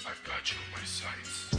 I've got you in my sights.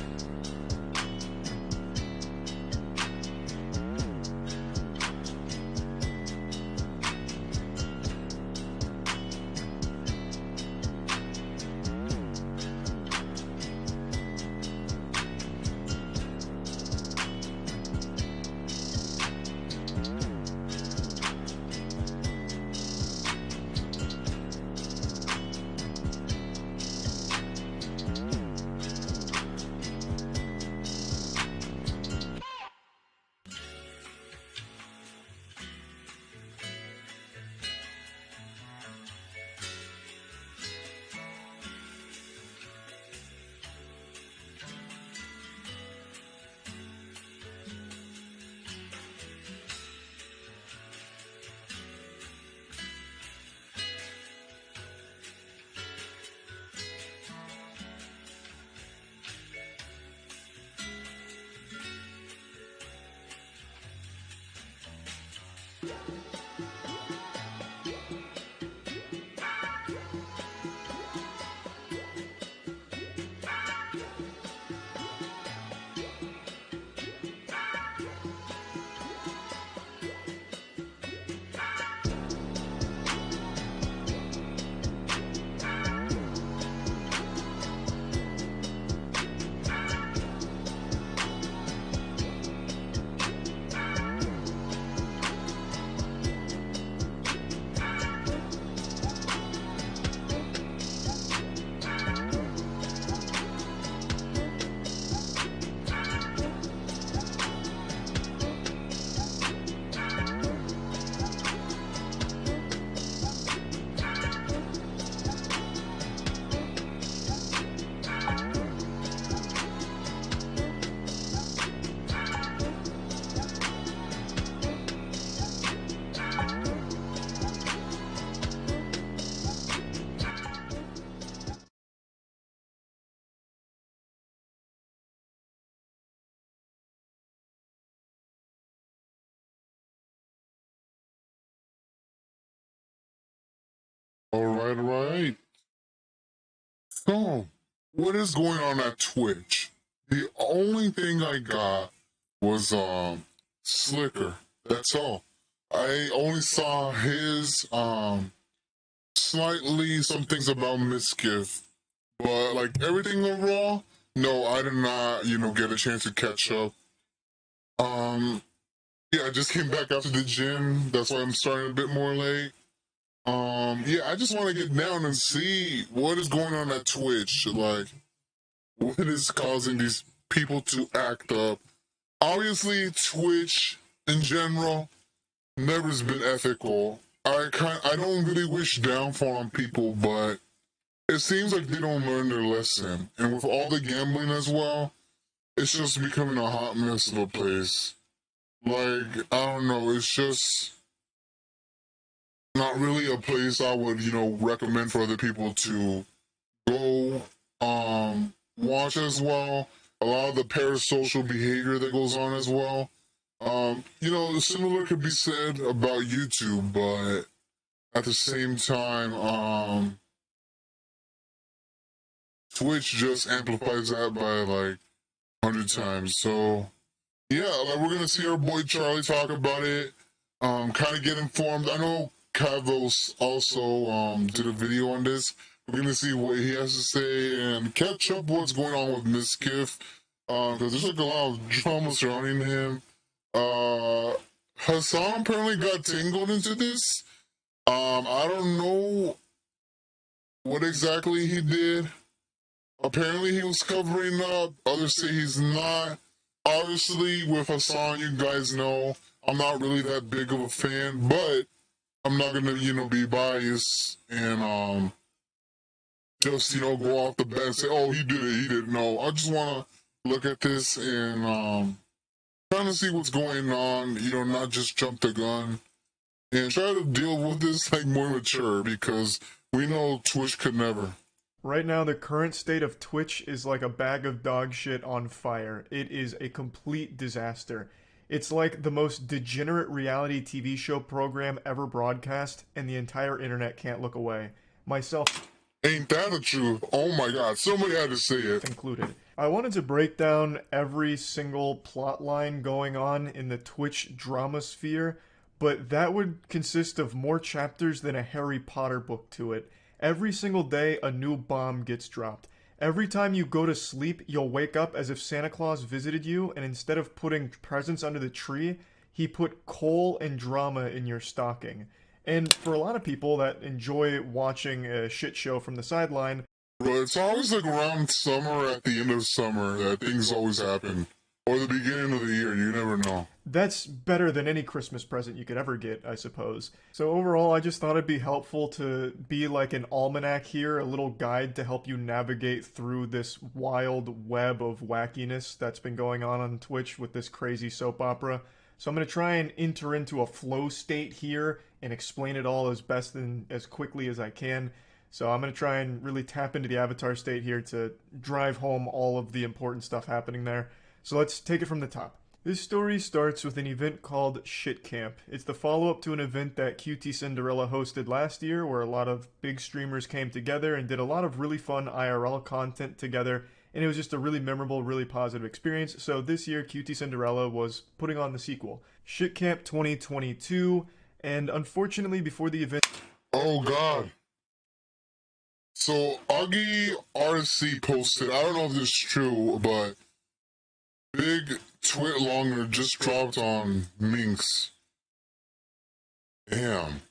All right. So, what is going on at Twitch? The only thing I got was Slicker. That's all. I only saw his slightly some things about Mischief, but like everything overall, no, I did not, get a chance to catch up. Yeah, I just came back after the gym. That's why I'm starting a bit more late. Yeah, I just want to get down and see what is going on at Twitch. Like, what is causing these people to act up? Obviously, Twitch in general never's been ethical. I don't really wish downfall on people, but it seems like they don't learn their lesson. And with all the gambling as well, it's just becoming a hot mess of a place. Like, I don't know, it's just not really a place I would, recommend for other people to go watch as well. A lot of the parasocial behavior that goes on as well. Similar could be said about YouTube, but at the same time, Twitch just amplifies that by like 100 times. So yeah, like we're gonna see our boy Charlie talk about it. Kind of get informed. I know Kavos also did a video on this. We're gonna see what he has to say and catch up what's going on with Miskiff. Because there's like a lot of drama surrounding him. Hassan apparently got tangled into this. I don't know what exactly he did. Apparently he was covering up. Others say he's not. Obviously, with Hassan, you guys know I'm not really that big of a fan, but I'm not gonna, be biased and just go off the bat and say, oh, he did it, he didn't. No, I just wanna look at this and trying to see what's going on. Not just jump the gun and try to deal with this like more mature because we know Twitch could never. Right now, the current state of Twitch is like a bag of dog shit on fire. It is a complete disaster. It's like the most degenerate reality TV show program ever broadcast, and the entire internet can't look away. Myself Ain't that the truth? Oh my god, somebody had to say it. included. I wanted to break down every single plot line going on in the Twitch drama sphere, but that would consist of more chapters than a Harry Potter book to it. Every single day, a new bomb gets dropped. Every time you go to sleep, you'll wake up as if Santa Claus visited you, and instead of putting presents under the tree, he put coal and drama in your stocking. And for a lot of people that enjoy watching a shit show from the sideline, But it's always like around summer, at the end of summer, that things always happen. Or the beginning of the year, you never know. that's better than any Christmas present you could ever get, I suppose. So overall, I just thought it'd be helpful to be like an almanac here, a little guide to help you navigate through this wild web of wackiness that's been going on Twitch with this crazy soap opera. So I'm going to try and enter into a flow state here and explain it all as best and as quickly as I can. So I'm going to try and really tap into the avatar state here to drive home all of the important stuff happening there. So let's take it from the top. This story starts with an event called Shit Camp. It's the follow-up to an event that QT Cinderella hosted last year where a lot of big streamers came together and did a lot of really fun IRL content together, and it was just a really memorable, really positive experience. So this year, QT Cinderella was putting on the sequel, Shit Camp 2022, and unfortunately before the event... Oh god. So Augie RC posted, I don't know if this is true, but big twit longer just dropped on Minx. Damn.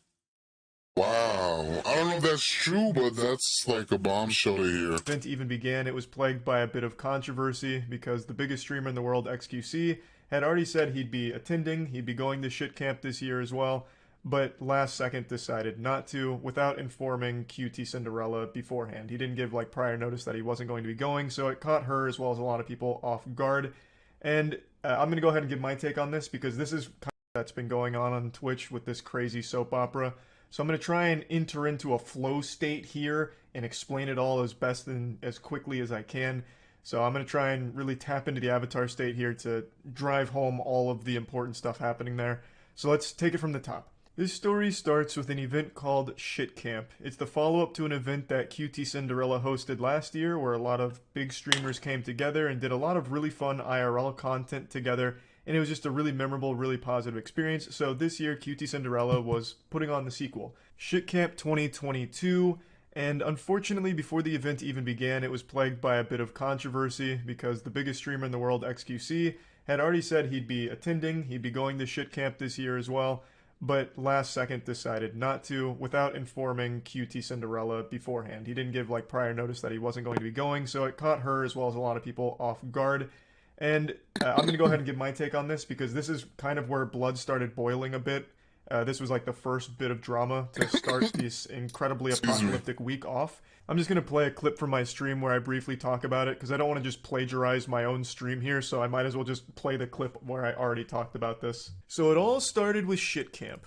Wow. I don't know if that's true, but that's like a bombshell here. Event even began, it was plagued by a bit of controversy because the biggest streamer in the world, XQC, had already said he'd be attending, he'd be going to Shit Camp this year as well, but last second decided not to without informing QT Cinderella beforehand. He didn't give like prior notice that he wasn't going to be going, so it caught her as well as a lot of people off guard. And I'm going to go ahead and give my take on this because this is kind of that's been going on Twitch with this crazy soap opera. So I'm going to try and enter into a flow state here and explain it all as best and as quickly as I can. So I'm going to try and really tap into the avatar state here to drive home all of the important stuff happening there. So let's take it from the top. This story starts with an event called Shit Camp. It's the follow-up to an event that QT Cinderella hosted last year where a lot of big streamers came together and did a lot of really fun IRL content together, and it was just a really memorable, really positive experience. So this year, QT Cinderella was putting on the sequel, Shit Camp 2022, and unfortunately before the event even began, it was plagued by a bit of controversy because the biggest streamer in the world, XQC, had already said he'd be attending, he'd be going to Shit Camp this year as well, but last second decided not to without informing QT Cinderella beforehand. He didn't give like prior notice that he wasn't going to be going, so it caught her as well as a lot of people off guard. And I'm going to go ahead and give my take on this because this is kind of where blood started boiling a bit. This was like the first bit of drama to start this incredibly Excuse me. apocalyptic week off. I'm just going to play a clip from my stream where I briefly talk about it because I don't want to just plagiarize my own stream here, so I might as well just play the clip where I already talked about this. So it all started with shit camp.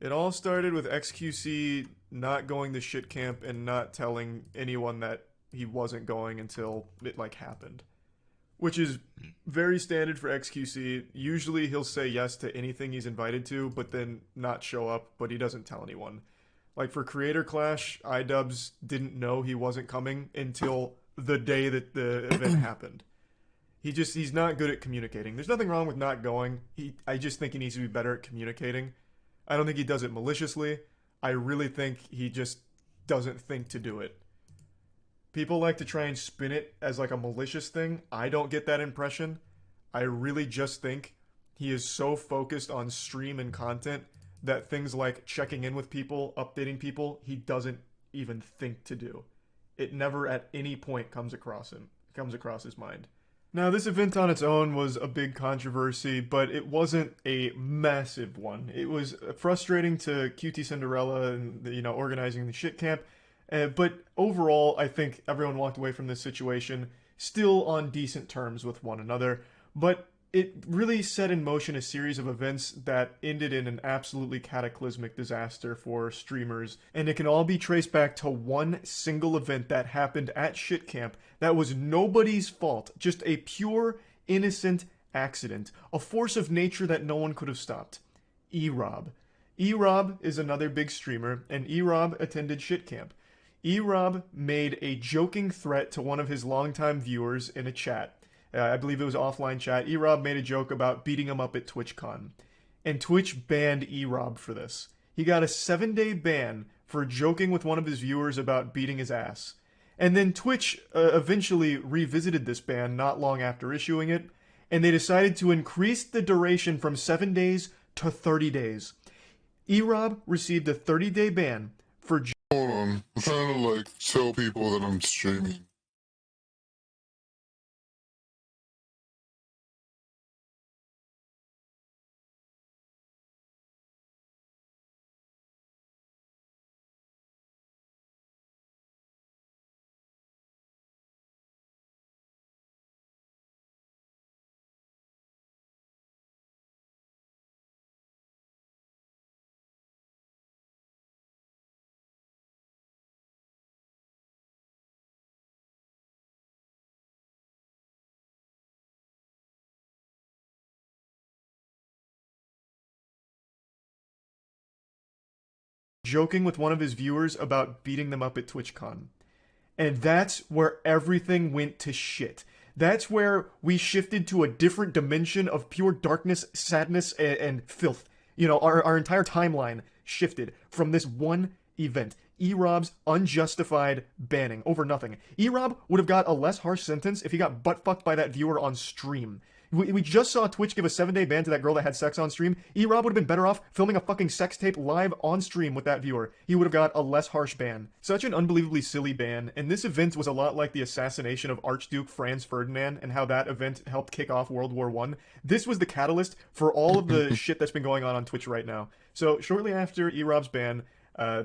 It all started with XQC not going to shit camp and not telling anyone that he wasn't going until it like happened, which is very standard for XQC. Usually he'll say yes to anything he's invited to, but then not show up, but he doesn't tell anyone. Like for Creator Clash, iDubbbz didn't know he wasn't coming until the day that the event happened. He's not good at communicating. There's nothing wrong with not going. I just think he needs to be better at communicating. I don't think he does it maliciously. I really think he just doesn't think to do it. People like to try and spin it as like a malicious thing. I don't get that impression. I really just think he is so focused on stream and content that things like checking in with people, updating people, he doesn't even think to do. It never at any point comes across his mind. Now, this event on its own was a big controversy, but it wasn't a massive one. It was frustrating to QT Cinderella and, organizing the shit camp. But overall, I think everyone walked away from this situation still on decent terms with one another. But it really set in motion a series of events that ended in an absolutely cataclysmic disaster for streamers. And it can all be traced back to one single event that happened at shit camp that was nobody's fault. Just a pure, innocent accident. A force of nature that no one could have stopped. E-Rob. E-Rob is another big streamer, and E-Rob attended shit camp. E-Rob made a joking threat to one of his longtime viewers in a chat. I believe it was offline chat. E-Rob made a joke about beating him up at TwitchCon. And Twitch banned E-Rob for this. He got a 7-day ban for joking with one of his viewers about beating his ass. And then Twitch eventually revisited this ban not long after issuing it, and they decided to increase the duration from 7 days to 30 days. E-Rob received a 30-day ban for Hold on. I'm trying to like tell people that I'm streaming. joking with one of his viewers about beating them up at TwitchCon. And that's where everything went to shit. That's where we shifted to a different dimension of pure darkness, sadness, and filth. Our entire timeline shifted from this one event. E-Rob's unjustified banning over nothing. E-Rob would have got a less harsh sentence if he got butt-fucked by that viewer on stream. We just saw Twitch give a 7-day ban to that girl that had sex on stream. E-Rob would have been better off filming a fucking sex tape live on stream with that viewer. He would have got a less harsh ban. Such an unbelievably silly ban, and this event was a lot like the assassination of Archduke Franz Ferdinand and how that event helped kick off World War I. This was the catalyst for all of the shit that's been going on Twitch right now. So shortly after E-Rob's ban,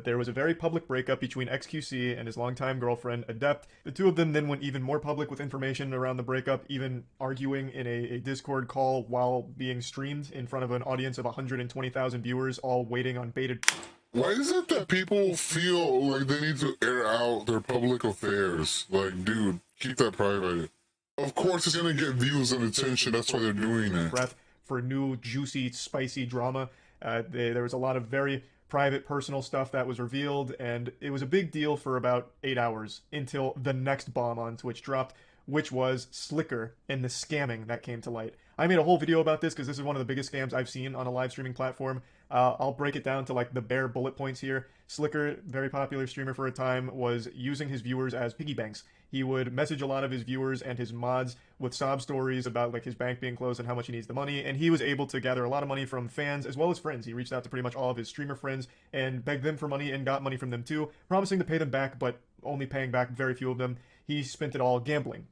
there was a very public breakup between XQC and his longtime girlfriend, Adept. The two of them then went even more public with information around the breakup, even arguing in a Discord call while being streamed in front of an audience of 120,000 viewers, all waiting on bated. Why is it that people feel like they need to air out their public affairs? Like, dude, keep that private. Of course it's gonna get views and attention, that's why they're doing it. Breath for new, juicy, spicy drama. There was a lot of very private, personal stuff that was revealed, and it was a big deal for about 8 hours until the next bomb on Twitch dropped, which was Slicker and the scamming that came to light. I made a whole video about this because this is one of the biggest scams I've seen on a live streaming platform. I'll break it down to like the bare bullet points here. Slicker, very popular streamer for a time, was using his viewers as piggy banks. He would message a lot of his viewers and his mods with sob stories about like his bank being closed and how much he needs the money, and he was able to gather a lot of money from fans as well as friends. He reached out to pretty much all of his streamer friends and begged them for money and got money from them too, promising to pay them back, but only paying back very few of them. He spent it all gambling.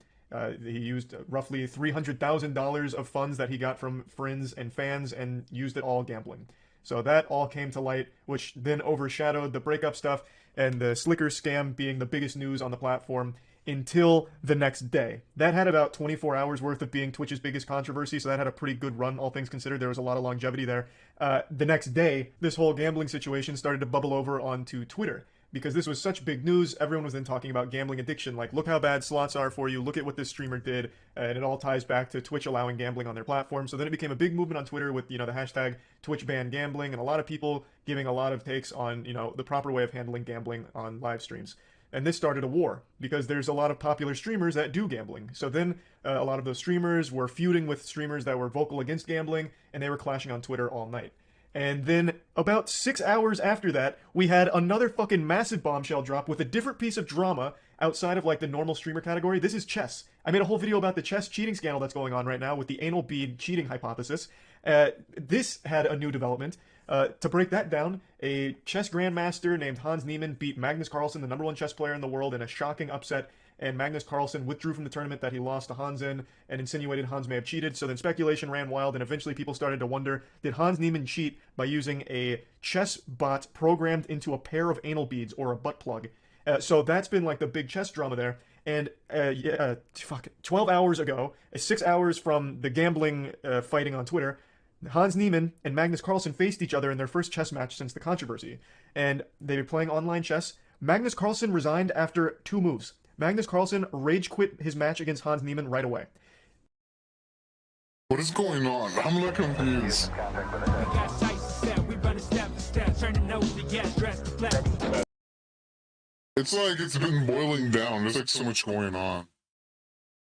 He used roughly $300,000 of funds that he got from friends and fans and used it all gambling. So that all came to light, which then overshadowed the breakup stuff and the Slicker scam being the biggest news on the platform until the next day. That had about 24 hours worth of being Twitch's biggest controversy, so that had a pretty good run, all things considered. There was a lot of longevity there. The next day, this whole gambling situation started to bubble over onto Twitter. Because this was such big news, everyone was then talking about gambling addiction. Like, look how bad slots are for you, look at what this streamer did, and it all ties back to Twitch allowing gambling on their platform. So then it became a big movement on Twitter with, the hashtag #TwitchBanGambling, and a lot of people giving a lot of takes on, the proper way of handling gambling on live streams. And this started a war, because there's a lot of popular streamers that do gambling. So then a lot of those streamers were feuding with streamers that were vocal against gambling, and they were clashing on Twitter all night. And then about 6 hours after that, we had another fucking massive bombshell drop with a different piece of drama outside of like the normal streamer category. This is chess. I made a whole video about the chess cheating scandal that's going on right now with the anal bead cheating hypothesis. This had a new development. To break that down, a chess grandmaster named Hans Niemann beat Magnus Carlsen, the #1 chess player in the world, in a shocking upset, and Magnus Carlsen withdrew from the tournament that he lost to Hans in and insinuated Hans may have cheated. So then speculation ran wild, and eventually people started to wonder, did Hans Niemann cheat by using a chess bot programmed into a pair of anal beads or a butt plug? So that's been like the big chess drama there. And 12 hours ago, 6 hours from the gambling fighting on Twitter, Hans Niemann and Magnus Carlsen faced each other in their first chess match since the controversy. And they were playing online chess. Magnus Carlsen resigned after 2 moves. Magnus Carlsen rage quit his match against Hans Niemann right away. What is going on? I'm a little confused. It's like it's been boiling down. There's like so much going on.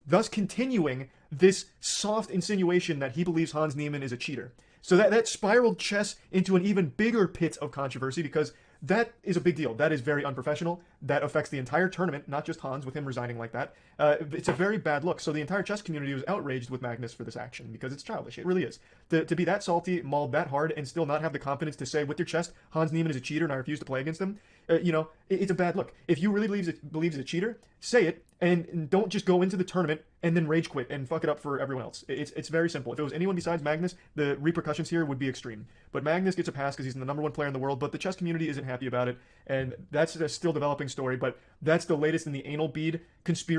Thus continuing this soft insinuation that he believes Hans Niemann is a cheater. So that spiraled chess into an even bigger pit of controversy, because that is a big deal. That is very unprofessional. That affects the entire tournament, not just Hans, with him resigning like that. It's a very bad look. So the entire chess community was outraged with Magnus for this action, because it's childish. It really is. To be that salty, mauled that hard, and still not have the confidence to say with your chest, Hans Niemann is a cheater and I refuse to play against him, it's a bad look. If you really believes he's a cheater, say it, and don't just go into the tournament and then rage quit and fuck it up for everyone else. It's very simple. If it was anyone besides Magnus, the repercussions here would be extreme. But Magnus gets a pass because he's the #1 player in the world, but the chess community isn't happy about it, and that's a still developing story, but that's the latest in the anal bead conspiracy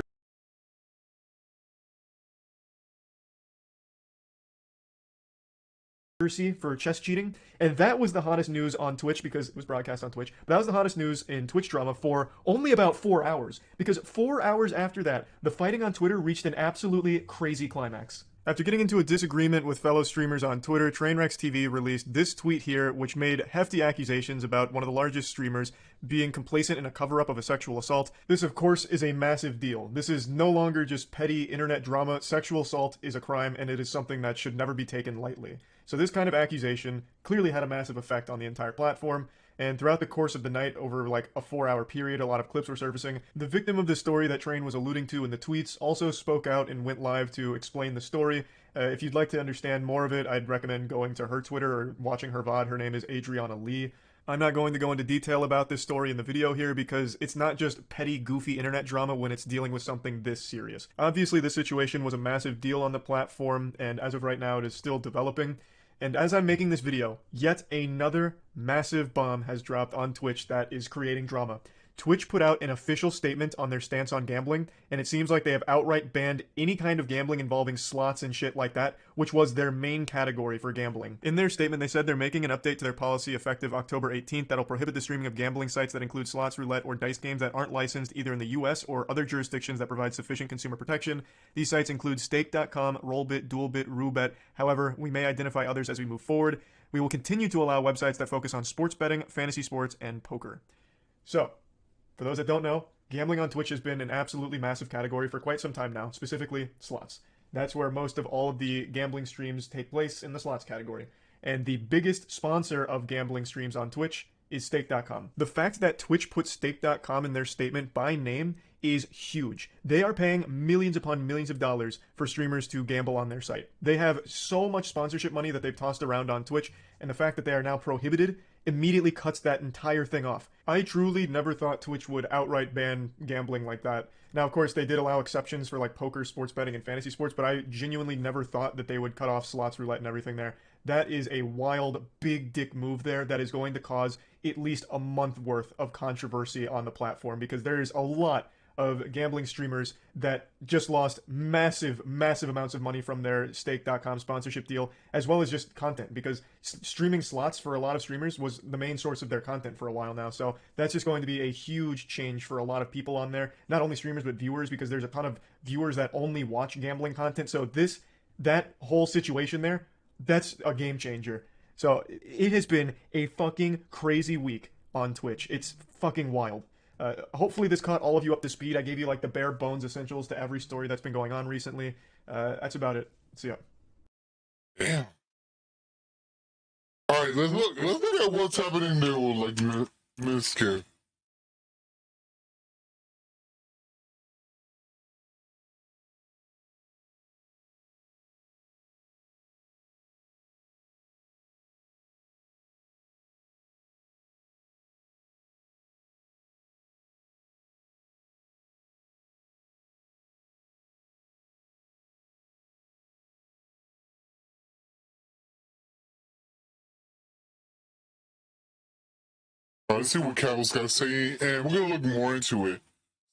for chess cheating. And that was the hottest news on Twitch, because it was broadcast on Twitch. But that was the hottest news in Twitch drama for only about 4 hours, because 4 hours after that, the fighting on Twitter reached an absolutely crazy climax. After getting into a disagreement with fellow streamers on Twitter, Trainwrecks TV released this tweet here, which made hefty accusations about one of the largest streamers being complacent in a cover-up of a sexual assault. This, of course, is a massive deal. This is no longer just petty internet drama. Sexual assault is a crime, and it is something that should never be taken lightly. So this kind of accusation clearly had a massive effect on the entire platform, and throughout the course of the night, over like a 4-hour period, a lot of clips were surfacing. The victim of the story that Train was alluding to in the tweets also spoke out and went live to explain the story. If you'd like to understand more of it, I'd recommend going to her Twitter or watching her VOD. Her name is Adriana Lee. I'm not going to go into detail about this story in the video here, because it's not just petty, goofy internet drama when it's dealing with something this serious. Obviously, this situation was a massive deal on the platform, and as of right now, it is still developing. And as I'm making this video, yet another massive bomb has dropped on Twitch that is creating drama. Twitch put out an official statement on their stance on gambling, and it seems like they have outright banned any kind of gambling involving slots and shit like that, which was their main category for gambling. In their statement, they said they're making an update to their policy effective October 18th that'll prohibit the streaming of gambling sites that include slots, roulette, or dice games that aren't licensed either in the US or other jurisdictions that provide sufficient consumer protection. These sites include Stake.com, Rollbit, Duelbit, Roobet. However, we may identify others as we move forward. We will continue to allow websites that focus on sports betting, fantasy sports, and poker. So, for those that don't know, gambling on Twitch has been an absolutely massive category for quite some time now, specifically slots. That's where most of all of the gambling streams take place, in the slots category. And the biggest sponsor of gambling streams on Twitch is Stake.com. The fact that Twitch put Stake.com in their statement by name is huge. They are paying millions upon millions of dollars for streamers to gamble on their site. They have so much sponsorship money that they've tossed around on Twitch, and the fact that they are now prohibited immediately cuts that entire thing off. I truly never thought Twitch would outright ban gambling like that. Now, of course, they did allow exceptions for like poker, sports betting, and fantasy sports, but I genuinely never thought that they would cut off slots, roulette, and everything there. That is a wild, big dick move there that is going to cause at least a month worth of controversy on the platform, because there's a lot of gambling streamers that just lost massive, massive amounts of money from their stake.com sponsorship deal, as well as just content, because streaming slots for a lot of streamers was the main source of their content for a while now. So that's just going to be a huge change for a lot of people on there, not only streamers but viewers, because there's a ton of viewers that only watch gambling content. So that whole situation there, that's a game changer. So it has been a fucking crazy week on Twitch. It's fucking wild. Hopefully this caught all of you up to speed. I gave you like the bare bones essentials to every story that's been going on recently. That's about it. See ya. Damn. All right, let's look at what's happening there with like Miss Kid. Let's see what Cavill's got to say, and we're gonna look more into it.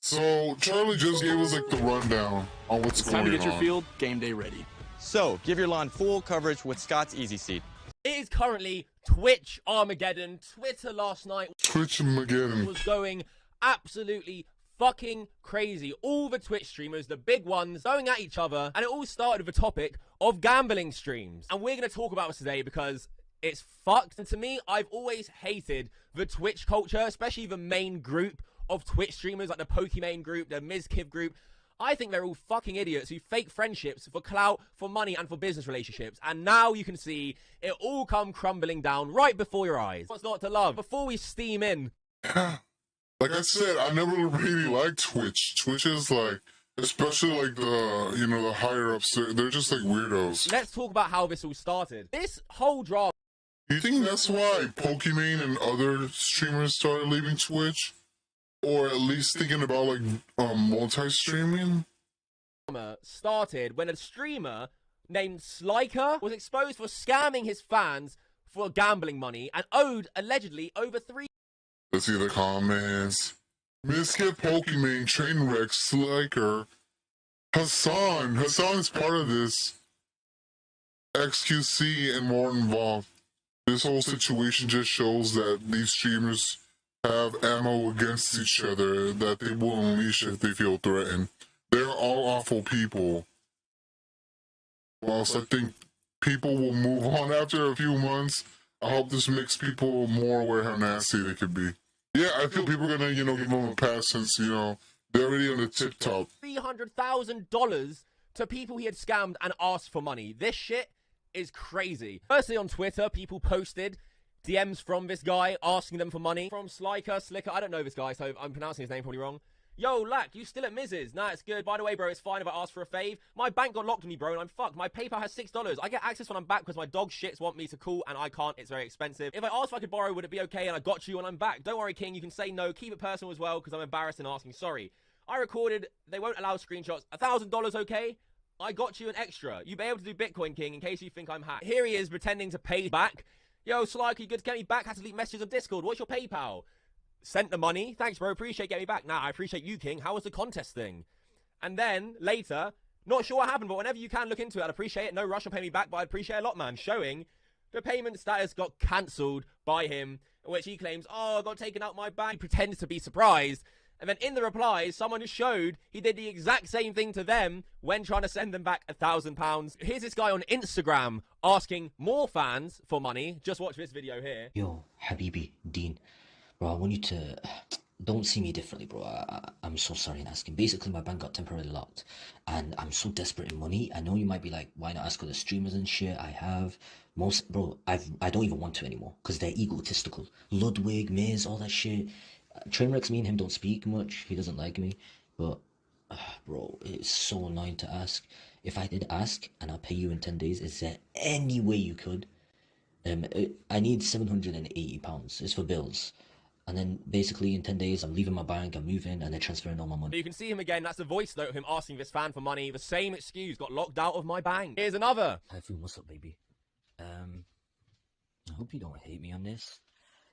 So Charlie just gave us like the rundown on what's going on. Time to get your field game day ready. So, give your lawn full coverage with Scott's Easy Seed. It is currently Twitch Armageddon. Twitter last night Twitch Armageddon was going absolutely fucking crazy. All the Twitch streamers, the big ones, going at each other, and it all started with the topic of gambling streams. And we're going to talk about this today because it's fucked. And to me, I've always hated the Twitch culture, especially the main group of Twitch streamers, like the Pokimane group, the MizKiv group. I think they're all fucking idiots who fake friendships for clout, for money, and for business relationships. And now you can see it all come crumbling down right before your eyes. What's not to love? Before we steam in. Like I said, I never really liked Twitch. Twitch is like, especially like the higher ups, they're just like weirdos. Let's talk about how this all started. This whole drama. Do you think that's why Pokimane and other streamers started leaving Twitch? Or at least thinking about like multi-streaming? Started when a streamer named Sliker was exposed for scamming his fans for gambling money and owed allegedly over Let's see the comments. Miskit Pokimane, Trainwreck, Sliker, Hassan is part of this. XQC and more involved. This whole situation just shows that these streamers have ammo against each other that they will unleash if they feel threatened. They're all awful people. Whilst I think people will move on after a few months, I hope this makes people more aware how nasty they could be. Yeah, I feel people are gonna, give them a pass since, they're already on the tip top. $300,000 to people he had scammed and asked for money. This shit is crazy. Firstly, on Twitter, people posted DMs from this guy asking them for money. From Sliker, I don't know this guy, so I'm pronouncing his name probably wrong. Yo, Lack, you still at Mrs.? Nah, it's good. By the way, bro, it's fine if I ask for a fave. My bank got locked on me, bro, and I'm fucked. My PayPal has $6. I get access when I'm back because my dog shits want me to call, and I can't. It's very expensive. If I asked if I could borrow, would it be okay? And I got you when I'm back. Don't worry, King. You can say no. Keep it personal as well because I'm embarrassed in asking sorry. I recorded. They won't allow screenshots. $1,000, okay? I got you an extra. You be able to do Bitcoin, King, in case you think I'm hacked. Here he is pretending to pay back. Yo, Slyke, you good to get me back? Had to leave messages on Discord. What's your PayPal? Sent the money. Thanks, bro. Appreciate getting me back. Nah, I appreciate you, King. How was the contest thing? And then, later, not sure what happened, but whenever you can look into it, I'd appreciate it. No rush on pay me back, but I'd appreciate it a lot, man. Showing the payment status got cancelled by him, in which he claims, oh, I got taken out my bank. He pretends to be surprised. And then in the replies, someone just showed he did the exact same thing to them when trying to send them back £1,000. Here's this guy on Instagram asking more fans for money. Just watch this video here. Yo, Habibi, Dean. Bro, I want you to... Don't see me differently, bro. I'm so sorry in asking. Basically, my bank got temporarily locked. And I'm so desperate in money. I know you might be like, why not ask other streamers and shit? I have... Bro, I don't even want to anymore. Because they're egotistical. Ludwig, Miz, all that shit. Trainwreck's me and him don't speak much. He doesn't like me. But, bro, it's so annoying to ask. If I did ask, and I'll pay you in 10 days, is there any way you could? I need £780. It's for bills. And then basically in 10 days, I'm leaving my bank, I'm moving, and they're transferring all my money. You can see him again. That's a voice note of him asking this fan for money. The same excuse, got locked out of my bank. Here's another. Typhoon, what's up, baby? I hope you don't hate me on this.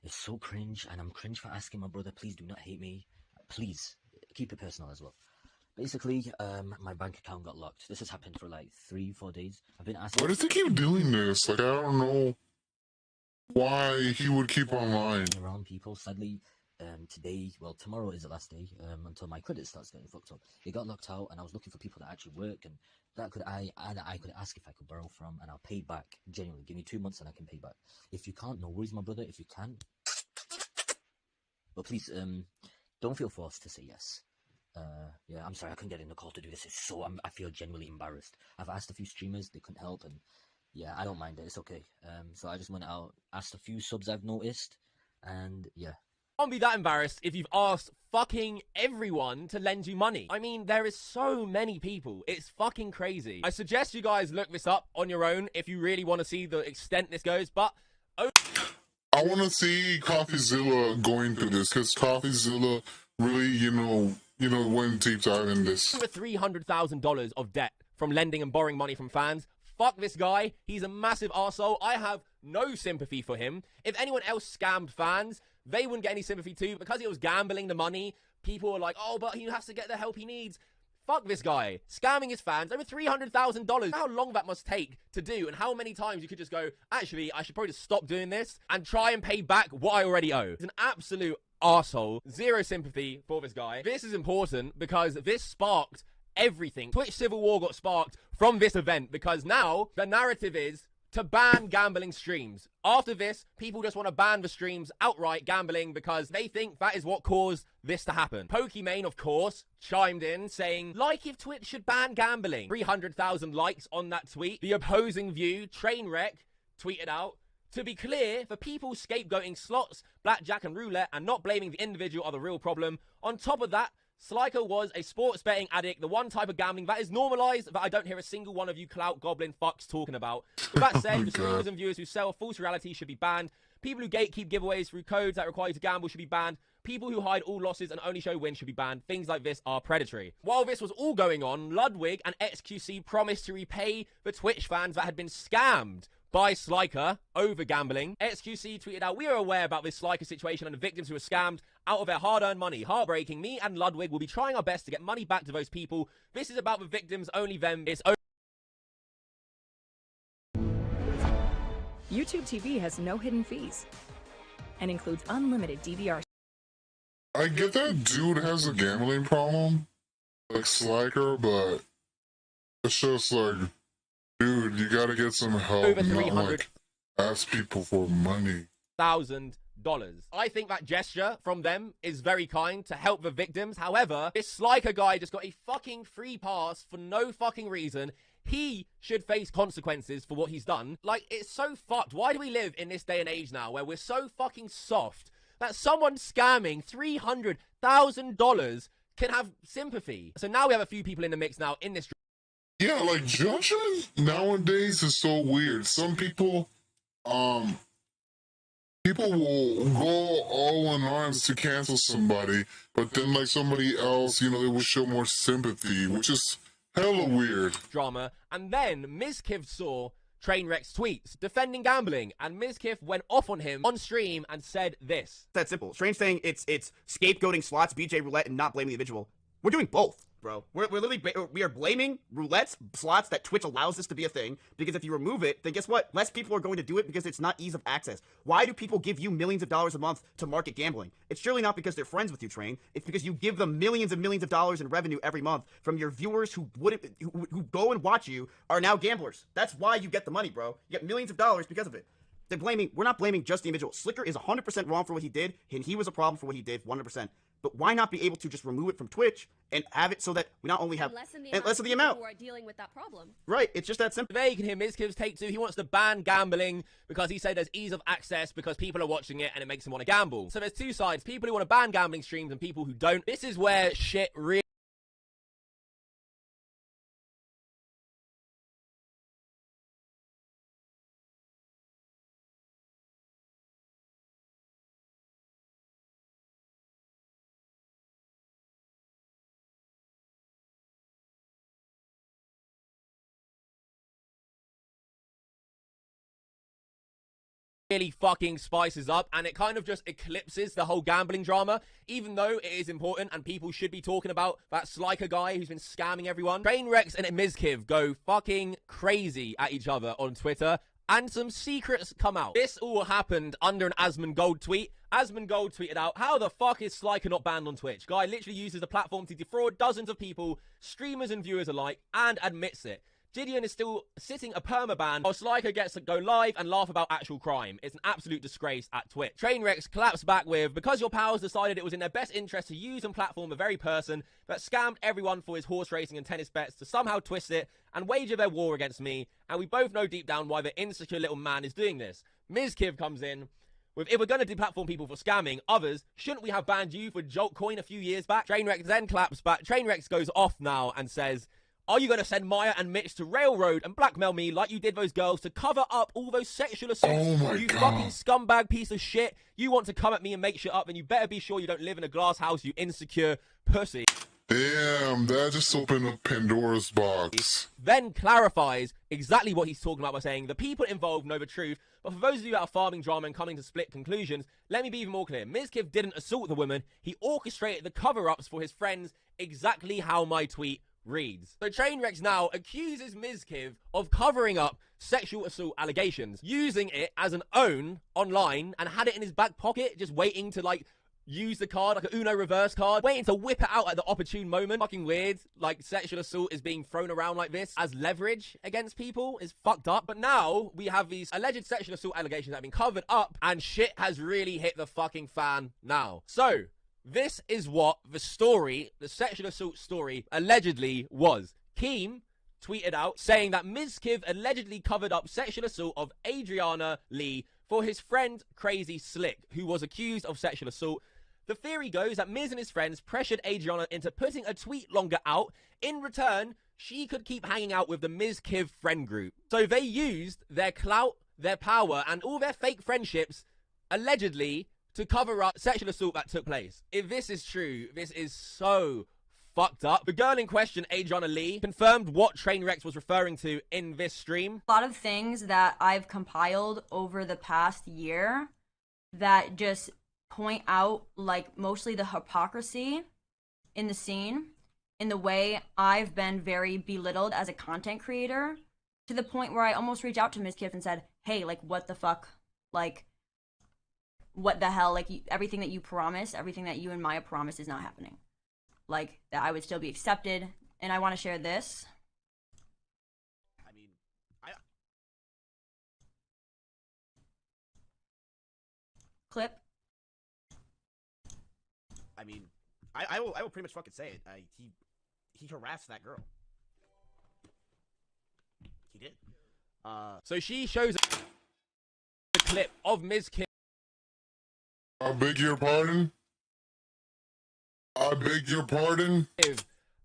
It's so cringe, and I'm cringe for asking my brother, please do not hate me. Please, keep it personal as well. Basically, my bank account got locked. This has happened for like 3-4 days. I've been asking... Why does he keep doing this? Like, I don't know why he would keep online. Around people, sadly, today, well, tomorrow is the last day, until my credit starts getting fucked up. It got locked out, and I was looking for people that actually work, and that I could ask if I could borrow from, and I'll pay back. Genuinely, give me 2 months and I can pay back. If you can't, no worries, my brother. If you can, but please, don't feel forced to say yes. Yeah, I'm sorry, I couldn't get in the call to do this. It's so, I feel genuinely embarrassed. I've asked a few streamers, they couldn't help, and yeah, I don't mind it. It's okay. So I just went out, asked a few subs I've noticed, and yeah. Can't be that embarrassed if you've asked fucking everyone to lend you money. I mean, there is so many people. It's fucking crazy. I suggest you guys look this up on your own if you really want to see the extent this goes, but... I want to see CoffeeZilla going through this, because CoffeeZilla really, you know, went deep dive in this. Over $300,000 of debt from lending and borrowing money from fans. Fuck this guy. He's a massive arsehole. I have no sympathy for him. If anyone else scammed fans, they wouldn't get any sympathy too. Because he was gambling the money, people were like, oh, but he has to get the help he needs. Fuck this guy. Scamming his fans over $300,000. How long that must take to do, and how many times you could just go, actually, I should probably just stop doing this and try and pay back what I already owe. It's an absolute arsehole. Zero sympathy for this guy. This is important because this sparked everything. Twitch Civil War got sparked from this event because now the narrative is to ban gambling streams. After this, people just want to ban the streams outright gambling because they think that is what caused this to happen. Pokimane, of course, chimed in saying, like if Twitch should ban gambling. 300,000 likes on that tweet. The opposing view, Trainwreck, tweeted out, to be clear, for people scapegoating slots, blackjack and roulette and not blaming the individual are the real problem. On top of that, Slyko was a sports betting addict, the one type of gambling that is normalized that I don't hear a single one of you clout goblin fucks talking about. With that said, the streamers and viewers who sell false reality should be banned. People who gatekeep giveaways through codes that require you to gamble should be banned. People who hide all losses and only show wins should be banned. Things like this are predatory. While this was all going on, Ludwig and XQC promised to repay the Twitch fans that had been scammed by Slyker over gambling. XQC tweeted out, we are aware about this Slyker situation and the victims who were scammed out of their hard-earned money. Heartbreaking. Me and Ludwig will be trying our best to get money back to those people. This is about the victims, only them. It's YouTube TV has no hidden fees and includes unlimited DVR. I get that dude has a gambling problem, like Slacker, but it's just like, dude, you gotta get some help. over not like ask people for money. $300,000. I think that gesture from them is very kind to help the victims. However, this Slyker guy just got a fucking free pass for no fucking reason. He should face consequences for what he's done. Like, it's so fucked. Why do we live in this day and age now where we're so fucking soft that someone scamming $300,000 can have sympathy? So now we have a few people in the mix now in this. Yeah, like judgment nowadays is so weird. Some people, people will go all in arms to cancel somebody, but then like somebody else, you know, they will show more sympathy, which is hella weird. Drama, and then Mizkiff saw Trainwreck's tweets defending gambling, and Mizkiff went off on him on stream and said this. That's simple. Strange saying it's scapegoating slots, BJ roulette, and not blaming the individual. We're doing both, bro. We're literally we are blaming roulettes, slots that Twitch allows this to be a thing, because if you remove it, then guess what? Less people are going to do it because it's not ease of access. Why do people give you millions of dollars a month to market gambling? It's surely not because they're friends with you, Train. It's because you give them millions and millions of dollars in revenue every month from your viewers who go and watch you are now gamblers. That's why you get the money, bro. You get millions of dollars because of it. We're not blaming just the individual. Slicker is 100% wrong for what he did, and he was a problem for what he did, 100%. But why not be able to just remove it from Twitch and have it so that we not only have less of the amount who are dealing with that problem? Right, it's just that simple. There you can hear Mizkiff's take too. He wants to ban gambling because he said there's ease of access because people are watching it and it makes them want to gamble. So there's two sides: people who want to ban gambling streams and people who don't. This is where shit really really fucking spices up, and it kind of just eclipses the whole gambling drama, even though it is important and people should be talking about that Sliker guy who's been scamming everyone. Trainwrecks and Mizkiv go fucking crazy at each other on Twitter, and some secrets come out. This all happened under an Asmongold tweet. Asmongold tweeted out, "How the fuck is Sliker not banned on Twitch? Guy literally uses the platform to defraud dozens of people, streamers and viewers alike, and admits it. Gideon is still sitting a permaban while Sliker gets to go live and laugh about actual crime. It's an absolute disgrace at Twitch." Trainwrecks claps back with, "Because your pals decided it was in their best interest to use and platform the very person that scammed everyone for his horse racing and tennis bets to somehow twist it and wager their war against me, and we both know deep down why the insecure little man is doing this." Mizkiv comes in with, "If we're going to deplatform people for scamming others, shouldn't we have banned you for Jolt Coin a few years back?" Trainwrecks then claps back. Trainwrecks goes off now and says, "Are you going to send Maya and Mitch to railroad and blackmail me like you did those girls to cover up all those sexual assaults? Oh my you God. fucking scumbag piece of shit. You want to come at me and make shit up, then you better be sure you don't live in a glass house, you insecure pussy." Damn, that just opened up Pandora's box. Then clarifies exactly what he's talking about by saying, "The people involved know the truth, but for those of you that are farming drama and coming to split conclusions, let me be even more clear. Mizkiv didn't assault the woman. He orchestrated the cover-ups for his friends, exactly how my tweet reads." So Trainwrecks now accuses Mizkiv of covering up sexual assault allegations, using it as an own online, and had it in his back pocket, just waiting to, like, use the card, like a Uno reverse card, waiting to whip it out at the opportune moment. Fucking weird. Like, sexual assault is being thrown around like this as leverage against people is fucked up. But now we have these alleged sexual assault allegations that have been covered up, and shit has really hit the fucking fan now. So this is what the story, the sexual assault story, allegedly was. Keem tweeted out saying that Mizkiv allegedly covered up sexual assault of Adriana Lee for his friend Crazy Slick, who was accused of sexual assault. The theory goes that Miz and his friends pressured Adriana into putting a tweet longer out. In return, she could keep hanging out with the Mizkiv friend group. So they used their clout, their power, and all their fake friendships, allegedly, to cover up sexual assault that took place. If this is true, this is so fucked up. The girl in question, Adriana Lee, confirmed what Trainwrecks was referring to in this stream. A lot of things that I've compiled over the past year that just point out, like, mostly the hypocrisy in the scene, in the way I've been very belittled as a content creator, to the point where I almost reached out to Ms. Kiff and said, "Hey, like, what the fuck? Like, what the hell? Like, everything that you promised, everything that you and Maya promised is not happening. Like, that I would still be accepted." And I want to share this. I mean, Clip. I will pretty much fucking say it. He harassed that girl. He did. So she shows a clip of Ms. Kim. I beg your pardon? I beg your pardon?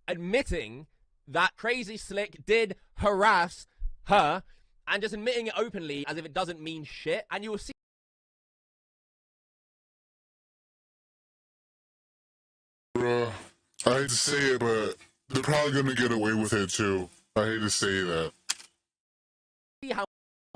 Admitting that Crazy Slick did harass her, and just admitting it openly as if it doesn't mean shit. And you will see Bruh, I hate to say it, but they're probably gonna get away with it too. I hate to say that. how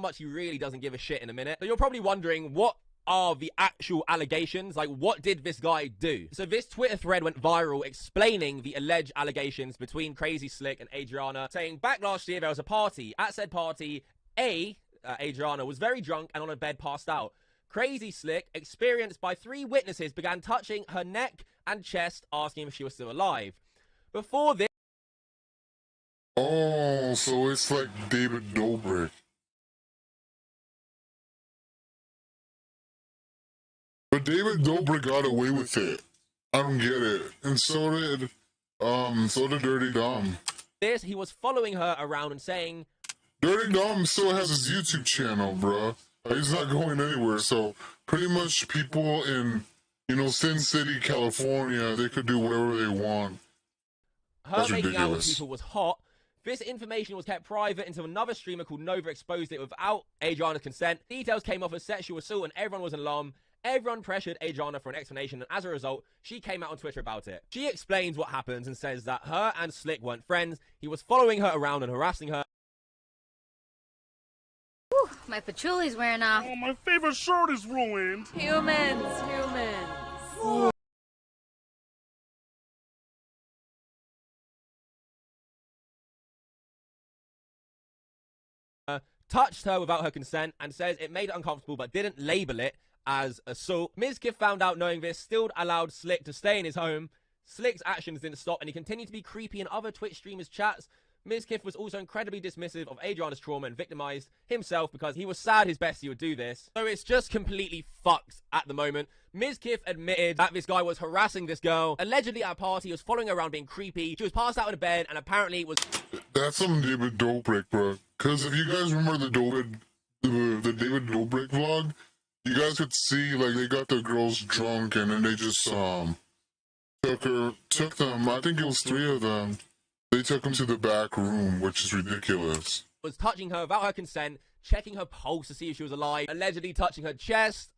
much he really doesn't give a shit in a minute. So you're probably wondering, what are the actual allegations? Like, what did this guy do? So this Twitter thread went viral explaining the alleged allegations between Crazy Slick and Adriana, saying back last year there was a party. At said party, Adriana was very drunk and on a bed passed out. Crazy Slick, experienced by 3 witnesses, began touching her neck and chest, asking if she was still alive. Before this... Oh, so it's like David Dobrik. But David Dobrik got away with it. I don't get it. And so did Dirty Dom. He was following her around and saying... Dirty Dom still has his YouTube channel, bruh. He's not going anywhere, so pretty much people in, Sin City, California, they could do whatever they want. Her That's making out with ridiculous. people was hot. This information was kept private until another streamer called Nova exposed it without Adriana's consent. Details came off as sexual assault and everyone was in alarm. Everyone pressured Adriana for an explanation, and as a result, she came out on Twitter about it. She explains what happens and says that her and Slick weren't friends. He was following her around and harassing her. My patchouli's wearing off. Oh, my favorite shirt is ruined. Humans. Touched her without her consent and says it made it uncomfortable but didn't label it as assault. Mizkif found out knowing this, still allowed Slick to stay in his home. Slick's actions didn't stop and he continued to be creepy in other Twitch streamers' chats. Mizkif was also incredibly dismissive of Adriana's trauma and victimized himself because he was sad his bestie would do this. So it's just completely fucked at the moment. Mizkif admitted that this guy was harassing this girl. Allegedly at a party, he was following her around being creepy. She was passed out in a bed and apparently was... That's some David Dobrik, bro. Because if you guys remember the David Dobrik vlog, you guys could see, like, they got the girls drunk and then they just, took them, I think it was 3 of them. They took them to the back room, which is ridiculous. Was touching her without her consent, checking her pulse to see if she was alive, allegedly touching her chest,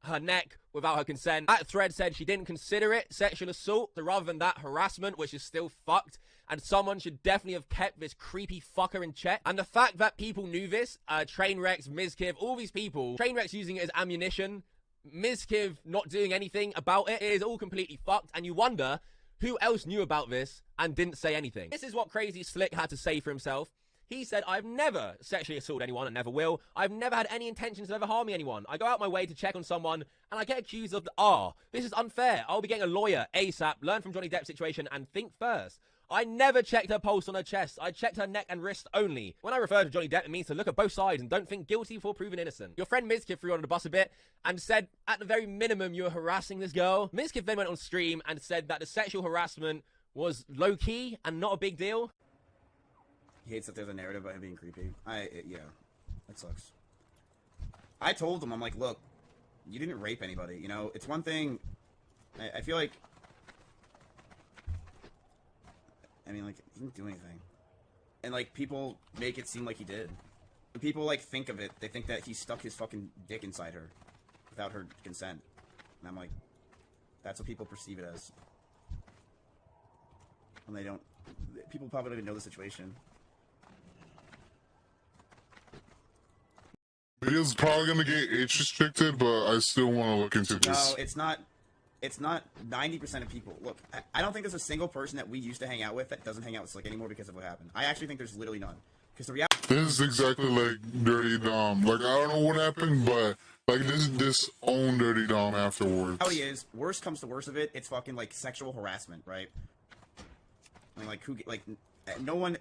her neck without her consent. That thread said she didn't consider it sexual assault, so rather than that, harassment, which is still fucked, and someone should definitely have kept this creepy fucker in check. And the fact that people knew this, Trainwrecks, Mizkif, all these people, Trainwrecks using it as ammunition, Mizkif not doing anything about it, is all completely fucked, and you wonder who else knew about this and didn't say anything. This is what Crazy Slick had to say for himself. He said, I've never sexually assaulted anyone and never will. I've never had any intentions of ever harming anyone. I go out my way to check on someone and I get accused of this is unfair. I'll be getting a lawyer ASAP, learn from Johnny Depp's situation and think first. I never checked her pulse on her chest. I checked her neck and wrist only. When I refer to Johnny Depp, it means to look at both sides and don't think guilty before proven innocent. Your friend Mizkif threw on the bus a bit and said, at the very minimum, you were harassing this girl. Mizkif then went on stream and said that the sexual harassment was low-key and not a big deal. He hates that there's a narrative about him being creepy. Yeah, that sucks. I told him, I'm like, look, you didn't rape anybody, you know? It's one thing, I feel like, I mean, like, he didn't do anything. And, like, people make it seem like he did. When people, like, think of it, they think that he stuck his fucking dick inside her without her consent. And I'm like, that's what people perceive it as. And they don't, people probably don't even know the situation. Video's probably gonna get age restricted, but I still want to look into this. No, it's not 90% of people. Look, I don't think there's a single person that we used to hang out with that doesn't hang out with Slick anymore because of what happened. I actually think there's literally none. Because the reality... This is exactly like Dirty Dom. Like, I don't know what happened, but, like, this own Dirty Dom afterwards. How he is, worst comes to worst of it, it's fucking, like, sexual harassment, right? I mean, like, who, like, no one,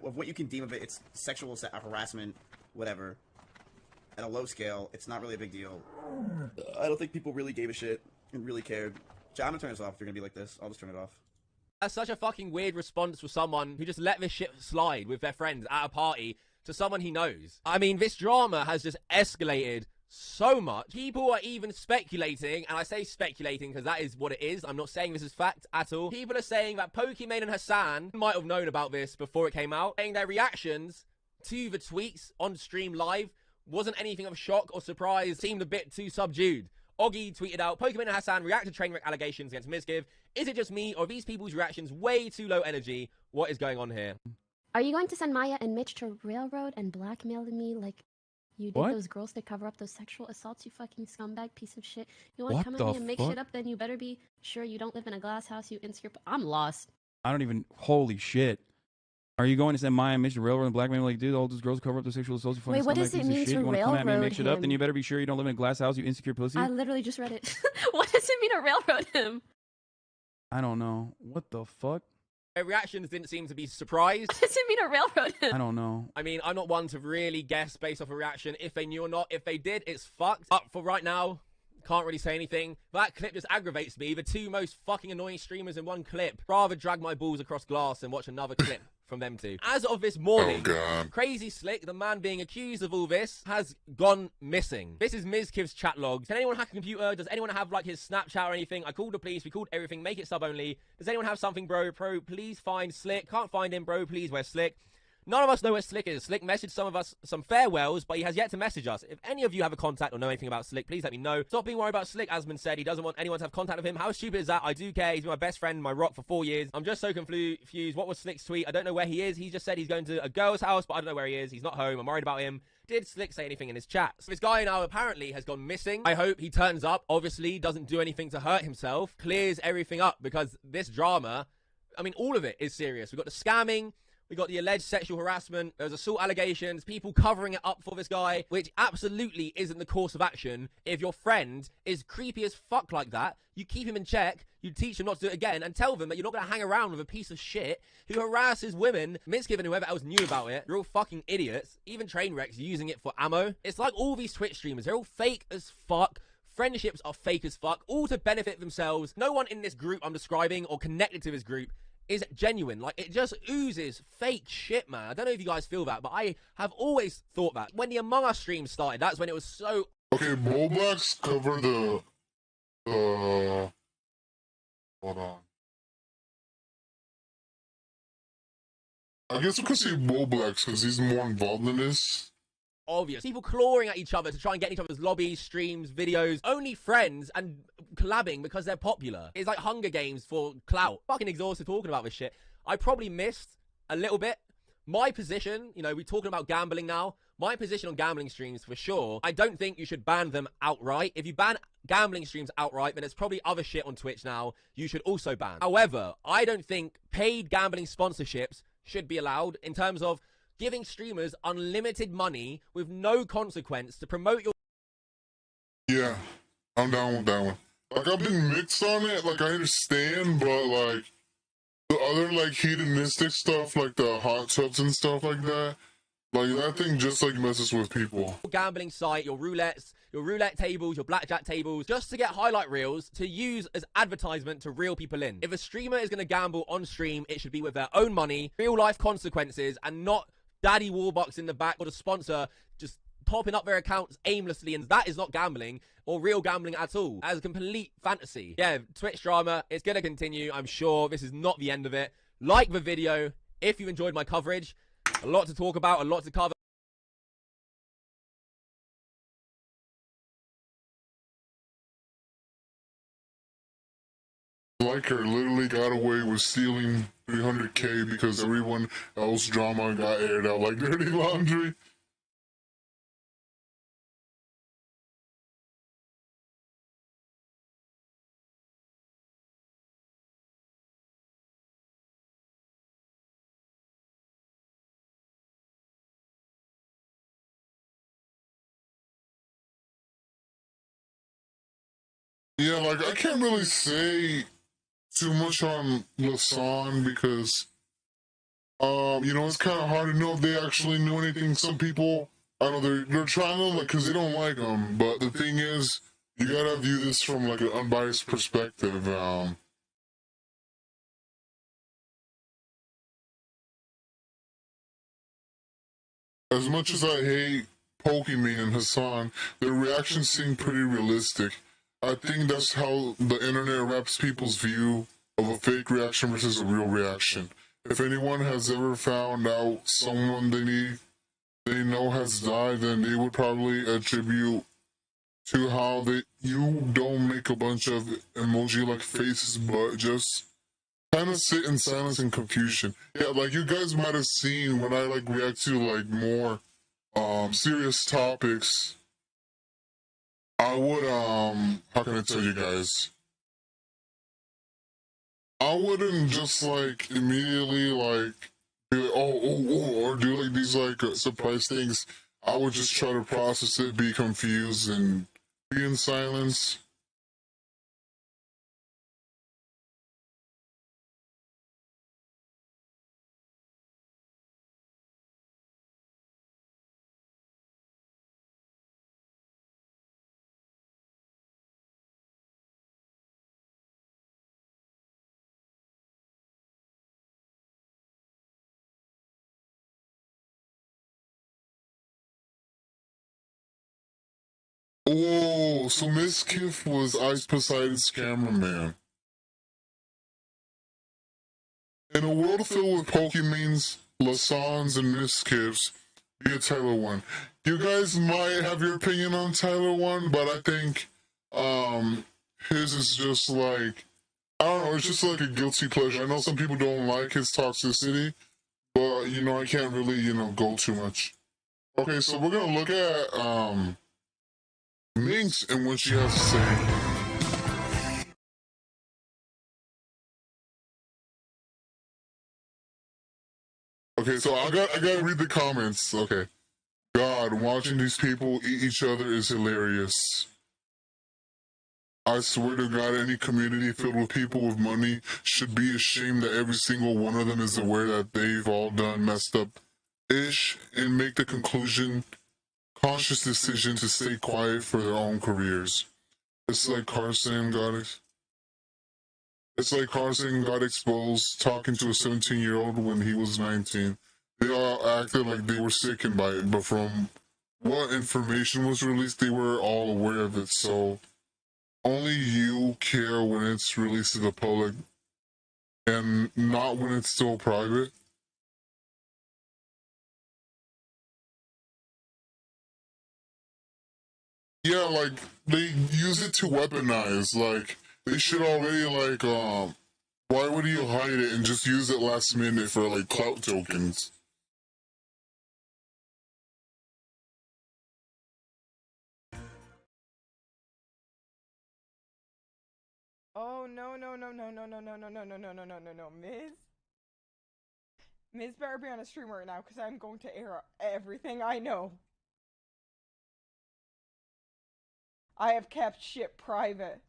of what you can deem of it, it's sexual harassment, whatever. At a low scale, it's not really a big deal. I don't think people really gave a shit and really cared. I'm gonna turn this off if you're gonna be like this. I'll just turn it off. That's such a fucking weird response for someone who just let this shit slide with their friends at a party to someone he knows. I mean, this drama has just escalated so much. People are even speculating, and I say speculating because that is what it is. I'm not saying this is fact at all. People are saying that Pokimane and Hassan might have known about this before it came out, saying their reactions to the tweets on stream live wasn't anything of shock or surprise, seemed a bit too subdued. Oggy tweeted out, Pokimane and Hassan react to trainwreck allegations against Mizkif. Is it just me, or are these people's reactions way too low energy? What is going on here? Are you going to send Maya and Mitch to railroad and blackmail me like you did those girls to cover up those sexual assaults, you fucking scumbag piece of shit? You want to come at me and make shit up, then you better be sure you don't live in a glass house, you insecure... I'm lost. I don't even... Holy shit. Are you going to send Maya and Mitch to railroad and blackmail like, dude, all those girls cover up their sexual assaults? Wait, what does it mean to you want to come at me and make railroad shit up? him? Then you better be sure you don't live in a glass house, you insecure pussy. I literally just read it. What does it mean to railroad him? I don't know. What the fuck? Their reactions didn't seem to be surprised. What does it mean to railroad him? I don't know. I mean, I'm not one to really guess based off a reaction if they knew or not. If they did, it's fucked. But for right now, can't really say anything. That clip just aggravates me. The two most fucking annoying streamers in one clip. Rather drag my balls across glass and watch another clip from them two. As of this morning, Crazy Slick, the man being accused of all this, has gone missing. This is Mizkif's chat logs. Can anyone hack a computer? Does anyone have like his Snapchat or anything? I called the police. We called everything. Make it sub only. Does anyone have something, bro? Please find Slick. Can't find him, bro. Please, where's Slick? None of us know where Slick is. Slick messaged some of us some farewells, but he has yet to message us. If any of you have a contact or know anything about Slick, please let me know. Stop being worried about Slick. Asman said he doesn't want anyone to have contact with him. How stupid is that? I do care. He's been my best friend, my rock for 4 years. I'm just so confused. What was Slick's tweet? I don't know where he is. He just said he's going to a girl's house, but I don't know where he is. He's not home. I'm worried about him. Did Slick say anything in his chat? So this guy now apparently has gone missing. I hope he turns up. Obviously, doesn't do anything to hurt himself. Clears everything up, because this drama, I mean, all of it is serious. We've got the scamming. We got the alleged sexual harassment. There's assault allegations, people covering it up for this guy, which absolutely isn't the course of action. If your friend is creepy as fuck like that, you keep him in check, you teach him not to do it again, and tell them that you're not going to hang around with a piece of shit who harasses women, Miskiv and whoever else knew about it. You're all fucking idiots. Even Trainwrecks using it for ammo. It's like all these Twitch streamers, they're all fake as fuck. Friendships are fake as fuck, all to benefit themselves. No one in this group I'm describing or connected to this group is genuine. Like, it just oozes fake shit, man. I don't know if you guys feel that, but I have always thought that. When the Among Us stream started, that's when it was so... Okay, Blacks cover the... Hold on. I guess we could say Blacks because he's more involved in this. Obvious. People clawing at each other to try and get in each other's lobbies, streams, videos, only friends and collabing because they're popular. It's like Hunger Games for clout. Fucking exhausted talking about this shit. I probably missed a little bit. My position, you know, we're talking about gambling now. My position on gambling streams, for sure, I don't think you should ban them outright. If you ban gambling streams outright, then there's probably other shit on Twitch now you should also ban. However, I don't think paid gambling sponsorships should be allowed in terms of giving streamers unlimited money with no consequence to promote your... Yeah, I'm down with that one. Like, I've been mixed on it, like, I understand, but, like, the other, like, hedonistic stuff, like the hot tubs and stuff like that thing just, like, messes with people. Gambling site, your roulettes, your roulette tables, your blackjack tables, just to get highlight reels to use as advertisement to reel people in. If a streamer is going to gamble on stream, it should be with their own money, real-life consequences, and not Daddy Warbucks in the back or the sponsor just topping up their accounts aimlessly, and that is not gambling or real gambling at all. As a complete fantasy. Yeah, Twitch drama, it's going to continue, I'm sure. This is not the end of it. Like the video if you enjoyed my coverage. A lot to talk about, a lot to cover. Liker literally got away with stealing 300K because everyone else drama got aired out like dirty laundry. Yeah, like, I can't really say too much on Lasan because, you know, it's kind of hard to know if they actually knew anything. Some people, I know they're trying to, like, because they don't like them, but the thing is, you gotta view this from, like, an unbiased perspective. As much as I hate Pokemon and Hassan, their reactions seem pretty realistic. I think that's how the internet wraps people's view of a fake reaction versus a real reaction. If anyone has ever found out someone they know has died, then they would probably attribute to how you don't make a bunch of emoji-like faces, but just kind of sit in silence and confusion. Yeah, like, you guys might have seen when I, like, react to, like, more serious topics, I would, how can I tell you guys? I wouldn't just, like, immediately, like, be like, or do, like, these, like, surprise things. I would just try to process it, be confused, and be in silence. Oh, so Miss Kiff was Ice Poseidon's cameraman. In a world filled with Pokemons, Lasans and Miskips, you get Tyler 1. You guys might have your opinion on Tyler 1, but I think his is just like, I don't know, it's just like a guilty pleasure. I know some people don't like his toxicity, but you know, I can't really, you know, go too much. Okay, so we're gonna look at Minx and what she has to say. Okay, so I gotta read the comments. Okay. God, watching these people eat each other is hilarious. I swear to God, any community filled with people with money should be ashamed that every single one of them is aware that they've all done messed up ish and make the conscious decision to stay quiet for their own careers. It's like Carson got exposed talking to a 17-year-old when he was 19. They all acted like they were sickened by it, but from what information was released, they were all aware of it. So only you care when it's released to the public and not when it's still private. Yeah, like they use it to weaponize. Like they should already like why would you hide it and just use it last minute for like clout tokens? Oh no, Miz better be on a stream right now because I'm going to air everything I know. I have kept shit private.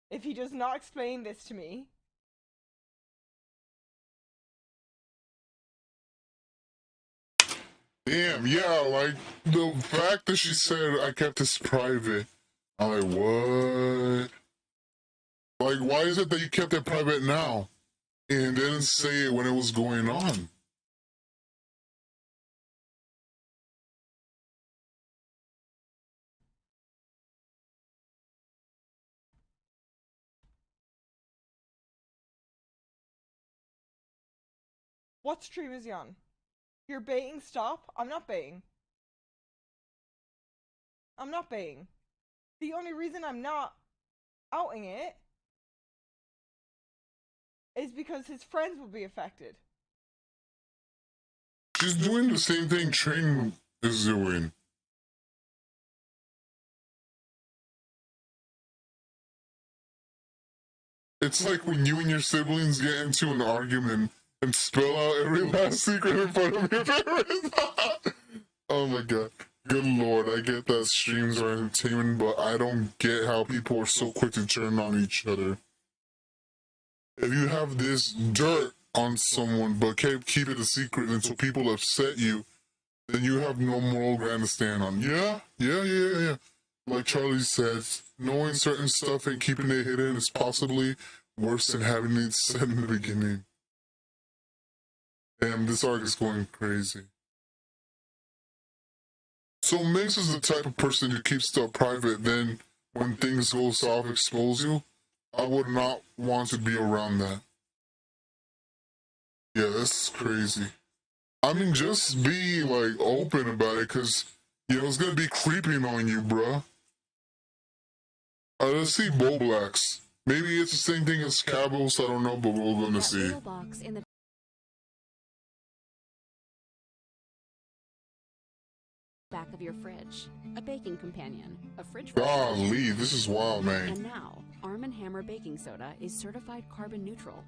If he does not explain this to me, damn, yeah, like the fact that she said I kept this private. I'm like, what? Like, why is it that you kept it private now and didn't say it when it was going on? what stream is he on? You're baiting, stop? I'm not baiting. I'm not baiting. The only reason I'm not outing it is because his friends will be affected. She's doing the same thing Train is doing. It's like when you and your siblings get into an argument and spill out every last secret in front of your parents. Oh my god. Good lord, I get that streams are entertainment, but I don't get how people are so quick to turn on each other. If you have this dirt on someone but can't keep it a secret until people upset you, then you have no moral ground to stand on. Yeah. Like Charlie said, knowing certain stuff and keeping it hidden is possibly worse than having it said in the beginning. Damn, this arc is going crazy. So Mix is the type of person who keeps stuff private, then when things go soft, expose you. I would not want to be around that. Yeah, that's crazy. I mean, just be, like, open about it, because, you know, it's gonna be creeping on you, bruh. Let's see Bo Blacks. Maybe it's the same thing as Cabos, I don't know, but we're gonna see. Box in the back of your fridge, a baking companion, a fridge. Golly, this is wild, man. And now, Arm & Hammer Baking Soda is certified carbon neutral.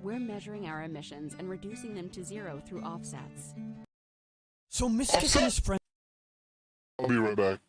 We're measuring our emissions and reducing them to zero through offsets. So Mr. and his friend. I'll be right back.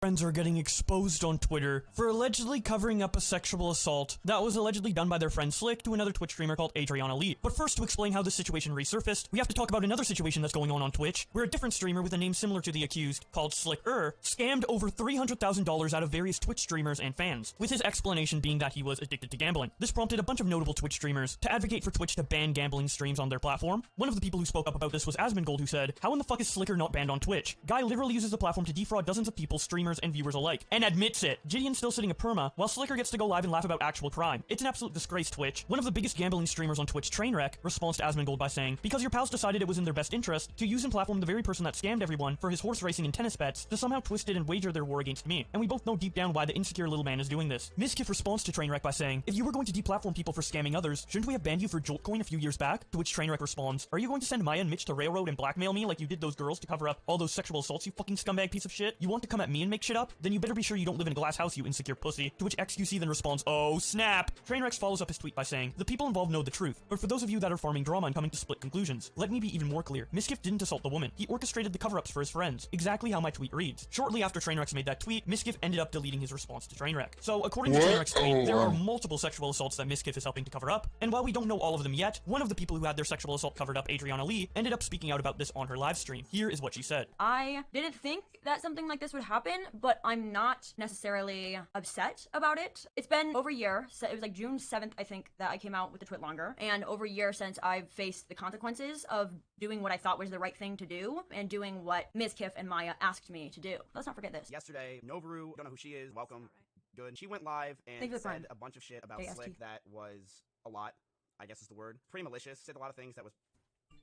friends are getting exposed on Twitter for allegedly covering up a sexual assault that was allegedly done by their friend Slick to another Twitch streamer called Adriana Lee. But first, to explain how this situation resurfaced, we have to talk about another situation that's going on Twitch, where a different streamer with a name similar to the accused, called Slicker, scammed over $300,000 out of various Twitch streamers and fans, with his explanation being that he was addicted to gambling. This prompted a bunch of notable Twitch streamers to advocate for Twitch to ban gambling streams on their platform. One of the people who spoke up about this was Asmongold, who said, "How in the fuck is Slicker not banned on Twitch? Guy literally uses the platform to defraud dozens of people, streamers and viewers alike, and admits it. Gideon's still sitting a perma, while Slicker gets to go live and laugh about actual crime. It's an absolute disgrace, Twitch." One of the biggest gambling streamers on Twitch, Trainwreck, responds to Asmongold by saying, "Because your pals decided it was in their best interest to use and platform the very person that scammed everyone for his horse racing and tennis bets to somehow twist it and wager their war against me. And we both know deep down why the insecure little man is doing this." Mizkif responds to Trainwreck by saying, "If you were going to deplatform people for scamming others, shouldn't we have banned you for Joltcoin a few years back?" To which Trainwreck responds, "Are you going to send Maya and Mitch to railroad and blackmail me like you did those girls to cover up all those sexual assaults, you fucking scumbag piece of shit? You want to come at me and make shit up? Then you better be sure you don't live in a glass house, you insecure pussy." To which XQC then responds, "Oh snap." Trainwreck follows up his tweet by saying, "The people involved know the truth, but for those of you that are farming drama and coming to split conclusions, let me be even more clear. Mizkif didn't assault the woman. He orchestrated the cover-ups for his friends. Exactly how my tweet reads." Shortly after Trainwreck's made that tweet, Mizkif ended up deleting his response to Trainwreck. So according to Trainwreck's tweet, there are multiple sexual assaults that Mizkif is helping to cover up, and while we don't know all of them yet, one of the people who had their sexual assault covered up, Adriana Lee, ended up speaking out about this on her live stream. Here is what she said. "I didn't think that something like this would happen, but I'm not necessarily upset about it. It's been over a year, so it was like June 7th, I think, that I came out with the Twit Longer, and over a year since I've faced the consequences of doing what I thought was the right thing to do, and doing what Ms. Kiff and Maya asked me to do. Let's not forget this." Yesterday, Novaru, don't know who she is, welcome, good. She went live and said a bunch of shit about Slick that was a lot, I guess is the word. Pretty malicious, said a lot of things that was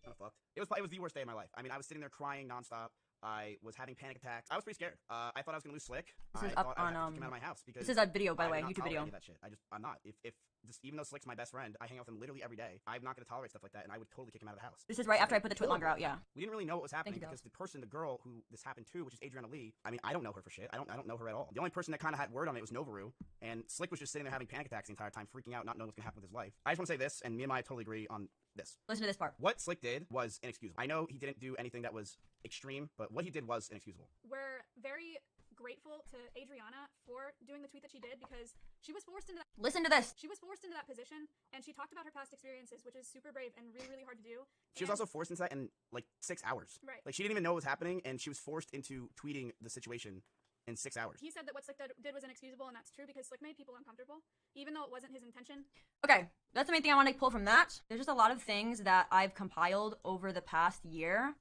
kind of fucked. It was the worst day of my life. I mean, I was sitting there crying nonstop. I was having panic attacks. I was pretty scared. I thought I was gonna lose Slick. This is I up thought on, I had to kick him out of my house because this is a video, by the way, I would not YouTube tolerate video. any of that shit. I'm not. If just even though Slick's my best friend, I hang out with him literally every day. I'm not gonna tolerate stuff like that, and I would totally kick him out of the house. This is right after I put the Twit Longer out, yeah. We didn't really know what was happening you, because the girl who this happened to, which is Adriana Lee, I mean, I don't know her for shit. I don't know her at all. The only person that kind of had word on it was Novaru, and Slick was just sitting there having panic attacks the entire time, freaking out, not knowing what's gonna happen with his life. I just want to say this, and me and Maya totally agree on this. Listen to this part. What Slick did was inexcusable. I know he didn't do anything that was extreme, but what he did was inexcusable. We're very grateful to Adriana for doing the tweet that she did because she was forced into that. Listen to this. She was forced into that position, and she talked about her past experiences, which is super brave and really, really hard to do. She was also forced into that in like 6 hours. Right. Like she didn't even know what was happening, and she was forced into tweeting the situation in 6 hours. He said that what Slick did was inexcusable, and that's true because Slick made people uncomfortable, even though it wasn't his intention. Okay, that's the main thing I want to pull from that. There's just a lot of things that I've compiled over the past year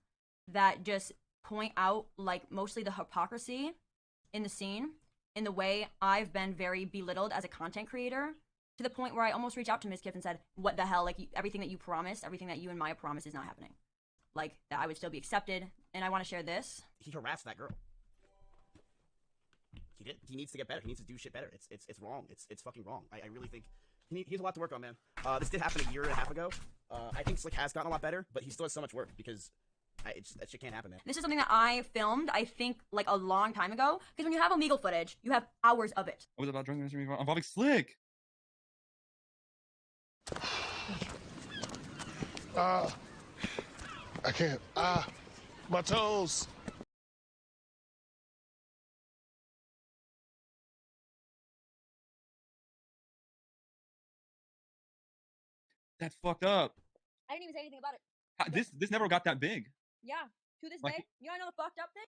that just point out, like, mostly the hypocrisy in the scene, in the way I've been very belittled as a content creator, to the point where I almost reached out to Ms. Kiff and said, "What the hell, like, everything that you promised, everything that you and Maya promised is not happening. Like, that I would still be accepted," and I want to share this. He harassed that girl. He did. He needs to get better. He needs to do shit better. It's wrong. It's fucking wrong. I really think he has a lot to work on, man. This did happen a year and a half ago. I think Slick has gotten a lot better, but he still has so much work because that shit can't happen, man. This is something that I filmed, I think, like, a long time ago, because when you have Omegle footage, you have hours of it. What was about drunk involving Slick? I can't. My toes. That's fucked up. I didn't even say anything about it. This never got that big. Yeah, to this Like- day. You wanna know the fucked up thing?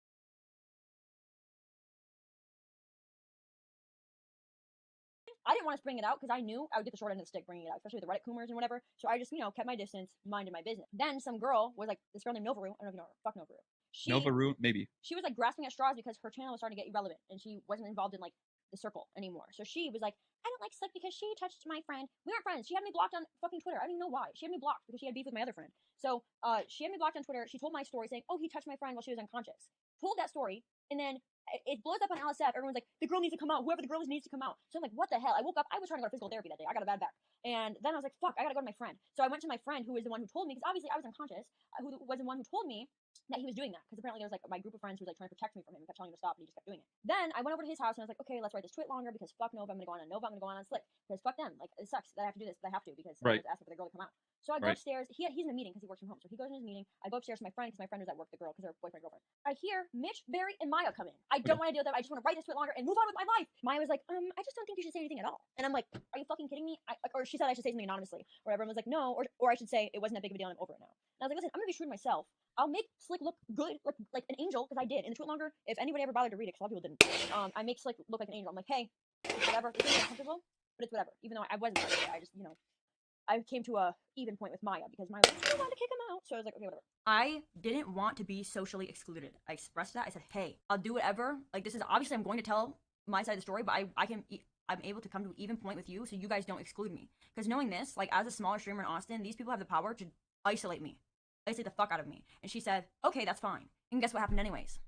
I didn't want to bring it out because I knew I would get the short end of the stick bringing it out, especially with the Reddit coomers and whatever. So I just, kept my distance, minded my business. Then some girl was like, this girl named Novaru. I don't know if you know her. Fuck Novaru. Novaru, maybe. She was like grasping at straws because her channel was starting to get irrelevant and she wasn't involved in like the circle anymore. So she was like, "I don't like Slick because she touched my friend. We aren't friends. She had me blocked on fucking Twitter. I don't even know why. She had me blocked because she had beef with my other friend. So she had me blocked on Twitter. She told my story saying, "Oh, he touched my friend while she was unconscious." Told that story, and then it blows up on LSF. Everyone's like, "The girl needs to come out. Whoever the girl is needs to come out." So I'm like, what the hell? I woke up. I was trying to go to physical therapy that day. I got a bad back. And then I was like, fuck, I gotta go to my friend. So I went to my friend who was the one who told me, because obviously I was unconscious, who was the one who told me that he was doing that, because apparently there was like my group of friends who was like trying to protect me from him and kept telling him to stop, and he just kept doing it. Then I went over to his house and I was like, okay, let's write this tweet longer, because fuck Nova, I'm gonna go on, and Nova, I'm gonna go on Slick, because fuck them. Like, it sucks that I have to do this, but I have to, because I Right. was asking for the girl to come out. So I go Right. upstairs. He's in a meeting because he works from home. So he goes in his meeting. I go upstairs to my friend because my friend was at work, the girl, because they're boyfriend girlfriend. I hear Mitch, Barry, and Maya come in. I don't want to deal with them. I just want to write this tweet longer and move on with my life. Maya was like, I just don't think you should say anything at all. And I'm like, are you fucking kidding me? Or she said I should say something anonymously. Or everyone was like, no. Or I should say it wasn't that big of a deal and I'm over it now. And I was like, listen, I'm gonna be true to myself. I'll make Slick look good, like an angel, because I did in the tweet longer. If anybody ever bothered to read it, because a lot of people didn't. I make Slick look like an angel. I'm like, hey, it's whatever. It's uncomfortable, but it's whatever. Even though I wasn't, I just, I came to a even point with Maya, because Maya was like, I wanted to kick him out. So I was like, okay, whatever. I didn't want to be socially excluded. I expressed that. I said, hey, I'll do whatever. Like, this is obviously, I'm going to tell my side of the story, but I'm able to come to an even point with you, so you guys don't exclude me. Because knowing this, like, as a smaller streamer in Austin, these people have the power to isolate me. Isolate the fuck out of me. And she said, okay, that's fine. And guess what happened anyways?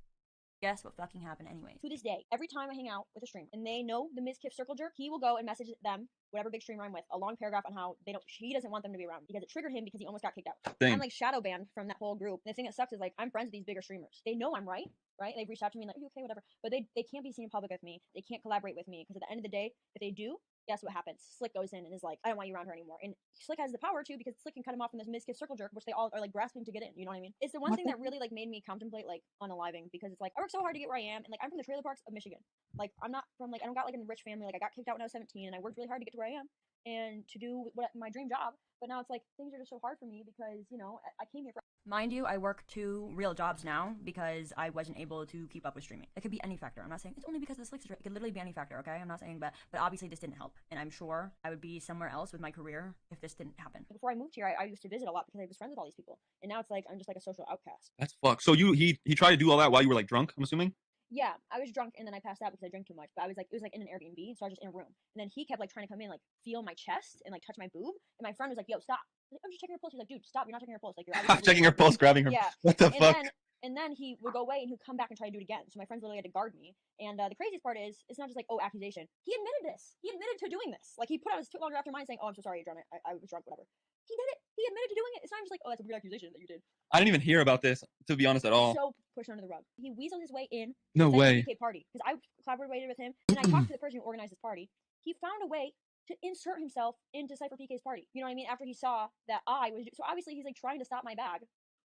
Guess what fucking happened anyways? To this day, every time I hang out with a streamer and they know the Ms. Kiff Circle Jerk, he will go and message them, whatever big streamer I'm with, a long paragraph on how he doesn't want them to be around because it triggered him because he almost got kicked out. Same. I'm like shadow banned from that whole group. And the thing that sucks is like I'm friends with these bigger streamers. They know I'm right? They've reached out to me and like, okay, whatever. But they can't be seen in public with me. They can't collaborate with me because at the end of the day, if they do, guess what happens? Slick goes in and is like, I don't want you around her anymore. And Slick has the power to, because Slick can cut him off from this Ms. Kiff Circle Jerk, which they all are like grasping to get in. You know what I mean? It's the one thing that really like made me contemplate like unaliving, because it's like I worked so hard to get where I am, and like I'm from the trailer parks of Michigan. Like I'm not from like I don't got like a rich family. Like I got kicked out when I was 17, and I worked really hard to get to where I am and to do my dream job. But now it's like things are just so hard for me because I came here for. Mind you, I work 2 real jobs now because I wasn't able to keep up with streaming. It could be any factor. I'm not saying it's only because of the Slick situation. It could literally be any factor, okay? I'm not saying but obviously this didn't help. And I'm sure I would be somewhere else with my career if this didn't happen. Before I moved here, I used to visit a lot because I was friends with all these people. And now it's like I'm just like a social outcast. That's fucked. So he tried to do all that while you were like drunk, I'm assuming? Yeah, I was drunk and then I passed out because I drank too much. But I was like, it was like in an Airbnb, so I was just in a room. And then he kept like trying to come in, like feel my chest and like touch my boob. And my friend was like, yo, stop. I was like, I'm just checking her pulse. He's like, dude, stop. You're not checking her pulse. Like, you're checking her pulse, grabbing her. Yeah. What the fuck? And then he would go away and he'd come back and try to do it again. So my friends literally had to guard me. And the craziest part is, it's not just like, oh, accusation. He admitted this. He admitted to doing this. Like, he put out his tweet longer after mine saying, oh, I'm so sorry, you're drunk. I was drunk, whatever. He did it. He admitted to doing it. It's not just like, oh, that's a weird accusation that you did. I didn't even hear about this, to be honest, at all. So pushed under the rug. He weaseled his way in. No way. PK party, because I collaborated with him and I talked to the person who organized this party. He found a way to insert himself into Cypher PK's party. You know what I mean? After he saw that I was, so obviously he's like trying to stop my bag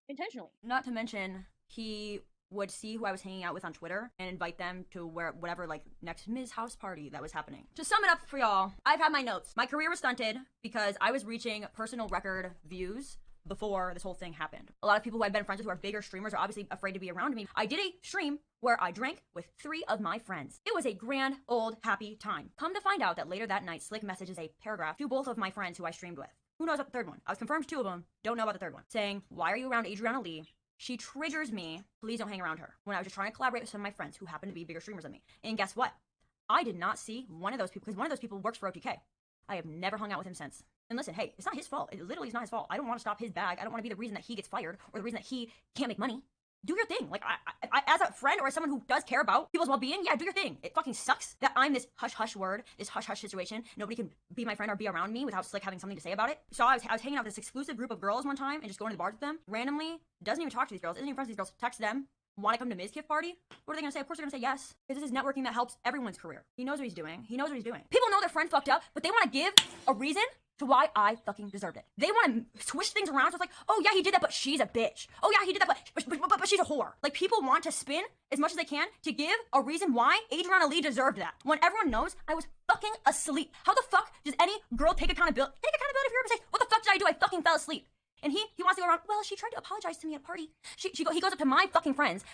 intentionally. Not to mention he would see who I was hanging out with on Twitter and invite them to whatever like next Ms. House party that was happening. To sum it up for y'all, I've had my notes. My career was stunted because I was reaching personal record views before this whole thing happened. A lot of people who I've been friends with who are bigger streamers are obviously afraid to be around me. I did a stream where I drank with 3 of my friends. It was a grand old happy time. Come to find out that later that night, Slick messages a paragraph to both of my friends who I streamed with. Who knows about the third one? I was confirmed 2 of them, don't know about the third one. Saying, why are you around Adriana Lee? She triggers me. Please don't hang around her. When I was just trying to collaborate with some of my friends who happen to be bigger streamers than me. And guess what? I did not see one of those people, because one of those people works for OTK. I have never hung out with him since. And listen, hey, it's not his fault. It literally is not his fault. I don't want to stop his bag. I don't want to be the reason that he gets fired or the reason that he can't make money. Do your thing. Like, I as a friend or as someone who does care about people's well-being, yeah, do your thing. It fucking sucks that I'm this hush-hush word, this hush-hush situation. Nobody can be my friend or be around me without Slick having something to say about it. So I was hanging out with this exclusive group of girls one time and just going to the bars with them. Randomly, doesn't even talk to these girls, isn't even friends with these girls. Text them, want to come to Ms. Kiff party? What are they going to say? Of course they're going to say yes. Because this is networking that helps everyone's career. He knows what he's doing. He knows what he's doing. People know their friend fucked up, but they want to give a reason to why I fucking deserved it. They want to switch things around. So it's like, oh yeah, he did that, but she's a bitch. Oh yeah, he did that, but she's a whore. Like, people want to spin as much as they can to give a reason why Adriana Lee deserved that. When everyone knows I was fucking asleep. How the fuck does any girl take accountability? Take accountability for your mistake. What the fuck did I do? I fucking fell asleep. And he wants to go around, well, she tried to apologize to me at a party. He goes up to my fucking friends.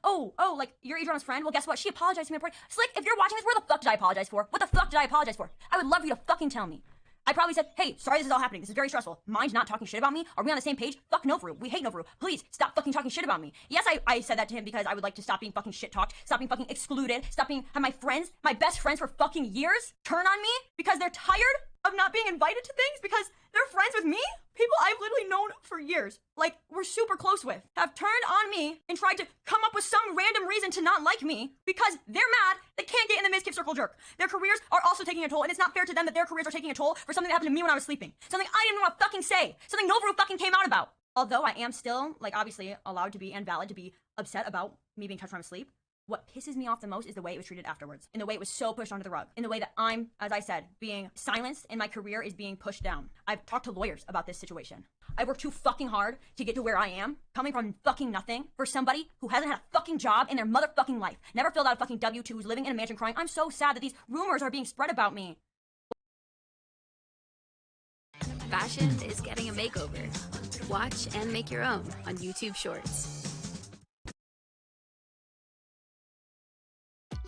Oh, like, you're Adriana's friend? Well, guess what? She apologized to me at a party. Slick, if you're watching this, where the fuck did I apologize for? What the fuck did I apologize for? I would love for you to fucking tell me. I probably said, hey, sorry this is all happening. This is very stressful. Mind not talking shit about me? Are we on the same page? Fuck Novaru. We hate Novaru. Please, stop fucking talking shit about me. Yes, I said that to him because I would like to stop being fucking shit talked, stop being fucking excluded, have my friends, my best friends for fucking years, turn on me because they're tired of not being invited to things because they're friends with me? People I've literally known for years, like, we're super close with, have turned on me and tried to come up with some random reason to not like me because they're mad they can't get in the Ms. Kiff Circle Jerk. Their careers are also taking a toll, and it's not fair to them that their careers are taking a toll for something that happened to me when I was sleeping. Something I didn't want to fucking say. Something Novaru fucking came out about. although I am still, like, obviously allowed to be and valid to be upset about me being touched when I'm asleep, what pisses me off the most is the way it was treated afterwards. In the way it was so pushed under the rug. In the way that I'm, as I said, being silenced and my career is being pushed down. I've talked to lawyers about this situation. I worked too fucking hard to get to where I am, coming from fucking nothing, for somebody who hasn't had a fucking job in their motherfucking life. Never filled out a fucking W-2s, living in a mansion crying, I'm so sad that these rumors are being spread about me. Fashion is getting a makeover. Watch and make your own on YouTube Shorts.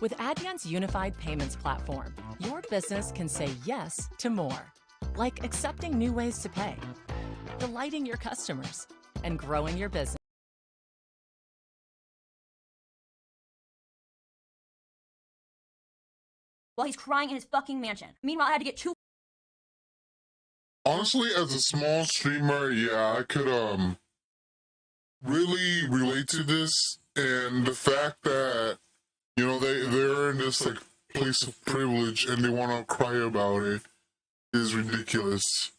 With Adyen's unified payments platform, your business can say yes to more, like accepting new ways to pay, delighting your customers, and growing your business. While he's crying in his fucking mansion. Meanwhile, I had to get two. Honestly, as a small streamer, yeah, I could really relate to this, and the fact that, you know, they're in this like place of privilege and they want to cry about it is ridiculous.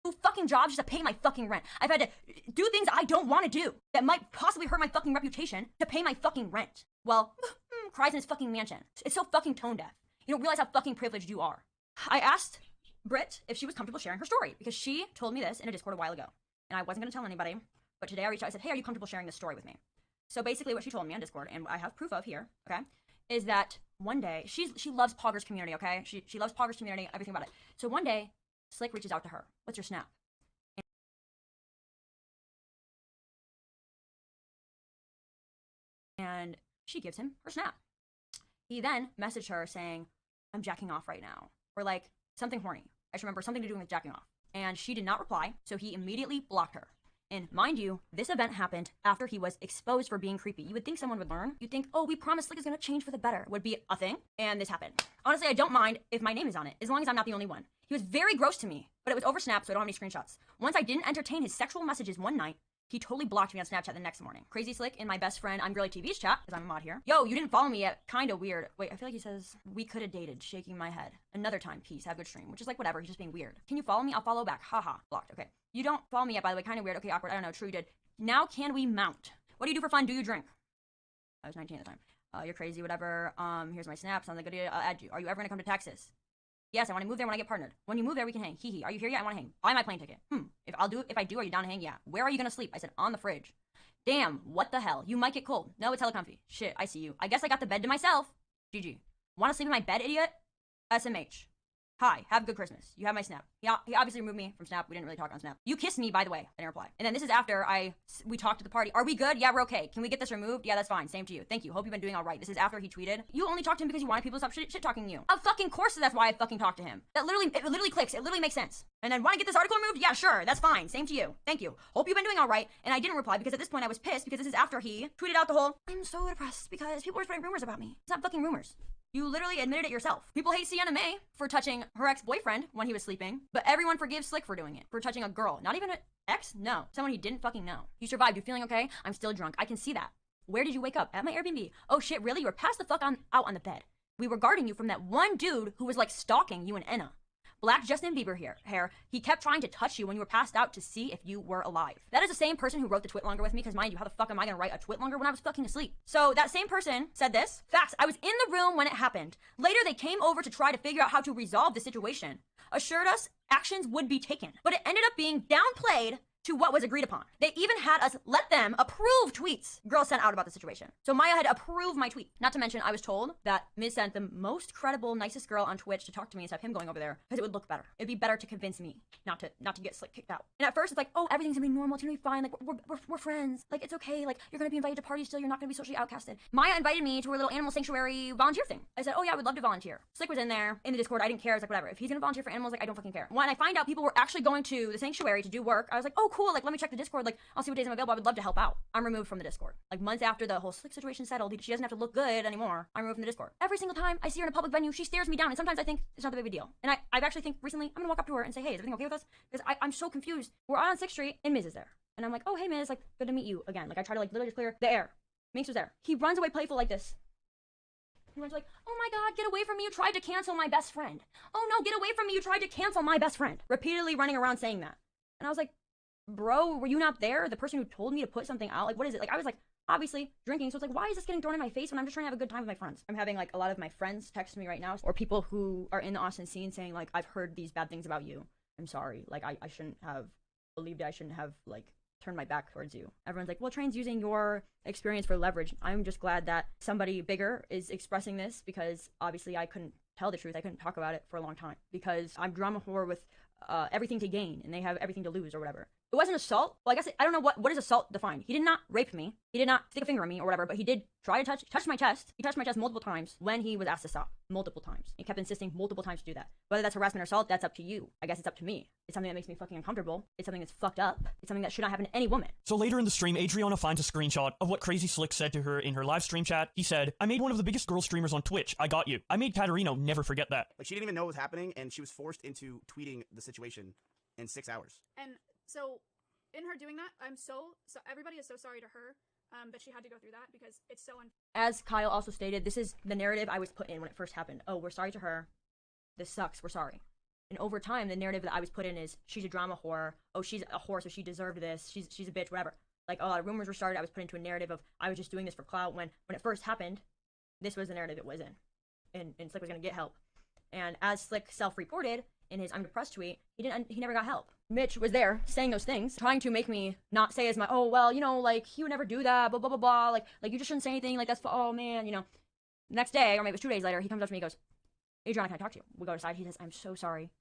Two fucking jobs just to pay my fucking rent. I've had to do things I don't want to do that might possibly hurt my fucking reputation to pay my fucking rent. Well, cries in his fucking mansion. It's so fucking tone deaf. You don't realize how fucking privileged you are. I asked Britt if she was comfortable sharing her story because she told me this in a Discord a while ago. And I wasn't going to tell anybody, but today I reached out. I said, hey, are you comfortable sharing this story with me? So basically what she told me on Discord, and I have proof of here, okay, is that one day, she loves Poggers community, okay? She loves Poggers community, everything about it. So one day, Slick reaches out to her. What's your snap? And she gives him her snap. He then messaged her saying, I'm jacking off right now. Or like, something horny. I just remember something to do with jacking off. And she did not reply, so he immediately blocked her. And mind you, this event happened after he was exposed for being creepy. You would think someone would learn. You'd think, oh, we promised Slick is gonna change for the better, would be a thing. And this happened. Honestly, I don't mind if my name is on it, as long as I'm not the only one. He was very gross to me, but it was over Snap, so I don't have any screenshots. Once I didn't entertain his sexual messages one night, he totally blocked me on Snapchat the next morning. Crazy Slick in my best friend I'm Girly TV's chat, because I'm a mod here. Yo, you didn't follow me yet. Kinda weird. Wait, I feel like he says, we could have dated, shaking my head. Another time, peace, have a good stream. Which is like, whatever, he's just being weird. Can you follow me? I'll follow back. Haha, blocked, okay. You don't follow me yet, by the way, kinda weird. Okay, awkward, I don't know, true you did. Now can we mount? What do you do for fun? Do you drink? I was 19 at the time. You're crazy, whatever. Here's my snap, sounds like a good idea. I'll add you. Are you ever gonna come to Texas? Yes, I want to move there when I get partnered. When you move there, we can hang. Hee hee. Are you here yet? I want to hang. Buy my plane ticket. If I do, are you down to hang? Yeah. Where are you gonna sleep? I said, on the fridge. Damn, what the hell? You might get cold. No, it's hella comfy. Shit, I see you. I guess I got the bed to myself. GG. Want to sleep in my bed, idiot? SMH. Hi, have a good Christmas. You have my snap. He obviously removed me from Snap. We didn't really talk on Snap. You kissed me, by the way. I didn't reply. And then this is after we talked to the party. Are we good? Yeah, we're okay. Can we get this removed? Yeah, that's fine. Same to you. Thank you. Hope you've been doing all right. This is after he tweeted. You only talked to him because you wanted people to stop shit talking you. Of fucking course that's why I fucking talked to him. It literally clicks. It literally makes sense. And then want to get this article removed? Yeah, sure. That's fine. Same to you. Thank you. Hope you've been doing all right. And I didn't reply because at this point I was pissed because this is after he tweeted out the whole, I'm so depressed because people are spreading rumors about me. It's not fucking rumors. You literally admitted it yourself. People hate Sienna May for touching her ex-boyfriend when he was sleeping, but everyone forgives Slick for doing it. For touching a girl. Not even an ex? No. Someone he didn't fucking know. You survived. You feeling okay? I'm still drunk. I can see that. Where did you wake up? At my Airbnb. Oh shit, really? You were passed the fuck out on the bed. We were guarding you from that one dude who was like stalking you and Enna. Black Justin Bieber hair. He kept trying to touch you when you were passed out to see if you were alive. That is the same person who wrote the twitlonger with me, because mind you, how the fuck am I gonna write a twitlonger when I was fucking asleep? So that same person said this. Facts, I was in the room when it happened. Later they came over to try to figure out how to resolve the situation. Assured us actions would be taken. But it ended up being downplayed to what was agreed upon. They even had us let them approve tweets girls sent out about the situation. So Maya had approved my tweet. Not to mention, I was told that Miz sent the most credible, nicest girl on Twitch to talk to me instead of him going over there, because it would look better. It'd be better to convince me not to get Slick kicked out. And at first it's like, oh, everything's gonna be normal, it's gonna be fine, like we're friends, like it's okay, like you're gonna be invited to parties still, you're not gonna be socially outcasted. Maya invited me to her little animal sanctuary volunteer thing. I said, oh yeah, I would love to volunteer. Slick was in there in the Discord. I didn't care. I was like, whatever. If he's gonna volunteer for animals, like I don't fucking care. When I find out people were actually going to the sanctuary to do work, I was like, oh cool, like let me check the Discord. Like, I'll see what days I'm available. I would love to help out. I'm removed from the Discord. Like, months after the whole Slick situation settled, she doesn't have to look good anymore. I'm removed from the Discord. Every single time I see her in a public venue, she stares me down, and sometimes I think it's not that big of a deal. And I actually think recently, I'm gonna walk up to her and say, hey, is everything okay with us? Because I'm so confused. We're on 6th Street, and Miz is there. And I'm like, oh, hey, Miz, like, good to meet you again. Like, I try to, like, literally just clear the air. Minx was there. He runs away playful like this. He runs like, oh my god, get away from me, you tried to cancel my best friend. Oh no, get away from me, you tried to cancel my best friend. Repeatedly running around saying that. And I was like, bro, were you not there? The person who told me to put something out, like, what is it? Like, I was like, obviously drinking, so it's like, why is this getting thrown in my face when I'm just trying to have a good time with my friends? I'm having like a lot of my friends text me right now, or people who are in the Austin scene saying like, I've heard these bad things about you. I'm sorry. Like, I shouldn't have believed it. I shouldn't have like turned my back towards you. Everyone's like, well, Train's using your experience for leverage. I'm just glad that somebody bigger is expressing this, because obviously I couldn't tell the truth. I couldn't talk about it for a long time because I'm drama whore with everything to gain and they have everything to lose or whatever. It wasn't assault. Well, I guess I don't know what is assault defined. He did not rape me. He did not stick a finger in me or whatever, but he did try to touch my chest. He touched my chest multiple times when he was asked to stop. Multiple times. He kept insisting multiple times to do that. Whether that's harassment or assault, that's up to you. I guess it's up to me. It's something that makes me fucking uncomfortable. It's something that's fucked up. It's something that should not happen to any woman. So later in the stream, Adriana finds a screenshot of what Crazy Slick said to her in her live stream chat. He said, I made one of the biggest girl streamers on Twitch. I got you. I made Katarino never forget that. Like, she didn't even know what was happening, and she was forced into tweeting the situation in 6 hours. And so, in her doing that, everybody is so sorry to her that she had to go through that, because it's so As Kyle also stated, this is the narrative I was put in when it first happened. Oh, we're sorry to her. This sucks. We're sorry. And over time, the narrative that I was put in is she's a drama whore. Oh, she's a whore, so she deserved this. She's a bitch, whatever. Like, a lot of rumors were started. I was put into a narrative of I was just doing this for clout, when it first happened, this was the narrative it was in. And Slick was going to get help. And as Slick self-reported in his I'm depressed tweet, he never got help. Mitch was there saying those things, trying to make me not say as my, oh, well, you know, like, he would never do that, blah, blah, blah, blah, like you just shouldn't say anything, like, that's, oh, man, you know. Next day, or maybe it was 2 days later, he comes up to me, he goes, Adriana, can I talk to you? We go aside, he says, I'm so sorry.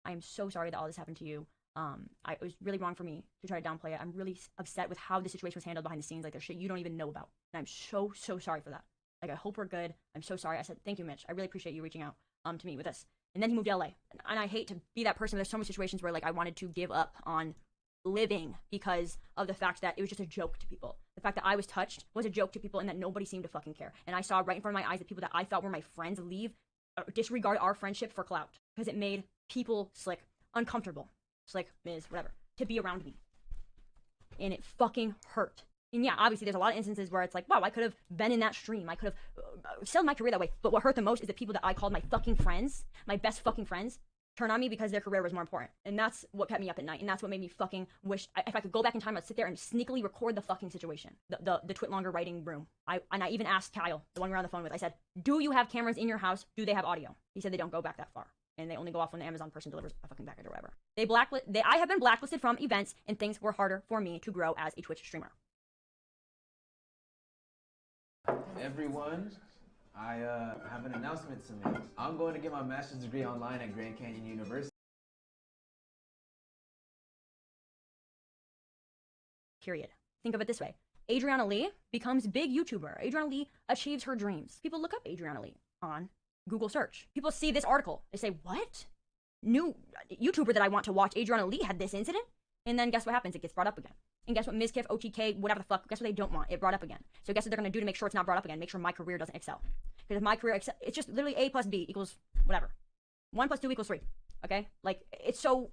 I am so sorry that all this happened to you. It was really wrong for me to try to downplay it. I'm really upset with how the situation was handled behind the scenes, like, there's shit you don't even know about. And I'm so sorry for that. Like, I hope we're good. I'm so sorry. I said, thank you, Mitch. I really appreciate you reaching out to me with this. And then he moved to LA. And I hate to be that person, but there's so many situations where, like, I wanted to give up on living because of the fact that it was just a joke to people. The fact that I was touched was a joke to people, and that nobody seemed to fucking care. And I saw right in front of my eyes that people that I thought were my friends leave, disregard our friendship for clout. Because it made people, Slick, uncomfortable. Slick, Ms., whatever, to be around me. And it fucking hurt. And yeah, obviously there's a lot of instances where it's like, wow, I could have been in that stream. I could have sold my career that way. But what hurt the most is the people that I called my fucking friends, my best fucking friends, turn on me because their career was more important. And that's what kept me up at night. And that's what made me fucking wish, if I could go back in time, I'd sit there and sneakily record the fucking situation. The Twitlonger writing room. I even asked Kyle, the one we're on the phone with, I said, do you have cameras in your house? Do they have audio? He said they don't go back that far. And they only go off when the Amazon person delivers a fucking package or whatever. I have been blacklisted from events, and things were harder for me to grow as a Twitch streamer. Everyone, I have an announcement to make. I'm going to get my master's degree online at Grand Canyon University. Period. Think of it this way. Adriana Lee becomes big YouTuber. Adriana Lee achieves her dreams. People look up Adriana Lee on Google search. People see this article. They say, what? New YouTuber that I want to watch, Adriana Lee, had this incident? And then guess what happens? It gets brought up again. And guess what? Ms. Kiff, OTK, whatever the fuck, guess what they don't want? It brought up again. So guess what they're going to do to make sure it's not brought up again? Make sure my career doesn't excel. Because if my career it's just literally A plus B equals whatever. 1 plus 2 equals 3. Okay? Like, it's so,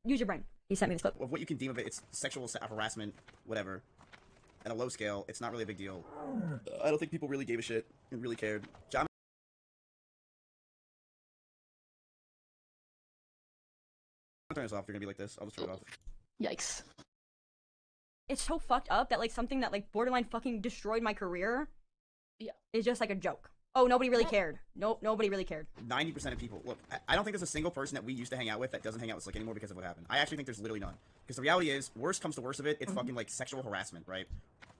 use your brain. He sent me this clip. Of what you can deem of it, it's sexual harassment, whatever. At a low scale, it's not really a big deal. I don't think people really gave a shit and really cared. John, I'll turn this off. You're gonna be like this. I'll just turn it off. Yikes. It's so fucked up that, like, something that, like, borderline fucking destroyed my career is just like a joke. Oh, nobody really cared. No, nobody really cared. 90% of people, look, I don't think there's a single person that we used to hang out with that doesn't hang out with Slick anymore because of what happened. I actually think there's literally none. Because the reality is, worst comes to worst of it, it's fucking, like, sexual harassment, right?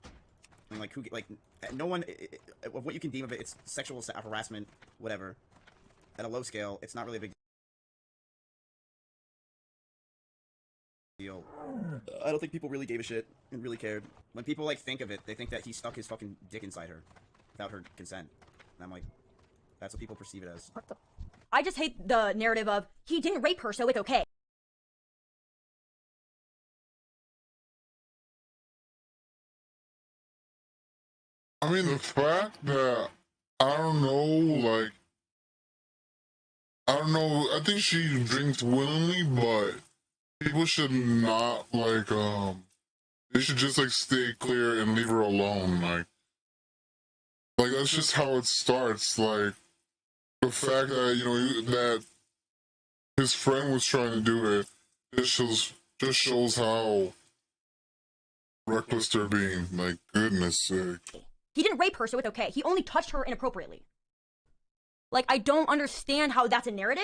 I mean, like, no one, of what you can deem of it, it's sexual harassment, whatever. At a low scale, it's not really a big deal. I don't think people really gave a shit and really cared. When people, like, think of it, they think that he stuck his fucking dick inside her without her consent. And I'm like, that's what people perceive it as. What the? I just hate the narrative of, he didn't rape her, so it's okay. I mean, the fact that, I don't know, I think she drinks willingly, but people should not, they should just, stay clear and leave her alone, like, that's just how it starts, the fact that, that his friend was trying to do it, just shows how Reckless being, my goodness sake. He didn't rape her, so it's okay. He only touched her inappropriately. Like, I don't understand how that's a narrative,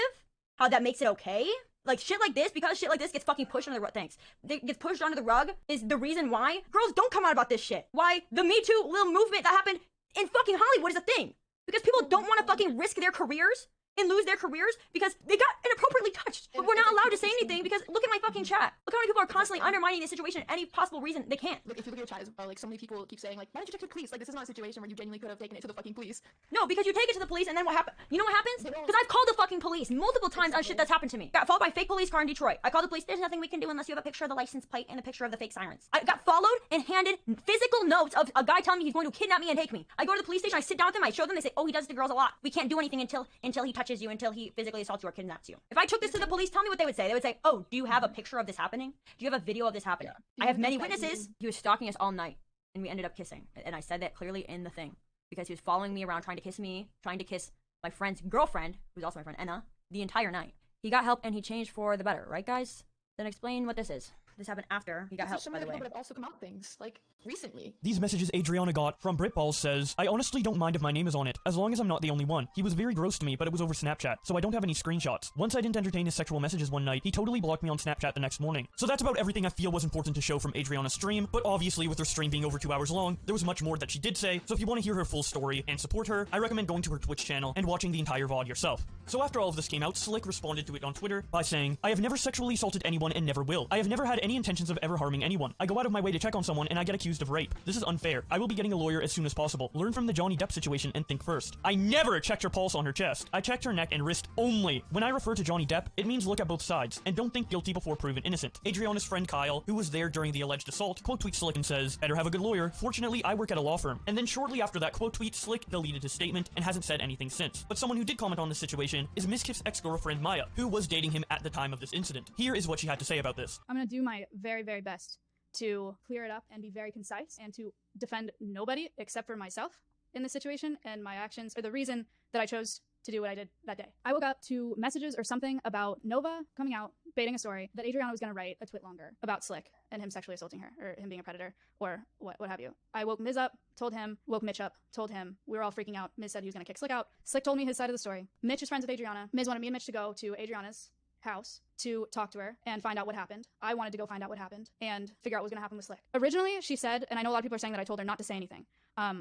how that makes it okay. Like, shit like this, because shit like this gets fucking pushed under the rug. Thanks. It gets pushed under the rug is the reason why girls don't come out about this shit. Why the Me Too little movement that happened in fucking Hollywood is a thing. Because people don't want to fucking risk their careers and lose their careers because they got inappropriately touched. But we're not allowed to say anything because look at my fucking chat. Look how many people are constantly undermining this situation any possible reason they can. Like, if you look at your chat as well, like, so many people keep saying, like, why didn't you take it to the police? Like, this is not a situation where you genuinely could have taken it to the fucking police. No, because you take it to the police and then what happens? You know what happens? Because I've called the fucking police multiple times on shit that's happened to me. Got followed by a fake police car in Detroit. I called the police. There's nothing we can do unless you have a picture of the license plate and a picture of the fake sirens. I got followed and handed physical notes of a guy telling me he's going to kidnap me and take me. I go to the police station. I sit down with them. I show them. They say, oh, he does it to girls a lot. We can't do anything until he touches you, until he physically assaults you or kidnaps you. If I took this to the police, tell me what they would say. They would say, oh, do you have a picture of this happening? Do you have a video of this happening? I have many witnesses. He was stalking us all night, and we ended up kissing. And I said that clearly in the thing, because he was following me around, trying to kiss me, trying to kiss my friend's girlfriend, who's also my friend, Enna, the entire night. He got help, and he changed for the better, right, guys? Then explain what this is. This happened after he got help, by the way. People have also come out things, like, recently. These messages Adriana got from Britballs says, I honestly don't mind if my name is on it, as long as I'm not the only one. He was very gross to me, but it was over Snapchat, so I don't have any screenshots. Once I didn't entertain his sexual messages one night, he totally blocked me on Snapchat the next morning. So that's about everything I feel was important to show from Adriana's stream, but obviously with her stream being over 2 hours long, there was much more that she did say, so if you want to hear her full story and support her, I recommend going to her Twitch channel and watching the entire VOD yourself. So after all of this came out, Slick responded to it on Twitter by saying, I have never sexually assaulted anyone and never will. I have never had any intentions of ever harming anyone. I go out of my way to check on someone and I get accused of rape. This is unfair. I will be getting a lawyer as soon as possible. Learn from the Johnny Depp situation and think first. I never checked her pulse on her chest. I checked her neck and wrist only. When I refer to Johnny Depp, it means look at both sides and don't think guilty before proven innocent. Adriana's friend Kyle, who was there during the alleged assault, quote tweets Slick and says, better have a good lawyer. Fortunately, I work at a law firm. And then shortly after that quote tweet, Slick deleted his statement and hasn't said anything since. But someone who did comment on this situation is Miskiff's ex-girlfriend Maya, who was dating him at the time of this incident. Here is what she had to say about this. I'm gonna do my very, very best to clear it up and be very concise and to defend nobody except for myself in this situation, and my actions are the reason that I chose to do what I did that day. I woke up to messages or something about Nova coming out, baiting a story that Adriana was going to write a twit longer about Slick and him sexually assaulting her, or him being a predator, or what have you. I woke Miz up, told him, woke Mitch up, told him. We were all freaking out. Miz said he was going to kick Slick out. Slick told me his side of the story. Mitch is friends with Adriana. Miz wanted me and Mitch to go to Adriana's house to talk to her and find out what happened. I wanted to go find out what happened and figure out what was going to happen with Slick. Originally, she said, and I know a lot of people are saying that I told her not to say anything,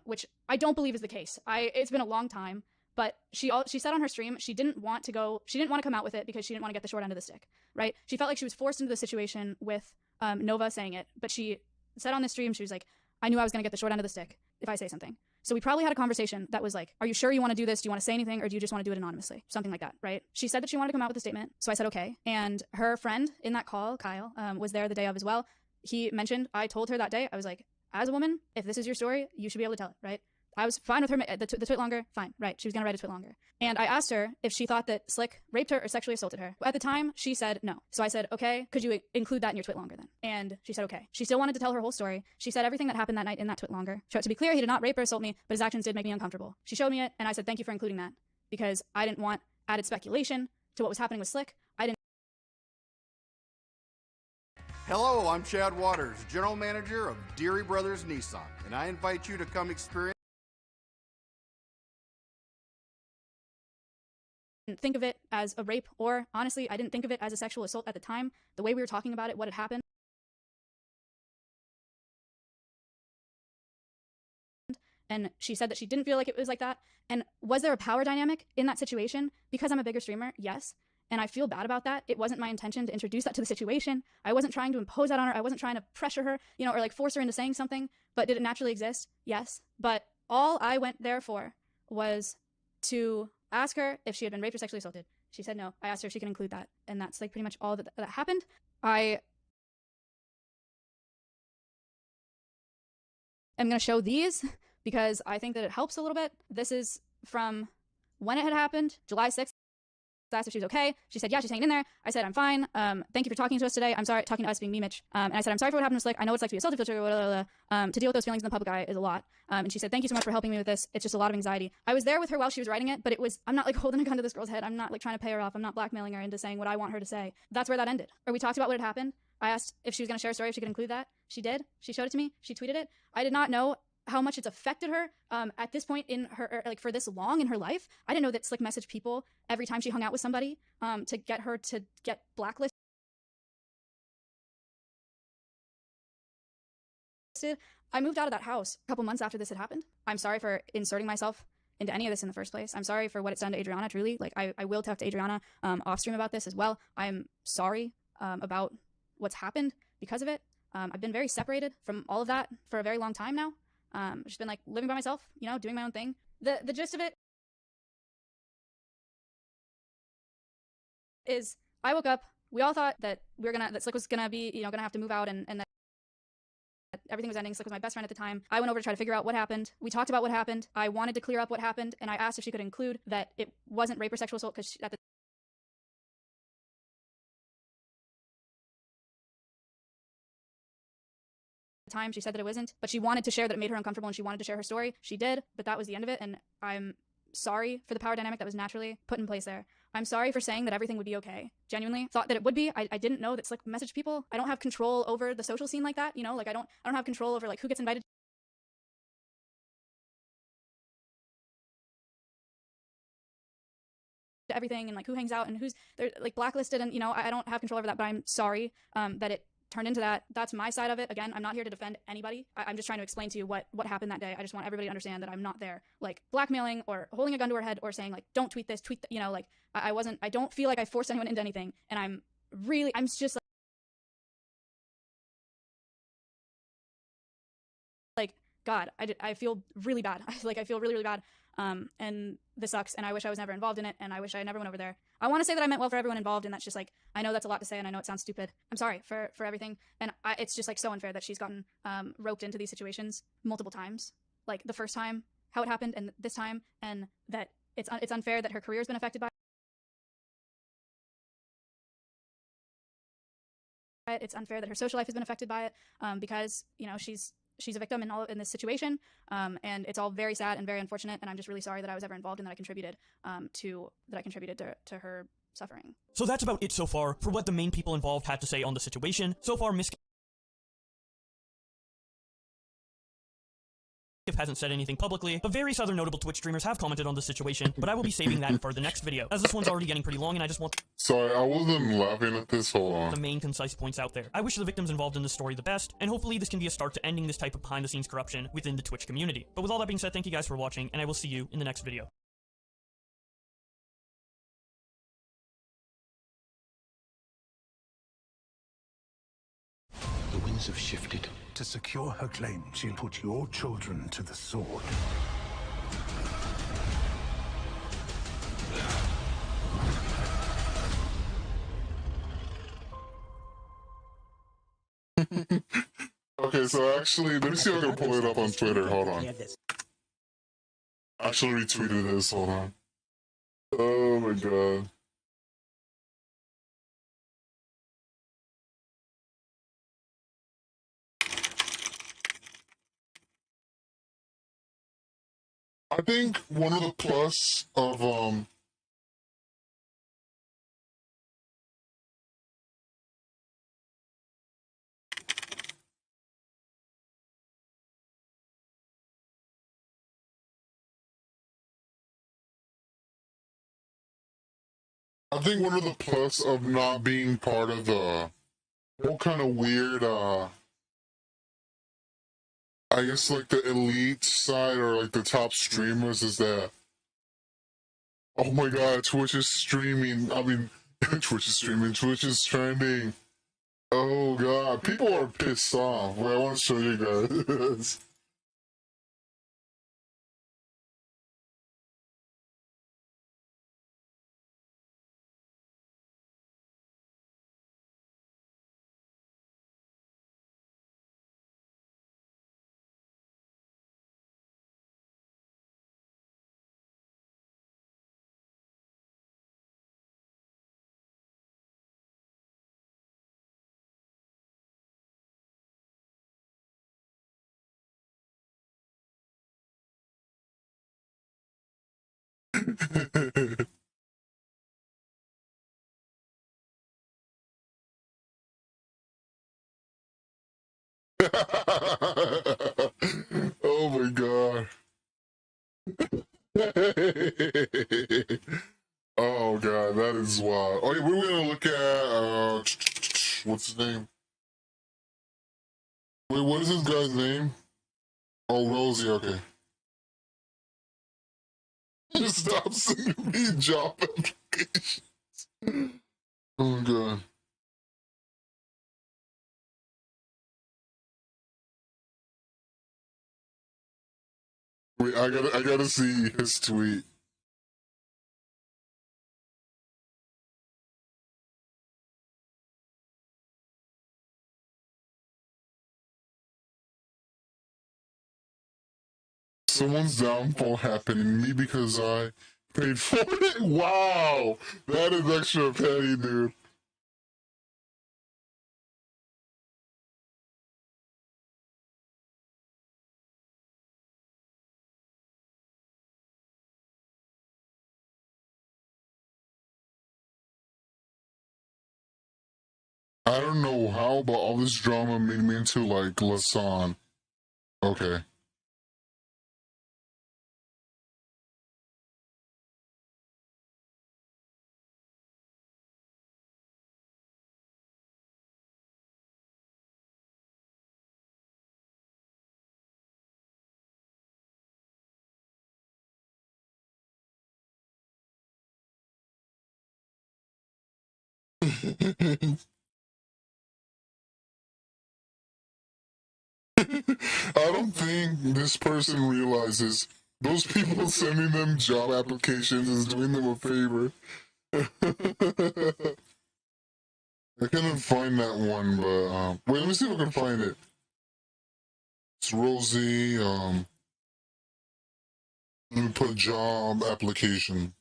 which I don't believe is the case. It's been a long time, but she said on her stream she didn't want to come out with it because she didn't want to get the short end of the stick, right? She felt like she was forced into the situation with Nova saying it, but she said on the stream, she was like, I knew I was going to get the short end of the stick if I say something. So we probably had a conversation that was like, are you sure you want to do this? Do you want to say anything, or do you just want to do it anonymously? Something like that, right? She said that she wanted to come out with a statement, so I said okay. And her friend in that call, Kyle, was there the day of as well. He mentioned, I told her that day, I was like, as a woman, if this is your story, you should be able to tell it, right? I was fine with her, the twit longer, fine, right? She was going to write a twit longer. And I asked her if she thought that Slick raped her or sexually assaulted her. At the time, she said no. So I said, okay, could you include that in your twit longer then? And she said, okay. She still wanted to tell her whole story. She said everything that happened that night in that twit longer. So to be clear, he did not rape or assault me, but his actions did make me uncomfortable. She showed me it, and I said, thank you for including that, because I didn't want added speculation to what was happening with Slick. Hello, I'm Chad Waters, General Manager of Deary Brothers Nissan, and I invite you to come experience. Didn't think of it as a rape, or honestly, I didn't think of it as a sexual assault at the time. The way we were talking about it, what had happened. And she said that she didn't feel like it was like that. And was there a power dynamic in that situation? Because I'm a bigger streamer, yes. And I feel bad about that. It wasn't my intention to introduce that to the situation. I wasn't trying to impose that on her. I wasn't trying to pressure her, or like force her into saying something. But did it naturally exist? Yes. But all I went there for was to ask her if she had been raped or sexually assaulted. She said no. I asked her if she could include that. And that's like pretty much all that happened. I am going to show these because I think that it helps a little bit. This is from when it had happened, July 6th. I asked if she was okay. She said, yeah, she's hanging in there. I said, I'm fine. Thank you for talking to us today. I'm sorry, talking to us being me, Mitch. And I said, I'm sorry for what happened to Slick. I know it's like to be assaulted, filter, blah, blah, blah. To deal with those feelings in the public eye is a lot. And she said, thank you so much for helping me with this. It's just a lot of anxiety. I was there with her while she was writing it, but I'm not like holding a gun to this girl's head. I'm not like trying to pay her off. I'm not blackmailing her into saying what I want her to say. That's where that ended. Or we talked about what had happened. I asked if she was going to share a story, if she could include that. She did. She showed it to me. She tweeted it. I did not know how much it's affected her at this point in her, like for this long in her life. I didn't know that Slick messaged people every time she hung out with somebody to get her to get blacklisted. I moved out of that house a couple months after this had happened. I'm sorry for inserting myself into any of this in the first place. I'm sorry for what it's done to Adriana, truly. Like, I will talk to Adriana off stream about this as well. I'm sorry about what's happened because of it. I've been very separated from all of that for a very long time now. I've just been like living by myself, you know, doing my own thing. The gist of it is I woke up, we all thought that that Slick was gonna be, you know, gonna have to move out and that everything was ending. Slick was my best friend at the time. I went over to try to figure out what happened. We talked about what happened. I wanted to clear up what happened, and I asked if she could include that it wasn't rape or sexual assault because at the time she said that it wasn't, but she wanted to share that it made her uncomfortable and she wanted to share her story. She did, but that was the end of it, and I'm sorry for the power dynamic that was naturally put in place there. I'm sorry for saying that everything would be okay. Genuinely thought that it would be. I didn't know that Slick messaged people. I don't have control over the social scene like that, you know, like I don't have control over like who gets invited to everything and like who hangs out and who's they're like blacklisted, and you know, I don't have control over that, but I'm sorry that it turned into that. That's my side of it. Again, I'm not here to defend anybody. I'm just trying to explain to you what happened that day. I just want everybody to understand that I'm not there like blackmailing or holding a gun to her head or saying like don't tweet this, tweet you know, like I wasn't. I don't feel like I forced anyone into anything, and I'm just like God, I feel really bad. I feel really bad. And this sucks, and I wish I was never involved in it, and I wish I never went over there. I want to say that I meant well for everyone involved, and that's just like, I know that's a lot to say, and I know it sounds stupid. I'm sorry for everything, and it's just like so unfair that she's gotten roped into these situations multiple times. Like the first time, how it happened, and this time, and that it's unfair that her career's been affected by it. It's unfair that her social life has been affected by it because, you know, she's a victim in this situation, and it's all very sad and very unfortunate, and I'm just really sorry that I was ever involved and that I contributed to her suffering. So that's about it so far for what the main people involved had to say on the situation. So far, Miss hasn't said anything publicly, but various other notable Twitch streamers have commented on the situation, but I will be saving that for the next video, as this one's already getting pretty long and I just want Sorry, I wasn't laughing at this. Hold on. the main concise points out there. I wish the victims involved in this story the best, and hopefully this can be a start to ending this type of behind-the-scenes corruption within the Twitch community. But with all that being said, thank you guys for watching, and I will see you in the next video. The winds have shifted. To secure her claim, she'll put your children to the sword. Okay, so actually, let me see if I can pull it up on Twitter. Hold on. I actually retweeted this. Hold on. Oh my god. I think one of the plus of I think one of the plus of not being part of the whole kind of weird I guess like the elite side or like the top streamers is that, oh my god, Twitch is streaming. I mean, Twitch is streaming. Twitch is trending. Oh god, people are pissed off. Wait, I want to show you guys. Oh my god. Oh god, that is wild. Oh yeah, we're gonna look at what's his name? Wait, what is this guy's name? Oh, Rosie, okay. Just stop sending me job applications. Oh god. Wait, I gotta see his tweet. Someone's downfall happened to me because I paid for it. Wow, that is extra petty, dude. I don't know how, but all this drama made me into like Lasan. Okay. I don't think this person realizes those people sending them job applications is doing them a favor. I couldn't find that one, but wait, let me see if I can find it. It's Rosie. Let me put job application.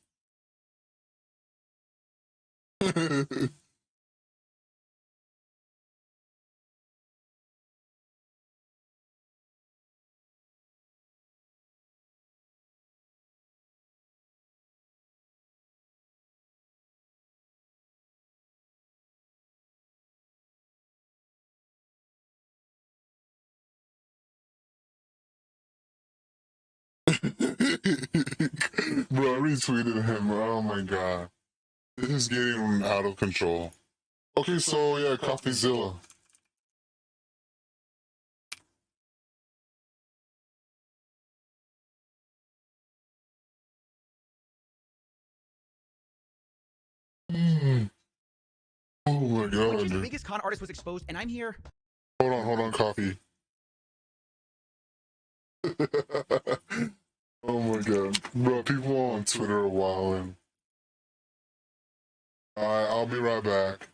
Bro, I retweeted him. Oh my god. This is getting out of control. Okay, so yeah, CoffeeZilla. Oh my god. The biggest con artist was exposed, and I'm here. Hold on, coffee. Oh my god. Bro, people on Twitter are wilding. Alright, I'll be right back.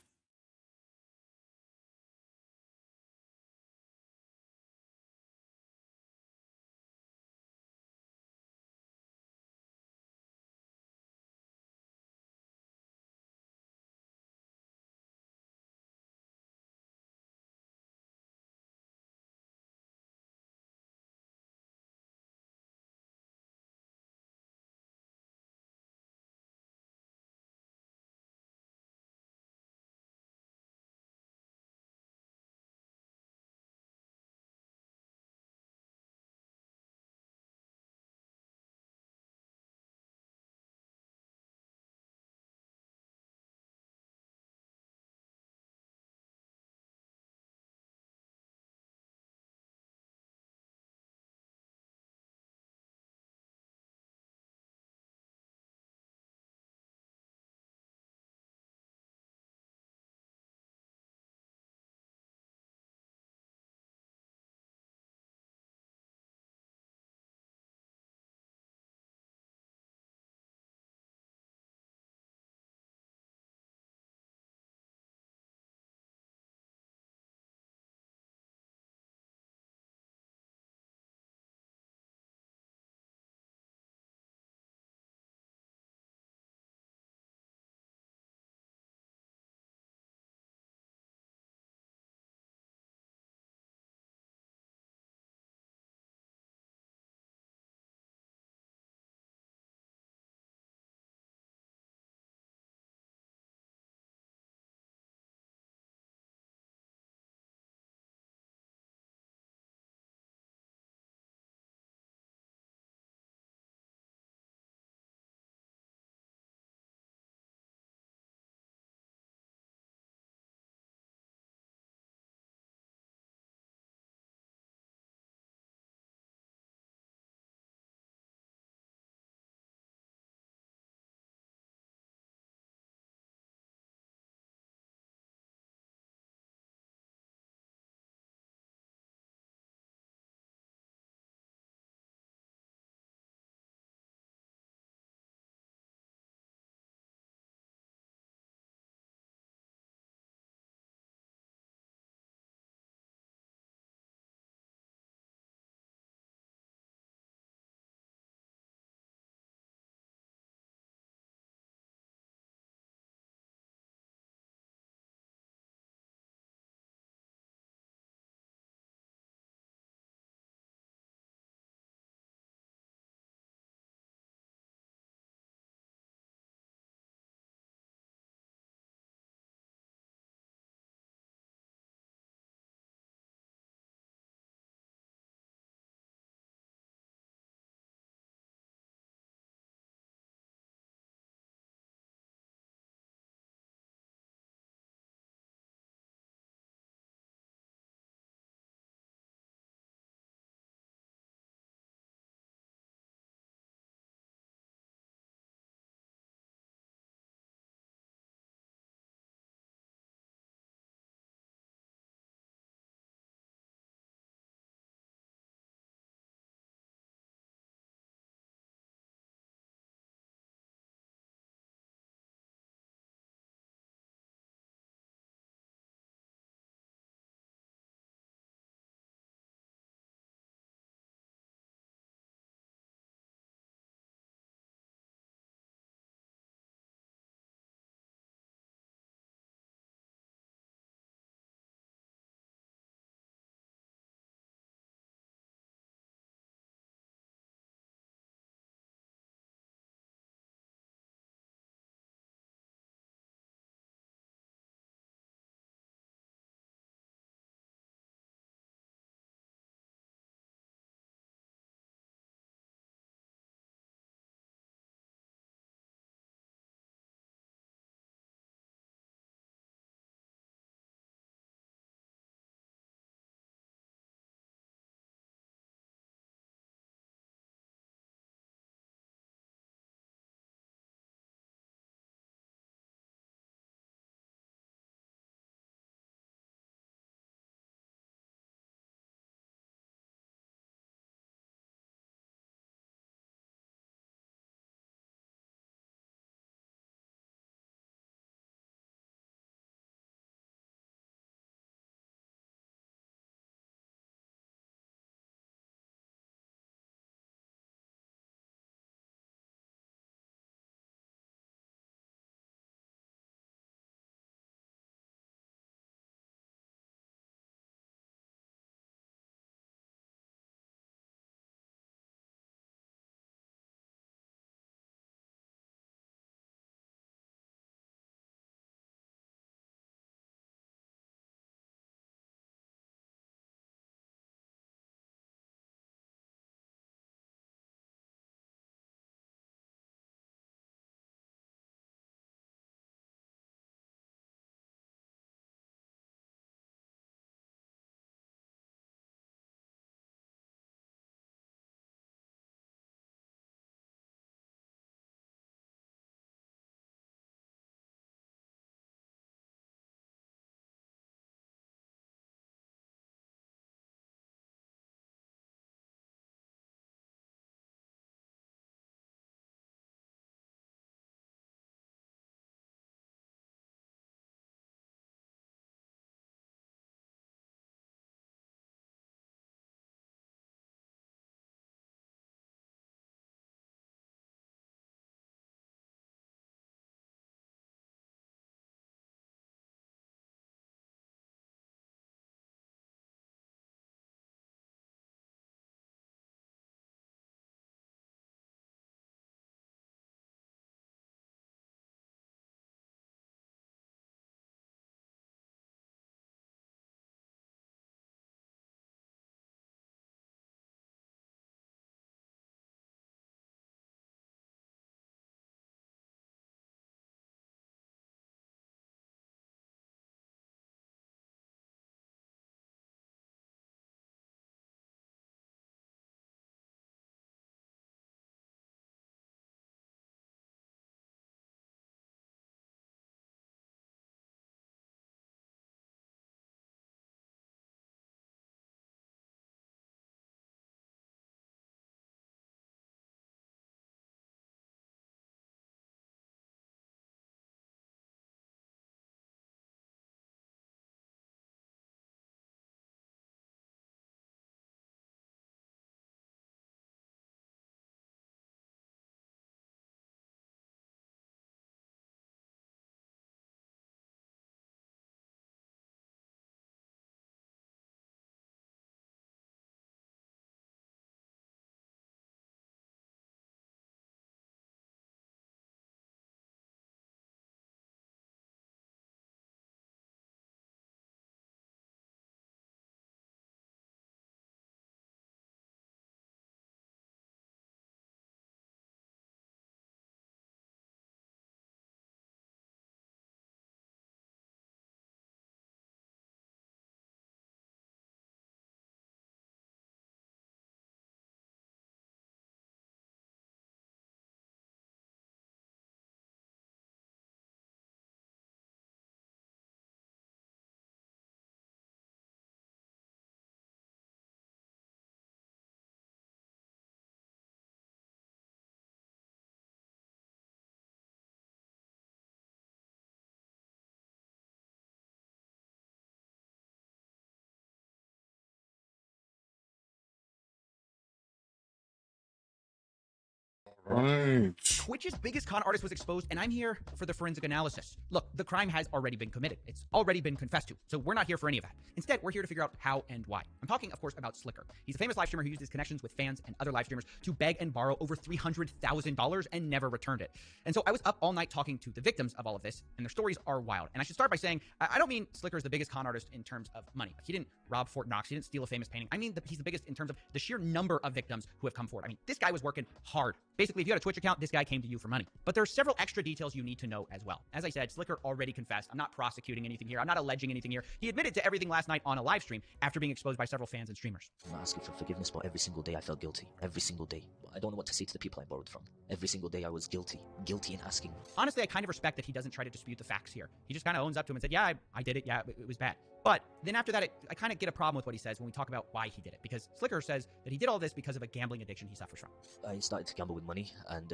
Right. Twitch's biggest con artist was exposed, and I'm here for the forensic analysis. Look, the crime has already been committed. It's already been confessed to, so we're not here for any of that. Instead, we're here to figure out how and why. I'm talking, of course, about Slicker. He's a famous live streamer who used his connections with fans and other live streamers to beg and borrow over $300,000 and never returned it. And so I was up all night talking to the victims of all of this, and their stories are wild. And I should start by saying, I don't mean Slicker is the biggest con artist in terms of money. He didn't rob Fort Knox. He didn't steal a famous painting. I mean, he's the biggest in terms of the sheer number of victims who have come forward. I mean, this guy was working hard. Basically, if you had a Twitch account, this guy came to you for money. But there are several extra details you need to know as well. As I said, Slicker already confessed. I'm not prosecuting anything here. I'm not alleging anything here. He admitted to everything last night on a live stream after being exposed by several fans and streamers. I'm not asking for forgiveness, but every single day I felt guilty. Every single day. I don't know what to say to the people I borrowed from. Every single day I was guilty. Guilty in asking. Honestly, I kind of respect that he doesn't try to dispute the facts here. He just kind of owns up to him and said, yeah, I did it. Yeah, it was bad. But then after that, I kind of get a problem with what he says when we talk about why he did it. Because Slicker says that he did all this because of a gambling addiction he suffers from. I started to gamble with money, and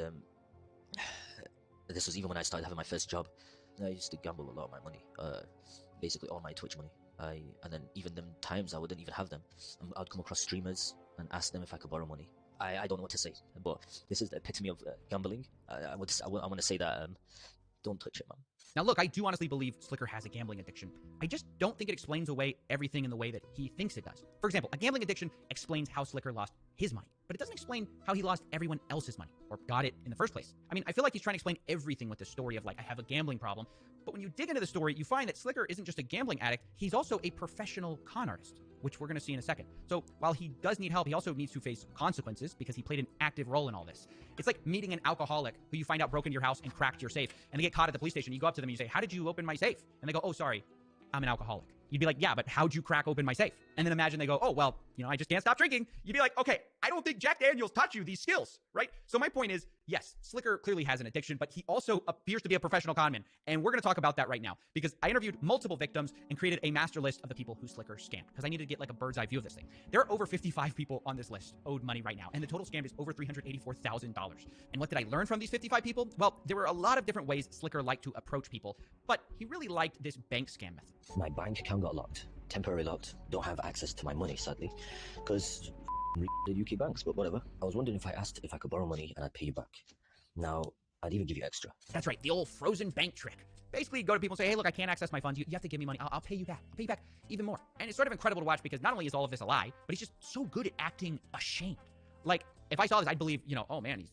this was even when I started having my first job. I used to gamble a lot of my money, basically all my Twitch money. And then even them times I wouldn't even have them. I'd come across streamers and ask them if I could borrow money. I don't know what to say, but this is the epitome of gambling. I want to say that don't touch it, man. Now look, I do honestly believe Slicker has a gambling addiction. I just don't think it explains away everything in the way that he thinks it does. For example, a gambling addiction explains how Slicker lost his money, but it doesn't explain how he lost everyone else's money, or got it in the first place. I mean, I feel like he's trying to explain everything with the story of, like, I have a gambling problem, but when you dig into the story, you find that Slicker isn't just a gambling addict, he's also a professional con artist, which we're going to see in a second. So while he does need help, he also needs to face consequences because he played an active role in all this. It's like meeting an alcoholic who you find out broke into your house and cracked your safe, and they get caught at the police station. You go up to them and you say, how did you open my safe? And they go, oh, sorry, I'm an alcoholic. You'd be like, yeah, but how'd you crack open my safe? And then imagine they go, oh, well, you know, I just can't stop drinking. You'd be like, okay, I don't think Jack Daniels taught you these skills, right? So my point is, yes, Slicker clearly has an addiction, but he also appears to be a professional conman. And we're going to talk about that right now because I interviewed multiple victims and created a master list of the people who Slicker scammed because I needed to get like a bird's eye view of this thing. There are over 55 people on this list owed money right now, and the total scam is over $384,000. And what did I learn from these 55 people? Well, there were a lot of different ways Slicker liked to approach people, but he really liked this bank scam method. My bank account got locked. Temporarily locked. Don't have access to my money, sadly, because the UK banks, but whatever. I was wondering if I asked if I could borrow money and I'd pay you back. Now, I'd even give you extra. That's right, the old frozen bank trick. Basically, you go to people and say, hey, look, I can't access my funds. You have to give me money. I'll pay you back. I'll pay you back even more. And it's sort of incredible to watch because not only is all of this a lie, but he's just so good at acting ashamed. Like, if I saw this, I'd believe, you know, oh man,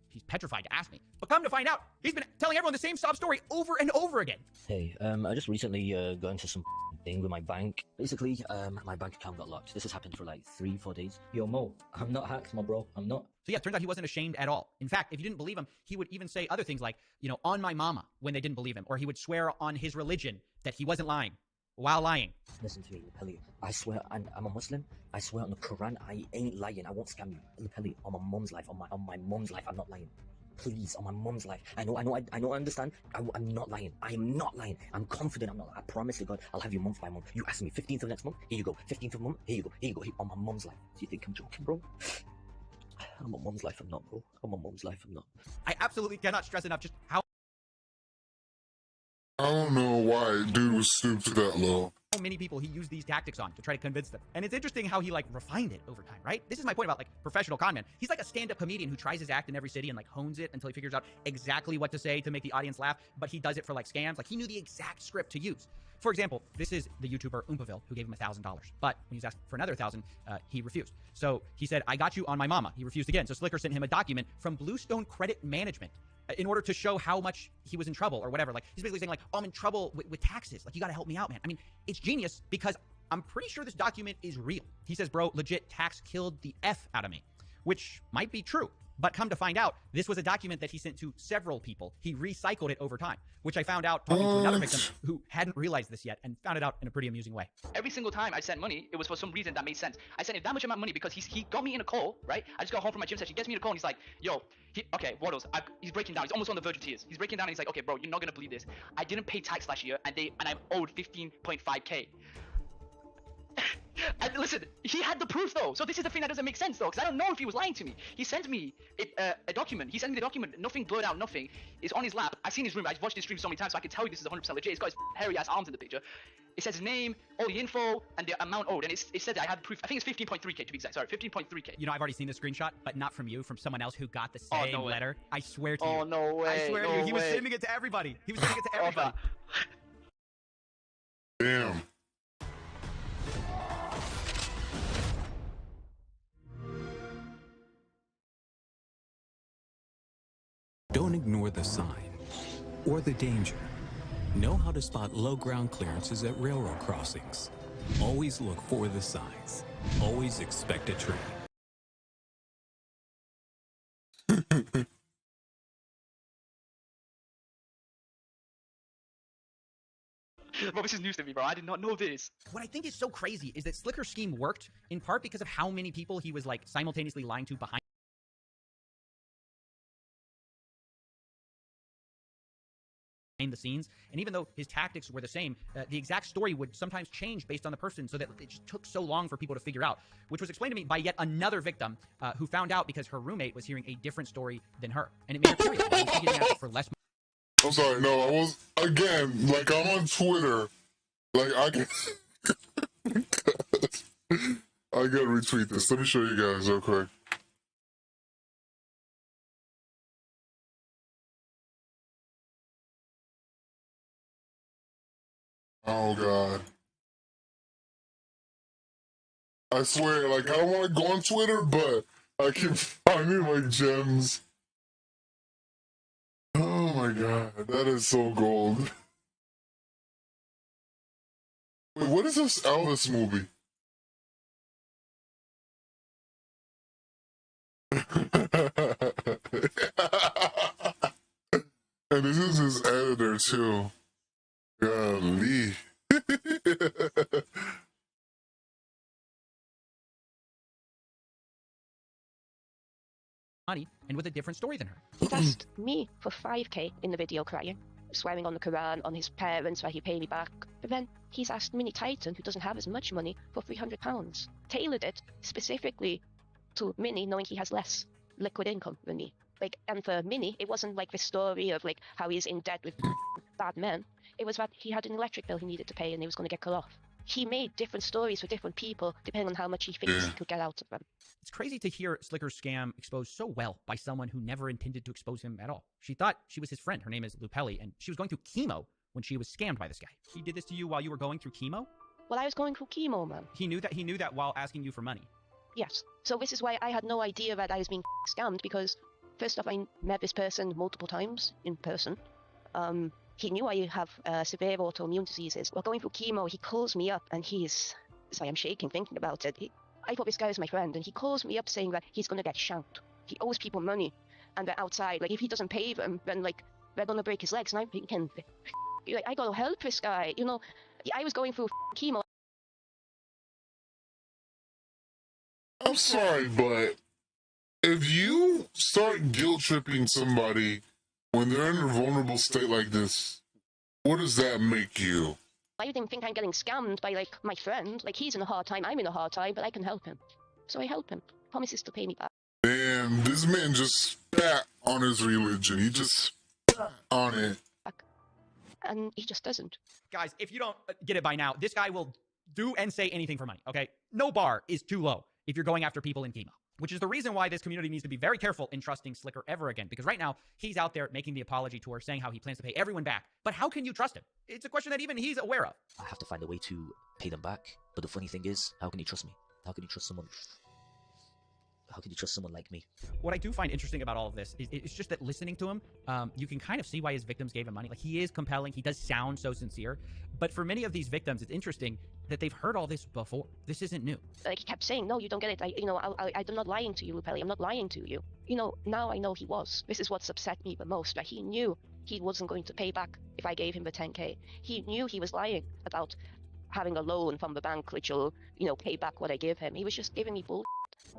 he's petrified to ask me. But come to find out, he's been telling everyone the same sob story over and over again. Hey, I just recently got into some thing with my bank. Basically, my bank account got locked. This has happened for like 3-4 days. Yo, Mo, I'm not hacked, my bro. I'm not. So yeah, it turns out he wasn't ashamed at all. In fact, if you didn't believe him, he would even say other things like, you know, on my mama when they didn't believe him. Or he would swear on his religion that he wasn't lying while lying. Listen to me, Lepelli. I swear I'm a Muslim. I swear on the Quran, I ain't lying. I won't scam you. Lepelli, on my mom's life, on my mom's life, I'm not lying. Please, on my mom's life. I understand. I'm not lying. I am not lying. I'm confident I'm not. I promise to God, I'll have you month by month. You ask me 15th of next month, here you go. 15th of month, here you go. Here you go. On my mom's life. Do you think I'm joking, bro? On my mom's life, I'm not, bro. On my mom's life, I'm not. I absolutely cannot stress enough just how I don't know why dude was stooped to that low. many people he used these tactics on to try to convince them. And it's interesting how he like refined it over time, right? This is my point about like professional con man. He's like a stand-up comedian who tries his act in every city and like hones it until he figures out exactly what to say to make the audience laugh, but he does it for like scams. Like he knew the exact script to use. For example, this is the YouTuber Oompaville who gave him $1,000, but when he was asked for another $1,000, he refused. So he said, I got you on my mama. He refused again. So Slicker sent him a document from Bluestone Credit Management in order to show how much he was in trouble or whatever. Like he's basically saying like, oh, I'm in trouble with taxes. Like you got to help me out, man. I mean, it's genius because I'm pretty sure this document is real. He says, bro, legit tax killed the F out of me, which might be true. But come to find out, this was a document that he sent to several people. He recycled it over time, which I found out talking to another victim who hadn't realized this yet and found it out in a pretty amusing way. Every single time I sent money, it was for some reason that made sense. I sent him that much amount of money because he got me in a call, right? I just got home from my gym session. He gets me in a call and he's like, yo, okay, Waddles, he's breaking down. He's almost on the verge of tears. He's breaking down and he's like, okay, bro, you're not going to believe this. I didn't pay tax last year and I'm owed 15.5K. And listen, he had the proof though, so this is the thing that doesn't make sense though, because I don't know if he was lying to me. He sent me a document. He sent me the document, nothing blurred out, nothing. It's on his lap. I've seen his room. I've watched his stream so many times, so I can tell you this is 100% legit. It's got his hairy ass arms in the picture. It says his name, all the info, and the amount owed. And it said I have proof. I think it's 15.3K to be exact. Sorry, 15.3K. You know, I've already seen the screenshot, but not from you, from someone else who got the same no way. letter. I swear to you. Oh, no way. I swear to no you. He was way. sending it to everybody. He was sending it to everybody. Damn. Don't ignore the sign or the danger. Know how to spot low ground clearances at railroad crossings. Always look for the signs. Always expect a tree. Bro, this is news to me, bro. I did not know this. What I think is so crazy is that Slicker's scheme worked in part because of how many people he was like simultaneously lying to behind the scenes. And even though his tactics were the same, the exact story would sometimes change based on the person, so that it just took so long for people to figure out, which was explained to me by yet another victim who found out because her roommate was hearing a different story than her. And it made her curious. Why was she getting out for less money? I'm sorry, no, I was, again, like, I'm on Twitter. Like, I gotta retweet this. Let me show you guys real quick. Oh, God. I swear, like, I don't want to go on Twitter, but I keep finding, like, gems. Oh, my God. That is so gold. Wait, what is this Elvis movie? And this is his editor, too. Golly. Money and with a different story than her. He asked me for 5K in the video crying, swearing on the Quran, on his parents, where he pay me back. But then he's asked Mini Titan, who doesn't have as much money, for £300. Tailored it specifically to Mini, knowing he has less liquid income than me. Like, and for Mini, it wasn't like the story of like how he's in debt with bad men. It was that he had an electric bill he needed to pay and he was going to get cut off. He made different stories for different people, depending on how much he thinks he could get out of them. It's crazy to hear Slicker's scam exposed so well by someone who never intended to expose him at all. She thought she was his friend. Her name is Lupelli, and she was going through chemo when she was scammed by this guy. He did this to you while you were going through chemo? Well, I was going through chemo, man. He knew that while asking you for money. Yes. So this is why I had no idea that I was being scammed, because first off, I met this person multiple times in person. He knew I have severe autoimmune diseases. While going through chemo, he calls me up and sorry, I'm shaking thinking about it. I thought this guy was my friend, and he calls me up saying that he's going to get shanked. He owes people money, and they're outside. Like, if he doesn't pay them, then, like, they're going to break his legs. And I'm thinking, like, I got to help this guy. You know, I was going through chemo. I'm sorry, but if you start guilt-tripping somebody when they're in a vulnerable state like this, what does that make you? I didn't think I'm getting scammed by, like, my friend. Like, he's in a hard time, I'm in a hard time, but I can help him. So I help him. Promises to pay me back. And this man just spat on his religion. He just spat on it. And he just doesn't. Guys, if you don't get it by now, this guy will do and say anything for money, okay? No bar is too low if you're going after people in chemo. Which is the reason why this community needs to be very careful in trusting Slicker ever again. Because right now, he's out there making the apology tour, saying how he plans to pay everyone back. But how can you trust him? It's a question that even he's aware of. I have to find a way to pay them back. But the funny thing is, how can you trust me? How can you trust someone? How can you trust someone like me? What I do find interesting about all of this is it's just that listening to him, you can kind of see why his victims gave him money. Like, he is compelling. He does sound so sincere. But for many of these victims, it's interesting that they've heard all this before. This isn't new. Like, he kept saying, no, you don't get it. I'm not lying to you, Lupelli. I'm not lying to you. You know, now I know he was. This is what's upset me the most, that he knew he wasn't going to pay back if I gave him the 10K. He knew he was lying about having a loan from the bank, which will, pay back what I give him. He was just giving me bull.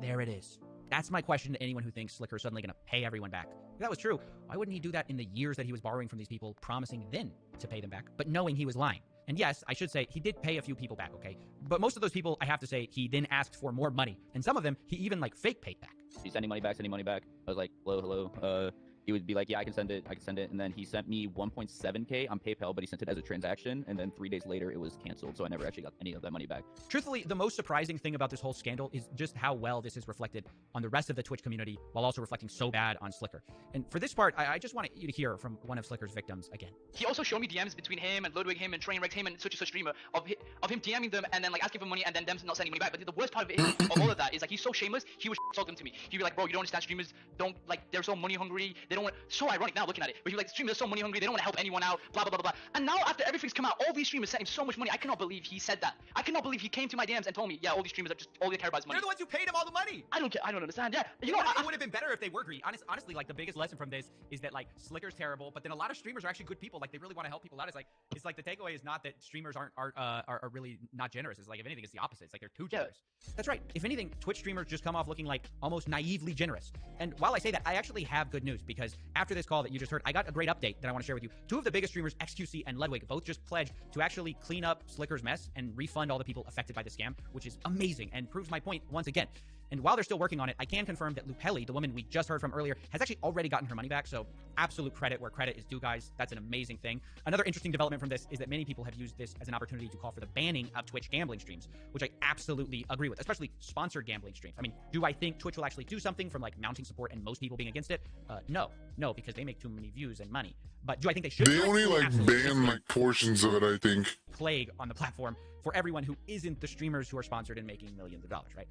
There it is. That's my question to anyone who thinks Slicker's suddenly going to pay everyone back. If that was true, why wouldn't he do that in the years that he was borrowing from these people, promising then to pay them back, but knowing he was lying? And yes, I should say, he did pay a few people back, okay? But most of those people, I have to say, he then asked for more money. And some of them, he even, fake paid back. You sending money back, sending money back. I was like, hello, he would be like, yeah, I can send it, and then he sent me 1.7K on PayPal, but he sent it as a transaction, and then 3 days later it was canceled, so I never actually got any of that money back. Truthfully, the most surprising thing about this whole scandal is just how well this is reflected on the rest of the Twitch community, while also reflecting so bad on Slicker. And for this part, I just want you to hear from one of Slicker's victims again. He also showed me DMs between him and Ludwig, him and Trainwreck, him and such and such streamer of him DMing them and then like asking for money and then them not sending money back. But the worst part of all of that is like he's so shameless. He would talk them to me. He'd be like, bro, you don't understand, streamers don't like, they're so money hungry. They don't want. So ironic now looking at it. But he'd be like, streamers are so money hungry. They don't want to help anyone out. Blah blah blah blah. And now after everything's come out, all these streamers sent him so much money. I cannot believe he said that. I cannot believe he came to my DMs and told me, yeah, all these streamers are just all they care about is money. They're the ones who paid him all the money. I don't care. I don't understand. Yeah, you know, it would have been better if they were greedy. Honestly, like the biggest lesson from this is that like Slicker's terrible, but then a lot of streamers are actually good people. Like they really want to help people out. It's like the takeaway is not that streamers are really not generous. It's like if anything, it's the opposite. It's like they're too generous. That's right. If anything, Twitch streamers just come off looking like almost naively generous. And while I say that, I actually have good news because after this call that you just heard, I got a great update that I want to share with you. Two of the biggest streamers, XQC and Ludwig, both just pledged to actually clean up Slicker's mess and refund all the people affected by the scam, which is amazing and proves my point once again. And while they're still working on it, I can confirm that Lupelli, the woman we just heard from earlier, has actually already gotten her money back. So absolute credit where credit is due, guys. That's an amazing thing. Another interesting development from this is that many people have used this as an opportunity to call for the banning of Twitch gambling streams, which I absolutely agree with, especially sponsored gambling streams. I mean, do I think Twitch will actually do something from like mounting support and most people being against it? No, because they make too many views and money. But do I think they should? They only like ban like portions of it, I think. Plague on the platform for everyone who isn't the streamers who are sponsored and making millions of dollars, right?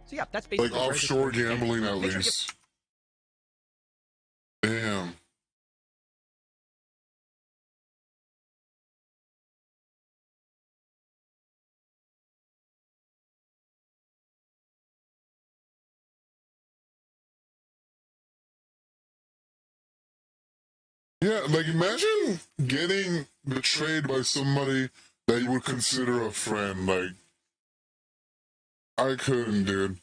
So yeah, that's basically like offshore gambling at least. Damn. Yeah, like imagine getting betrayed by somebody that you would consider a friend. Like, I couldn't, dude.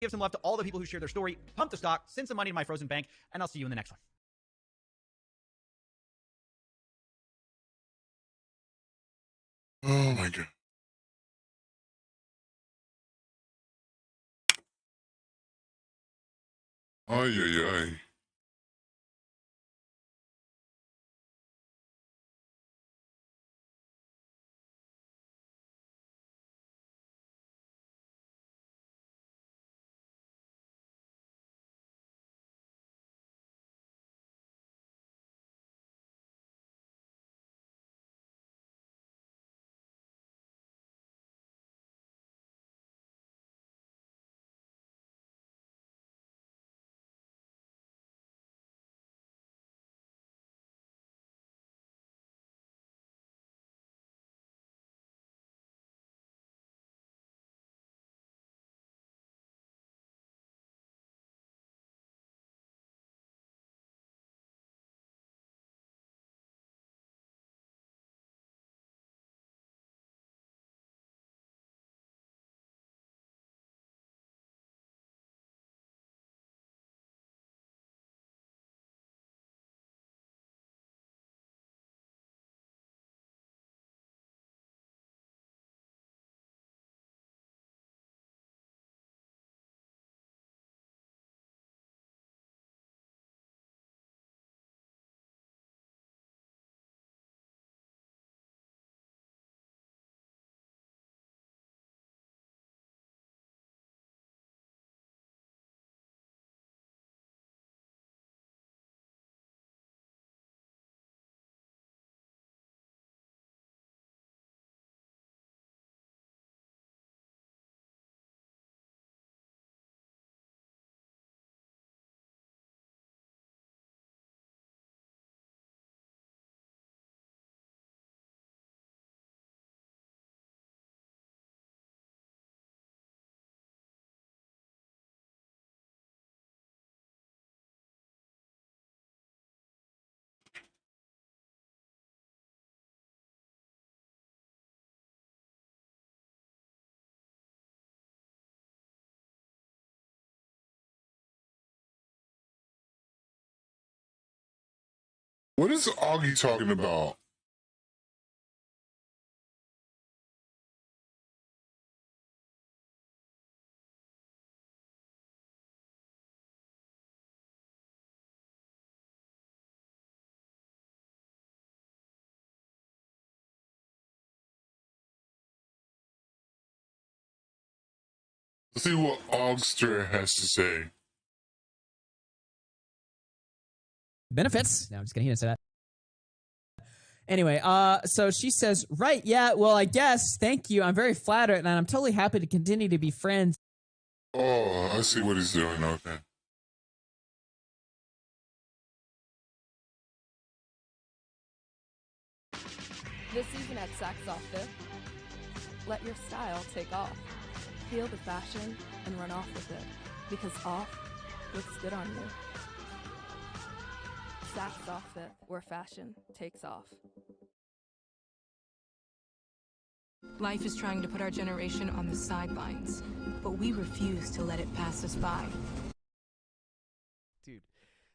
Give some love to all the people who share their story. Pump the stock, send some money to my frozen bank, and I'll see you in the next one. Oh my god. Ay, ay, ay. What is Augie talking about? Let's see what Ogster has to say. Benefits? No, I'm just kidding. He didn't say that. Anyway, so she says, right, yeah, well, I guess, thank you. I'm very flattered, and I'm totally happy to continue to be friends. Oh, I see what he's doing. Okay. This season at Saks Off 5th, let your style take off. Feel the fashion and run off with it, because off looks good on you. Saks Off 5th, where fashion takes off. Life is trying to put our generation on the sidelines, but we refuse to let it pass us by. Dude,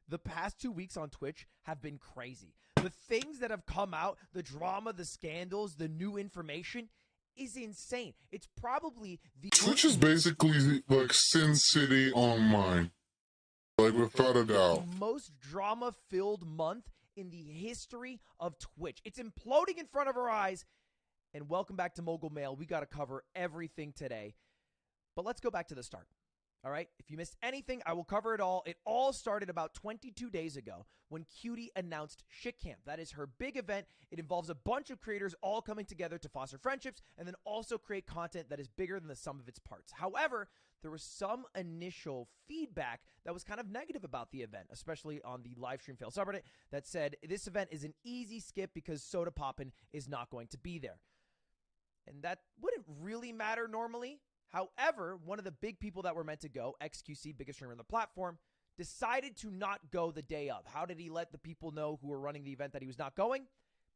the past 2 weeks on Twitch have been crazy. The things that have come out, the drama, the scandals, the new information is insane. It's probably the Twitch is basically like Sin City online. Like, without a doubt. most drama-filled month in the history of Twitch. It's imploding in front of our eyes. And welcome back to Mogul Mail. We got to cover everything today. But let's go back to the start. All right? If you missed anything, I will cover it all. It all started about 22 days ago when Cutie announced Shit Camp. That is her big event. It involves a bunch of creators all coming together to foster friendships and then also create content that is bigger than the sum of its parts. However, there was some initial feedback that was kind of negative about the event, especially on the live stream fail subreddit that said this event is an easy skip because Soda Poppin is not going to be there. And that wouldn't really matter normally. However, one of the big people that were meant to go, XQC, biggest streamer on the platform, decided to not go the day of. How did he let the people know who were running the event that he was not going?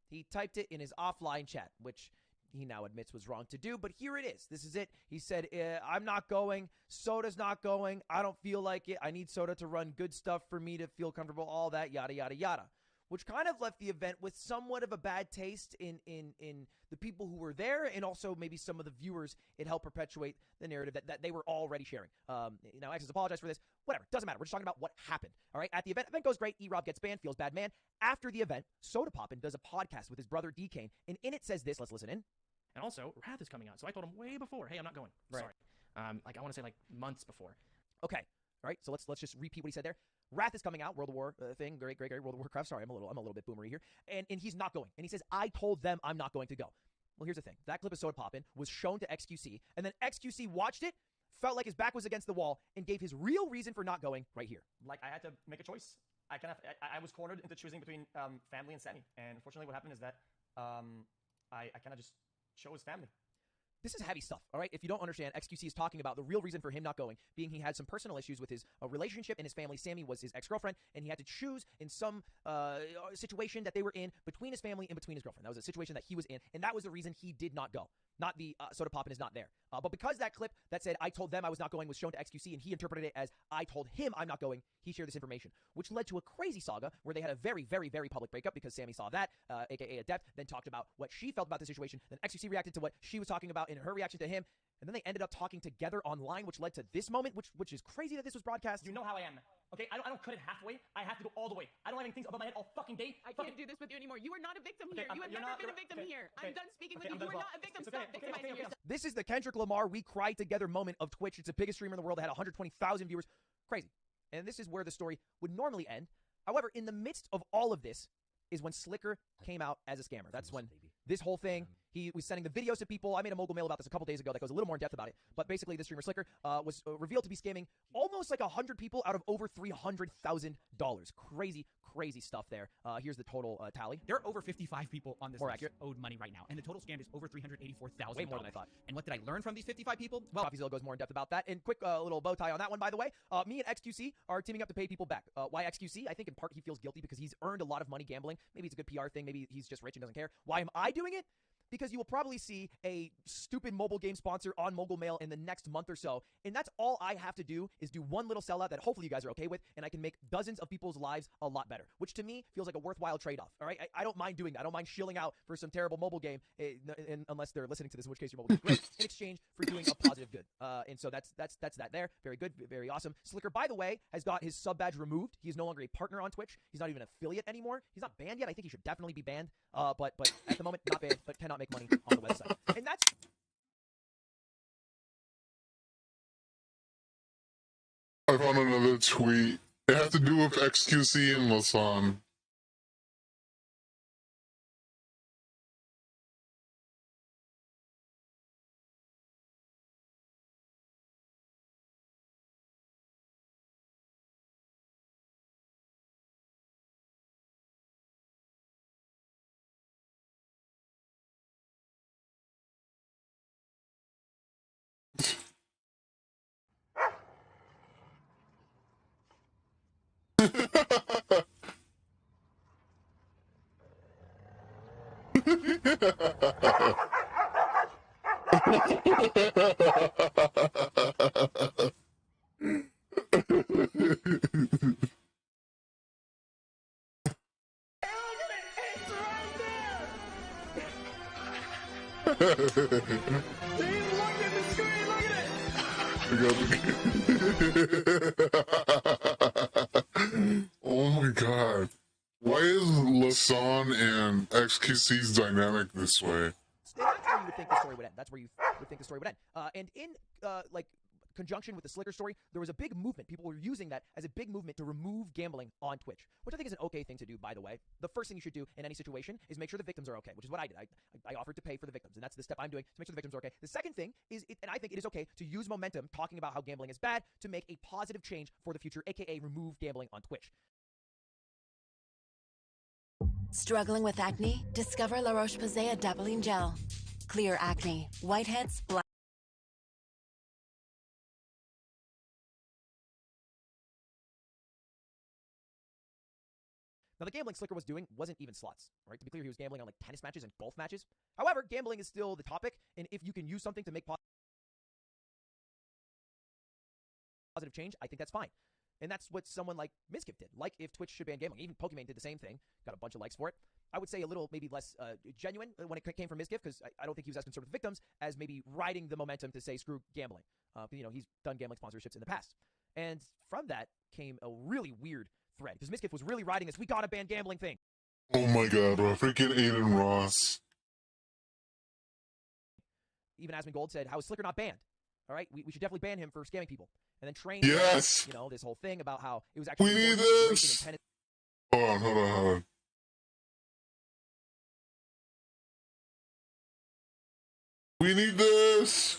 He typed it in his offline chat, which he now admits was wrong to do, but here it is. This is it. He said, I'm not going. Soda's not going. I don't feel like it. I need Soda to run good stuff for me to feel comfortable, all that, yada, yada, yada. Which kind of left the event with somewhat of a bad taste in the people who were there, and also maybe some of the viewers. It helped perpetuate the narrative that they were already sharing. Now, X has apologized for this. Whatever. Doesn't matter. We're just talking about what happened. All right? At the event goes great. E-Rob gets banned, feels bad man. After the event, Soda Poppin does a podcast with his brother D-Kane, and in it says this. Let's listen in. And also, Wrath is coming out. So I told him way before, hey, I'm not going. Right. Sorry. Like, I want to say, like, months before. Okay. All right. So let's just repeat what he said there. Wrath is coming out, World of War thing, great, World of Warcraft. Sorry, I'm a little bit boomery here. And he's not going. And he says, I told them I'm not going to go. Well, here's the thing. That clip of Soda Poppin was shown to XQC, and then XQC watched it, felt like his back was against the wall, and gave his real reason for not going right here. Like, I had to make a choice. I was cornered into choosing between family and Sammy. And unfortunately, what happened is that I kind of just chose family. This is heavy stuff, all right? If you don't understand, XQC is talking about the real reason for him not going, being he had some personal issues with his relationship and his family. Sammy was his ex-girlfriend, and he had to choose in some situation that they were in between his family and between his girlfriend. That was a situation that he was in, and that was the reason he did not go. Not the Soda Poppin is not there. But because that clip that said, I told them I was not going was shown to XQC, and he interpreted it as, I told him I'm not going, he shared this information, which led to a crazy saga where they had a very, very, very public breakup because Sammy saw that, a.k.a. Adept, then talked about what she felt about the situation, then XQC reacted to what she was talking about in her reaction to him, and then they ended up talking together online, which led to this moment, which is crazy that this was broadcast. You know how I am. Okay, I don't cut it halfway. I have to go all the way. I don't have any things above my head all fucking day. I can't do this with you anymore. You are not a victim here. You have never been a victim here. I'm done speaking with you. You are not a victim. Stop victimizing yourself. This is the Kendrick Lamar We Cry Together moment of Twitch. It's the biggest streamer in the world. It had 120,000 viewers. Crazy. And this is where the story would normally end. However, in the midst of all of this is when Slicker came out as a scammer. That's when this whole thing, he was sending the videos to people. I made a Mogul Mail about this a couple days ago that goes a little more in depth about it. But basically, this streamer Slicker was revealed to be scamming almost like 100 people out of over $300,000. Crazy stuff there. Here's the total tally. There are over 55 people on this More list accurate. owed money right now, and the total scam is over $384,000. Way more than I thought. And what did I learn from these 55 people? Well, CoffeeZilla goes more in depth about that. And quick little bow tie on that one, by the way. Me and XQC are teaming up to pay people back. Why XQC? I think in part he feels guilty because he's earned a lot of money gambling. Maybe it's a good PR thing. Maybe he's just rich and doesn't care. Why am I doing it? because you will probably see a stupid mobile game sponsor on Mogul Mail in the next month or so. And that's all I have to do is do one little sellout that hopefully you guys are okay with, and I can make dozens of people's lives a lot better, which to me feels like a worthwhile trade-off. All right, I don't mind doing that. I don't mind shilling out for some terrible mobile game, unless they're listening to this, in which case your mobile game is great, in exchange for doing a positive good. And so that's that there. Very good, very awesome. Slicker, by the way, has got his sub badge removed. He is no longer a partner on Twitch. He's not even an affiliate anymore. He's not banned yet. I think he should definitely be banned. But at the moment, not banned, but cannot make money on the website. And that's I found another tweet. It had to do with XQC and Lasan. Oh my god. Why is Lasan and XQC's dynamic this way? that's where you would think the story would end. That's where you would think the story would end. And in like conjunction with the Slicker story, there was a big movement. People were using that as a big movement to remove gambling on Twitch, which I think is an okay thing to do, by the way. The first thing you should do in any situation is make sure the victims are okay, which is what I did. I offered to pay for the victims, and that's the step I'm doing to make sure the victims are okay. The second thing is, and I think it is okay to use momentum talking about how gambling is bad to make a positive change for the future, aka remove gambling on Twitch. Struggling with acne? Discover La Roche-Posay Adapalene Gel. Clear acne, whiteheads, black. Now, the gambling Slicker was doing wasn't even slots, right? To be clear, he was gambling on like tennis matches and golf matches. However, gambling is still the topic, and if you can use something to make positive change, I think that's fine. And that's what someone like Mizkif did. Like if Twitch should ban gambling. Even Pokimane did the same thing. Got a bunch of likes for it. I would say a little maybe less genuine when it came from Mizkif, because I don't think he was as concerned with victims as maybe riding the momentum to say screw gambling. You know, he's done gambling sponsorships in the past. And from that came a really weird thread, because Mizkif was really riding this, we gotta ban gambling thing. Oh my god, bro. Freaking Aiden Ross. Even Asmongold said, how is Slicker not banned? All right, we should definitely ban him for scamming people. And then Train, yes, you know, this whole thing about how it was actually. We need this. Hold on. We need this.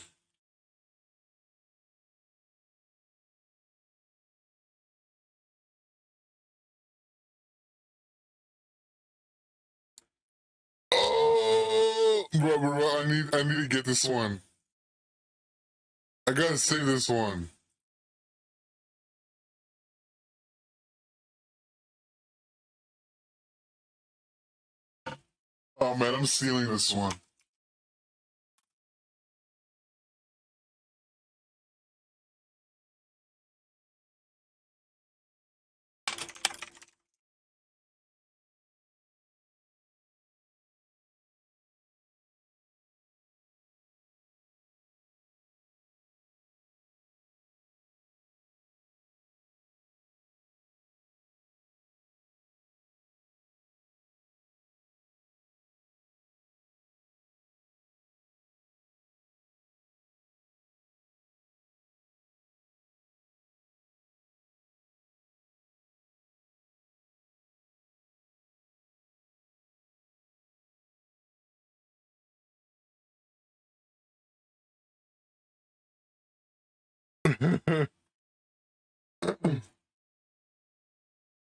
Oh, bro, I need to get this one. I gotta save this one. Oh man, I'm stealing this one.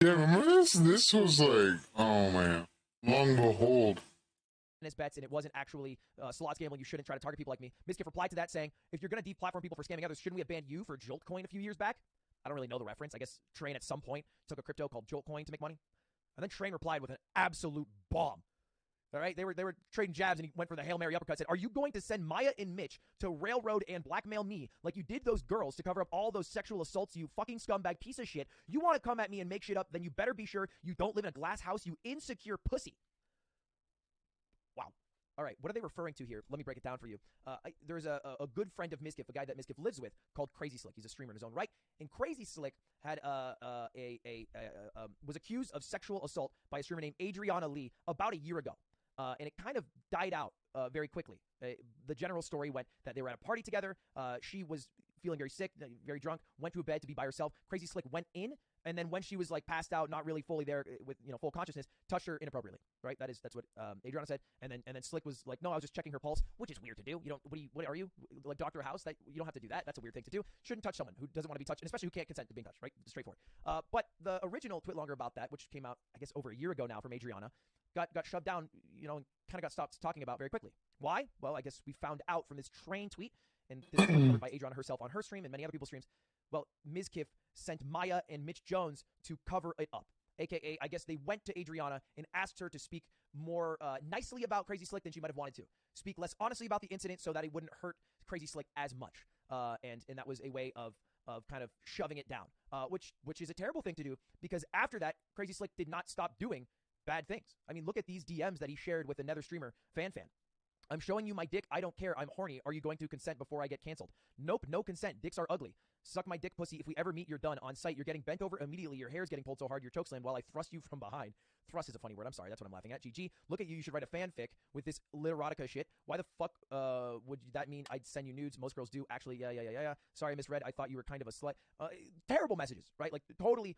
Yeah, remember this? This was like, oh man, long behold. His bets, and it wasn't actually slots gambling. You shouldn't try to target people like me. Mizkif replied to that saying, if you're going to deplatform people for scamming others, shouldn't we have banned you for Joltcoin a few years back? I don't really know the reference. I guess Train at some point took a crypto called Joltcoin to make money. And then Train replied with an absolute bomb. All right, they were trading jabs, and he went for the Hail Mary uppercut. Said, "Are you going to send Maya and Mitch to railroad and blackmail me like you did those girls to cover up all those sexual assaults? You fucking scumbag piece of shit. You want to come at me and make shit up? Then you better be sure you don't live in a glass house. You insecure pussy." Wow. All right, what are they referring to here? Let me break it down for you. There's a good friend of Mizkif, a guy that Mizkif lives with, called Crazy Slick. He's a streamer in his own right, and Crazy Slick had was accused of sexual assault by a streamer named Adriana Lee about a year ago. And it kind of died out very quickly. The general story went that they were at a party together. She was feeling very sick, very drunk, went to a bed to be by herself. Crazy Slick went in, and then when she was like passed out, not really fully there with full consciousness, touched her inappropriately. Right? That's what Adriana said. And then Slick was like, "No, I was just checking her pulse," which is weird to do. You don't. What are you like Dr. House? That you don't have to do that. That's a weird thing to do. Shouldn't touch someone who doesn't want to be touched, and especially who can't consent to being touched. Right? Straightforward. But the original Twitlonger about that, which came out I guess over a year ago now from Adriana, got shoved down, and kind of got stopped talking about very quickly. Why? Well, I guess we found out from this train tweet, and this is covered by Adriana herself on her stream and many other people's streams. Well, Mizkif sent Maya and Mitch Jones to cover it up. AKA, I guess they went to Adriana and asked her to speak more nicely about Crazy Slick than she might have wanted to. Speak less honestly about the incident so that it wouldn't hurt Crazy Slick as much. And that was a way of kind of shoving it down, which is a terrible thing to do, because after that, Crazy Slick did not stop doing bad things. I mean, look at these DMs that he shared with another streamer, Fan. "I'm showing you my dick. I don't care. I'm horny. Are you going to consent before I get canceled?" Nope, no consent. Dicks are ugly. "Suck my dick, pussy. If we ever meet, you're done. On site, you're getting bent over immediately. Your hair's getting pulled so hard, you're chokeslammed while I thrust you from behind." Thrust is a funny word. I'm sorry. That's what I'm laughing at. GG. "Look at you. You should write a fanfic with this literotica shit. Why the fuck would that mean I'd send you nudes? Most girls do. Actually, yeah. Sorry, I misread. I thought you were kind of a slut." Terrible messages, right? Like totally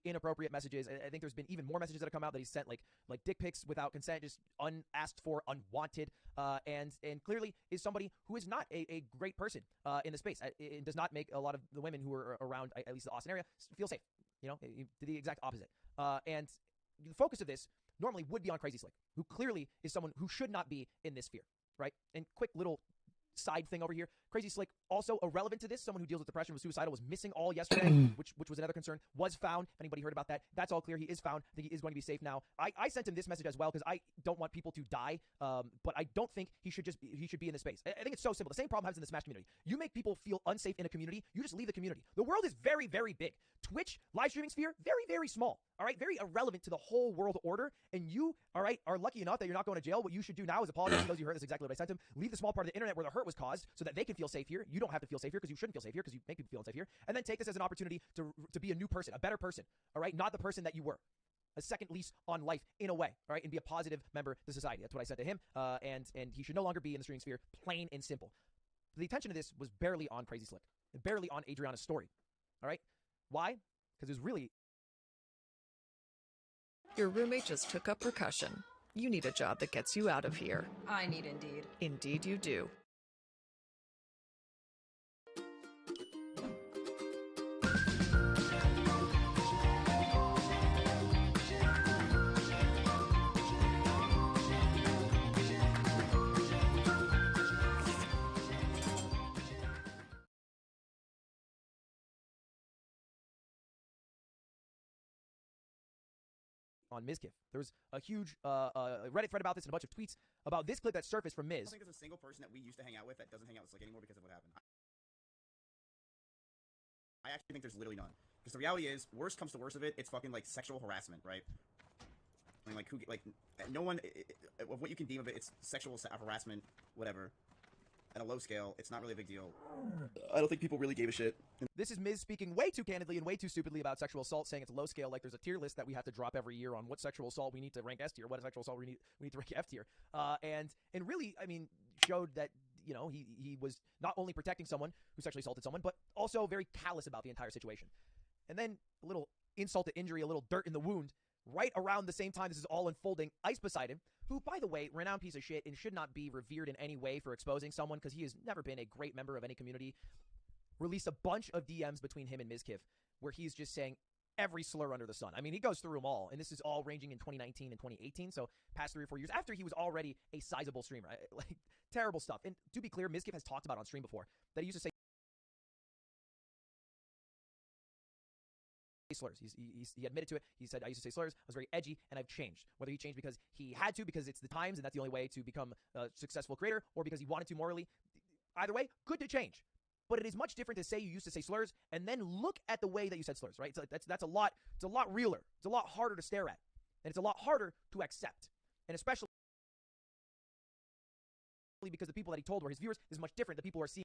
inappropriate messages. I think there's been even more messages that have come out that he sent like dick pics without consent, just unasked for, unwanted, and clearly is somebody who is not a great person in the space. It does not make a lot of the women who are around, at least the Austin area, feel safe. The exact opposite. And the focus of this normally would be on Crazy Slick, who clearly is someone who should not be in this sphere, right? And quick little side thing over here. Crazy Slick, also irrelevant to this, someone who deals with depression, was suicidal, was missing all yesterday, which was another concern, was found. If anybody heard about that, that's all clear. He is found. I think he is going to be safe now. I sent him this message as well because I don't want people to die, but I don't think he should be in this space. I think it's so simple. The same problem happens in the Smash community. You make people feel unsafe in a community, you just leave the community. The world is very, very big. Twitch, live streaming sphere, very, very small. All right, very irrelevant to the whole world order. And you, all right, are lucky enough that you're not going to jail. What you should do now is apologize to those you hurt. That's exactly what I sent him. Leave the small part of the internet where the hurt was caused so that they can feel safe here. You don't have to feel safe here because you shouldn't feel safe here because you make people feel unsafe here. And then take this as an opportunity to be a new person, a better person. All right, not the person that you were. A second lease on life in a way, all right, and be a positive member to society. That's what I said to him. And he should no longer be in the streaming sphere, plain and simple. The attention of this was barely on Crazy Slick, and barely on Adriana's story. All right, why? Because it was really. Your roommate just took up percussion. You need a job that gets you out of here. I need Indeed. Indeed you do. On Mizkif. There was a huge Reddit thread about this and a bunch of tweets about this clip that surfaced from Miz. I don't think there's a single person that we used to hang out with that doesn't hang out with Slick anymore because of what happened. I actually think there's literally none. Because the reality is, worst comes to worst of it, it's fucking like sexual harassment, right? I mean, like, no one, of what you can deem of it, it's sexual harassment, whatever. At a low scale, it's not really a big deal. I don't think people really gave a shit. This is Miz speaking way too candidly and way too stupidly about sexual assault, saying it's low scale, like there's a tier list that we have to drop every year on what sexual assault we need to rank S tier, what sexual assault we need to rank F tier. And really, I mean, showed that, he was not only protecting someone who sexually assaulted someone, but also very callous about the entire situation. And then a little insult to injury, a little dirt in the wound, right around the same time this is all unfolding, Ice Poseidon, who, by the way, renowned piece of shit and should not be revered in any way for exposing someone because he has never been a great member of any community, released a bunch of DMs between him and Mizkif where he's just saying every slur under the sun. I mean, he goes through them all, and this is all ranging in 2019 and 2018, so past 3 or 4 years after he was already a sizable streamer. Like, terrible stuff. And to be clear, Mizkif has talked about on stream before that he used to say slurs. He admitted to it. He said, I used to say slurs. I was very edgy, and I've changed. Whether he changed because he had to, because it's the times, and that's the only way to become a successful creator, or because he wanted to morally. Either way, good to change. But it is much different to say you used to say slurs and then look at the way that you said slurs, right? So that's a lot. It's a lot realer. It's a lot harder to stare at, and it's a lot harder to accept, and especially because the people that he told were his viewers is much different. The people who are seeing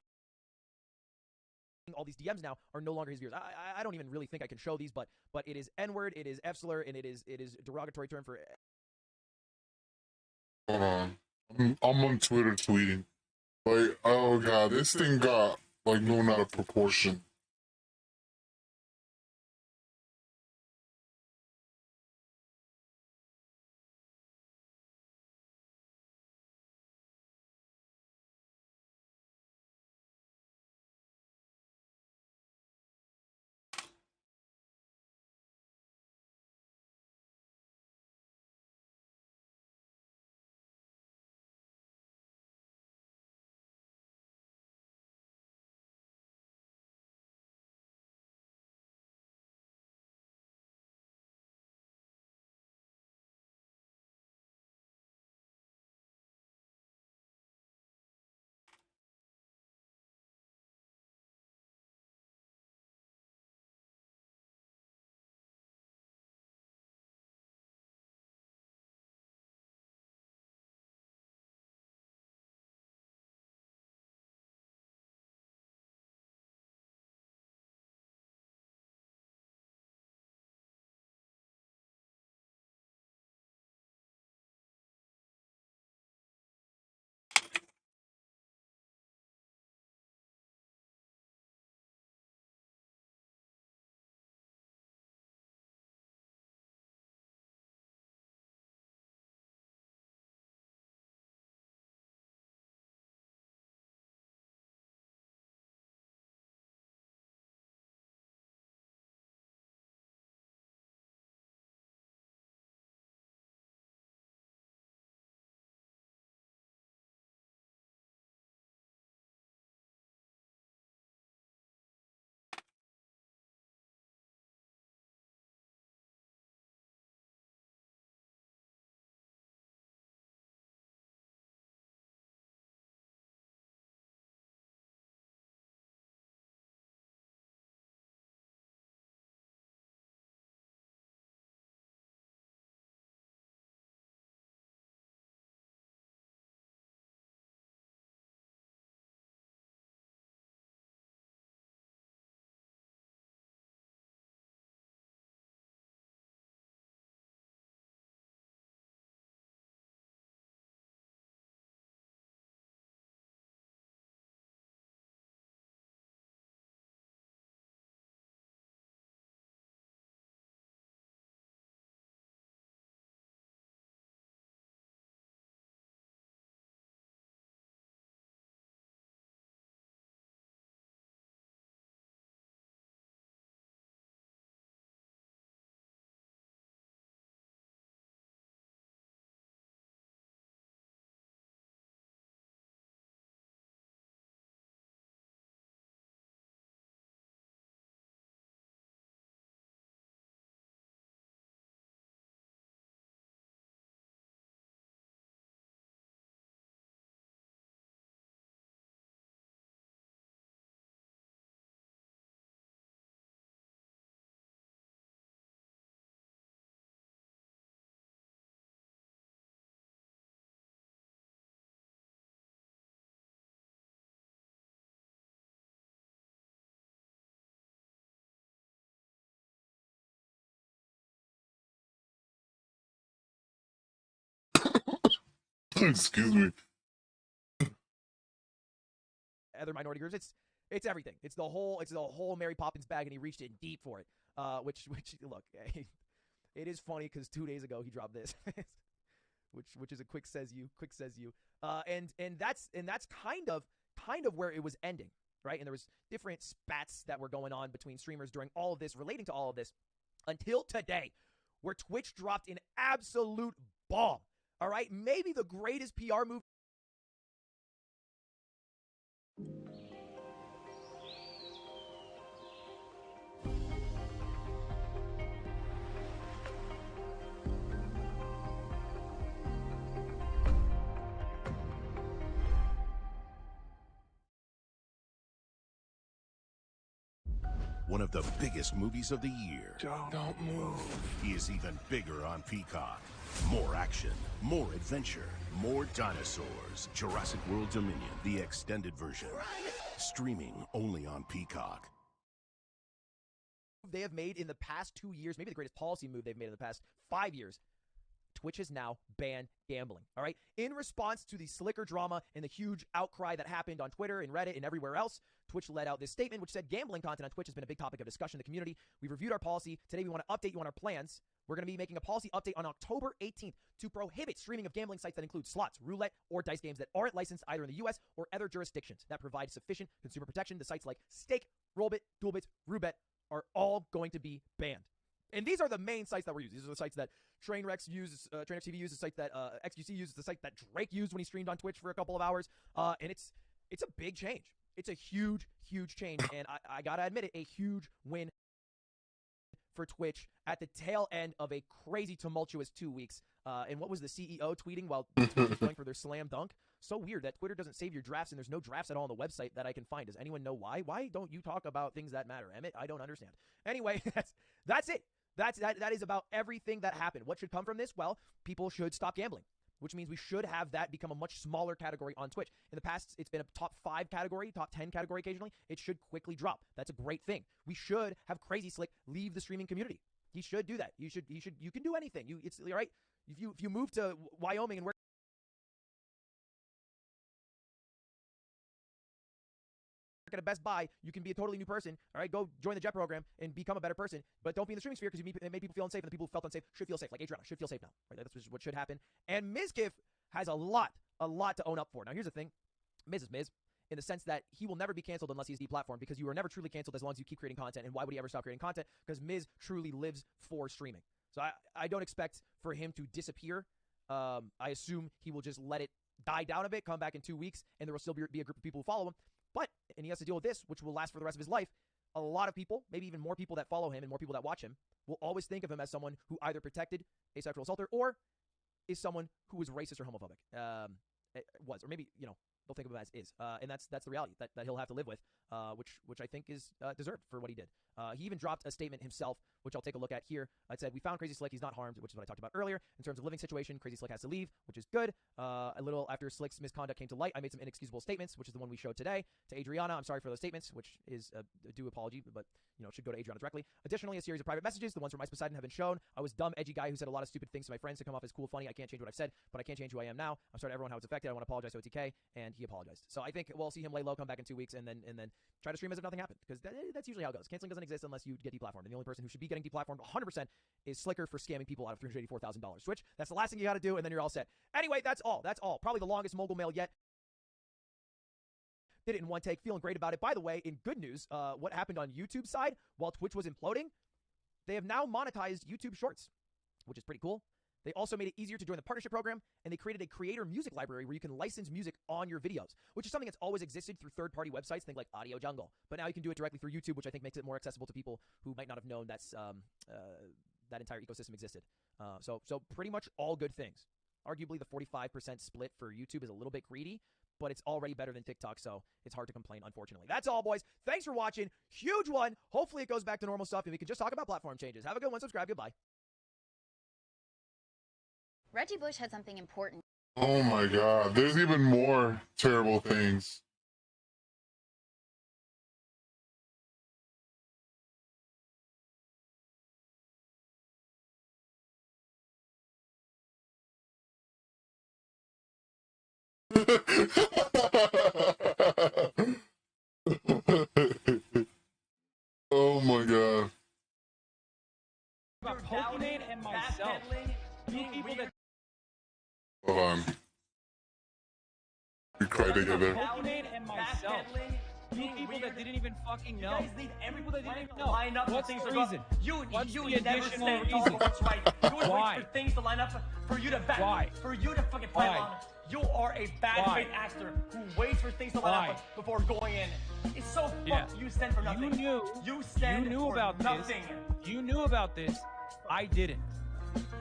all these DMs now are no longer his viewers. I don't even really think I can show these, but it is N-word, it is F-slur, and it is a derogatory term for. Hold on, I'm on Twitter tweeting. Like, oh god, this thing got like blown out of proportion. Excuse me. Other minority groups. It's everything. It's the whole Mary Poppins bag, and he reached in deep for it. Which look, it is funny because 2 days ago he dropped this, which is a quick says you. And that's kind of where it was ending, right? And there was different spats that were going on between streamers during all of this, relating to all of this, until today, where Twitch dropped an absolute bomb. All right, maybe the greatest PR move. one of the biggest movies of the year. Don't move. He is even bigger on Peacock. More action, more adventure, more dinosaurs. Jurassic World Dominion, the extended version. Streaming only on Peacock. They have made in the past 2 years, maybe the greatest policy move they've made in the past 5 years. Twitch has now banned gambling, all right? In response to the Slicker drama and the huge outcry that happened on Twitter and Reddit and everywhere else, Twitch let out this statement which said gambling content on Twitch has been a big topic of discussion in the community. We've reviewed our policy. Today we want to update you on our plans. We're going to be making a policy update on October 18th to prohibit streaming of gambling sites that include slots, roulette, or dice games that aren't licensed either in the U.S. or other jurisdictions that provide sufficient consumer protection. The sites like Stake, Rollbit, Duelbit, Roobet are all going to be banned. And these are the main sites that we're using. These are the sites that Trainwreck uses, Trainwreck TV uses, the site that XQC uses, the site that Drake used when he streamed on Twitch for a couple of hours. And it's a big change. It's a huge, huge change. And I got to admit it, a huge win for Twitch at the tail end of a crazy, tumultuous 2 weeks. And what was the CEO tweeting while Twitch was going for their slam dunk? So weird that Twitter doesn't save your drafts and there's no drafts at all on the website that I can find. Does anyone know why? Why don't you talk about things that matter, Emmett? I don't understand. Anyway, that's it. That is about everything that happened. What should come from this? Well, people should stop gambling, which means we should have that become a much smaller category on Twitch. In the past, it's been a top 5 category, top 10 category occasionally. It should quickly drop. That's a great thing. We should have Crazy Slick leave the streaming community. He should do that. You can do anything. It's all right. If you move to Wyoming and work at a Best Buy, you can be a totally new person. All right, go join the JET program and become a better person. But don't be in the streaming sphere because it made people feel unsafe, and the people who felt unsafe should feel safe. Like Adriana should feel safe now. Right? That's what should happen. And Mizkif has a lot to own up for. Now, here's the thing. Miz is Miz in the sense that he will never be canceled unless he's deplatformed, because you are never truly canceled as long as you keep creating content. And why would he ever stop creating content? Because Miz truly lives for streaming. So I don't expect for him to disappear. I assume he will just let it die down a bit, come back in 2 weeks, and there will still be a group of people who follow him. And he has to deal with this, which will last for the rest of his life. A lot of people, maybe even more people that follow him and more people that watch him, will always think of him as someone who either protected a sexual assaulter or is someone who is racist or homophobic. Or maybe, they'll think of him as is. And that's the reality that he'll have to live with, which I think is deserved for what he did. He even dropped a statement himself, which I'll take a look at here. It said, "We found Crazy Slick. He's not harmed," which is what I talked about earlier. In terms of living situation, Crazy Slick has to leave, which is good. A little after Slick's misconduct came to light, I made some inexcusable statements, which is the one we showed today. To Adriana, I'm sorry for those statements, which is a due apology, but it should go to Adriana directly. Additionally, a series of private messages, the ones from Ice Poseidon, have been shown. I was dumb, edgy guy who said a lot of stupid things to my friends to come off as cool, funny. I can't change what I've said, but I can change who I am now. I'm sorry to everyone how it's affected. I want to apologize to OTK, and he apologized. So I think we'll see him lay low, come back in 2 weeks, and then try to stream as if nothing happened, because that's usually how it goes. Canceling doesn't exist unless you get deplatformed, and the only person who should be getting deplatformed 100% is Slicker for scamming people out of $384,000. Switch, that's the last thing you got to do, and then you're all set. Anyway, that's all. Probably the longest mogul mail yet. Did it in one take, feeling great about it. By the way, in good news, what happened on YouTube's side while Twitch was imploding, they have now monetized YouTube Shorts, which is pretty cool. They also made it easier to join the partnership program, and they created a creator music library where you can license music on your videos, which is something that's always existed through third-party websites, think like Audio Jungle. But now you can do it directly through YouTube, which I think makes it more accessible to people who might not have known that entire ecosystem existed. So pretty much all good things. Arguably, the 45% split for YouTube is a little bit greedy, but it's already better than TikTok, so it's hard to complain, unfortunately. That's all, boys. Thanks for watching. Huge one. Hopefully it goes back to normal stuff, and we can just talk about platform changes. Have a good one. Subscribe. Goodbye. Reggie Bush had something important. Oh my god, there's even more terrible things. Oh my god. About Pokemon and myself. Two people that Hold on. We cry together. Pokemon and myself. Two people that didn't even fucking know. You guys need People that didn't even know. line up What's for things the to go. reason? What's the never additional stand reason? for what's right. You always Why? wait for things to line up for you to back. Why? For you to fucking Why? pile on. You are a bad Why? faith actor who waits for things to line up before going in. It's so fucked. You stand for nothing. You stand knew for about nothing. this. You knew about this. I didn't.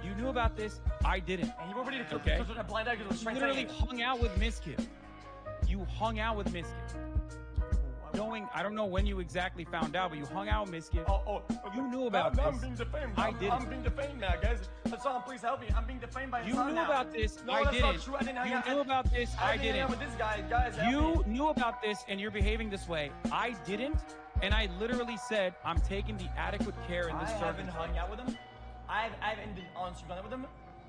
You knew about this. I didn't. And you were ready to okay? a blind eye because it was You literally hung out with Mizkif. You hung out with Mizkif. knowing, I don't know when you exactly found out, but you hung out with Miskiff. You knew about I'm this. being defamed. I didn't. I'm being defamed now, guys. Hassan, please help me. I'm being defamed by You Hassan knew now. about this. No, I that's didn't. not true. I didn't hang You out. knew about this. I I've been hanging out didn't. with this guy, guys. Help You me. knew about this, and you're behaving this way. I didn't, and I literally said I'm taking the adequate care in this I haven't circumstance. hung out with him. I haven't been on Instagram with him.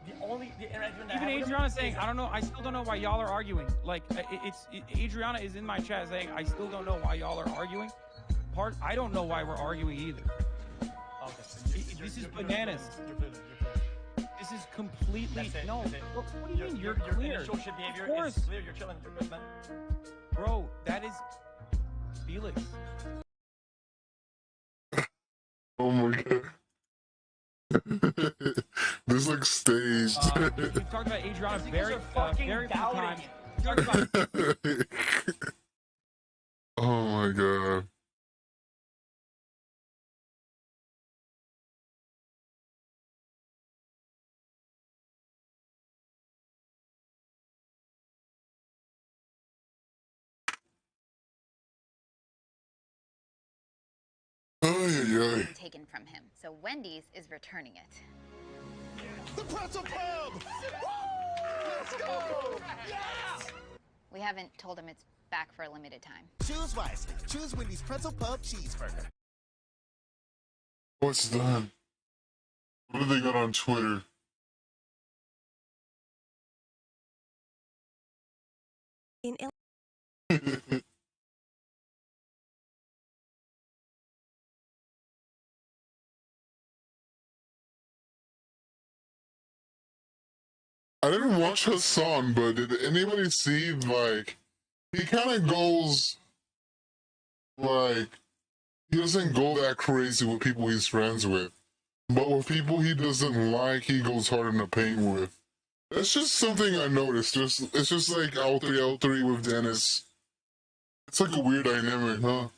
The interaction that I Even have with him Adriana's saying, is- I don't know. I still don't know why y'all are arguing. Like, Adriana is in my chat saying, I still don't know why y'all are arguing. I don't know why we're arguing either. This is bananas. This is completely no. What do you mean? You're clear. Initial shit behavior Of course, is clear. You're chilling. You're good, man. bro. That is Felix. Oh my god. This looks staged. We've talked about Adriana very few times. Oh my god. Taken from him, so Wendy's is returning it. The pretzel pub! Let's go! Yes! We haven't told him it's back for a limited time. Choose wisely. Choose Wendy's pretzel pub cheeseburger. What's done? What do they got on Twitter? I didn't watch Hassan, but did anybody see, like, he kind of goes, like, he doesn't go that crazy with people he's friends with. But with people he doesn't like, he goes hard in the paint with. That's just something I noticed. It's just like L3, L3 with Dennis. It's like a weird dynamic, huh?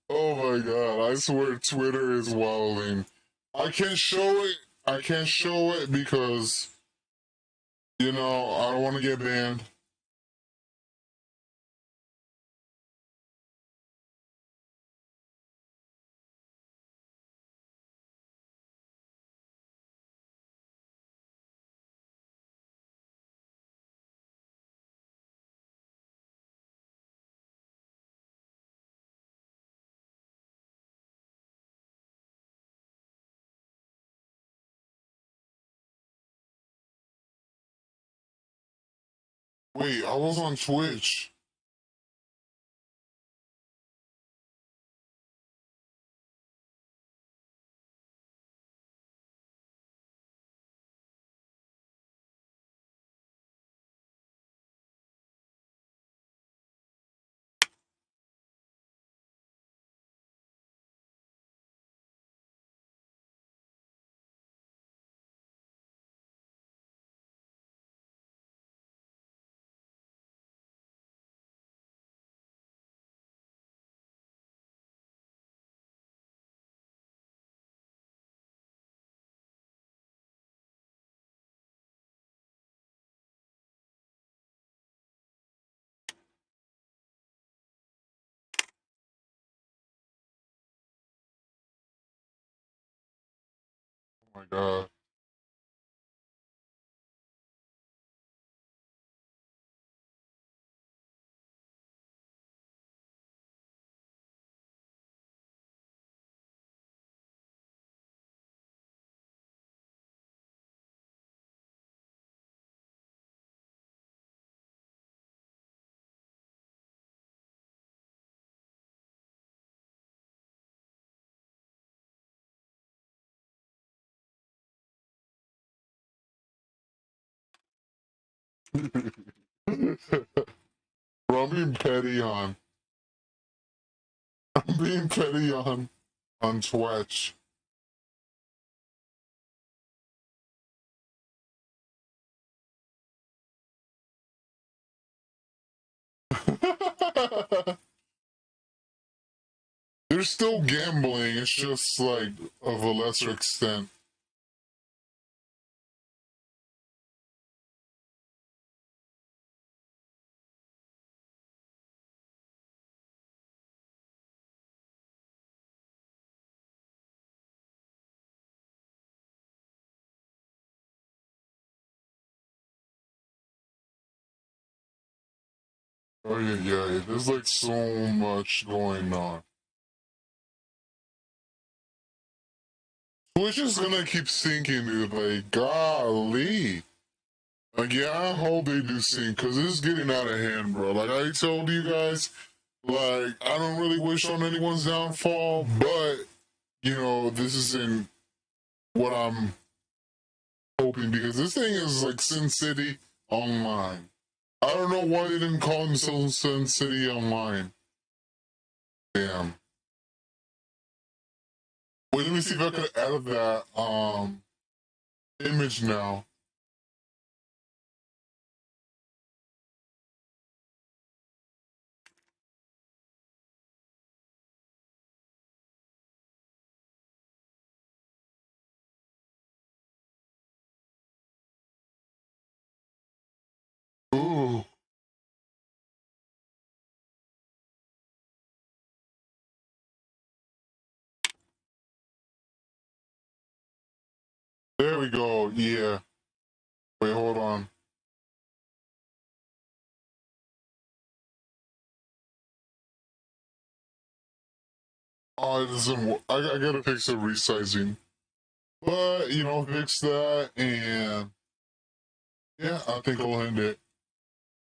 Oh my god, I swear Twitter is wilding. I can't show it. I can't show it because, you know, I don't want to get banned. Wait, I was on Twitch. Oh my god. Bro, I'm being petty on. I'm being petty on Twitch. They're still gambling, it's just like of a lesser extent. Oh yeah, there's like so much going on. Twitch is gonna keep sinking, dude. Like, golly. Like, yeah, I hope they do sink, because it's getting out of hand, bro. Like, I told you guys, like, I don't really wish on anyone's downfall, but, you know, this isn't what I'm hoping, because this thing is like Sin City Online. I don't know why they didn't call themselves Sin City Online. Damn. Wait, let me see if I could add that, image now. Ooh. There we go, yeah. Wait, hold on. Oh, it doesn't work. I gotta fix the resizing. But, you know, fix that, and yeah, I think I'll end it.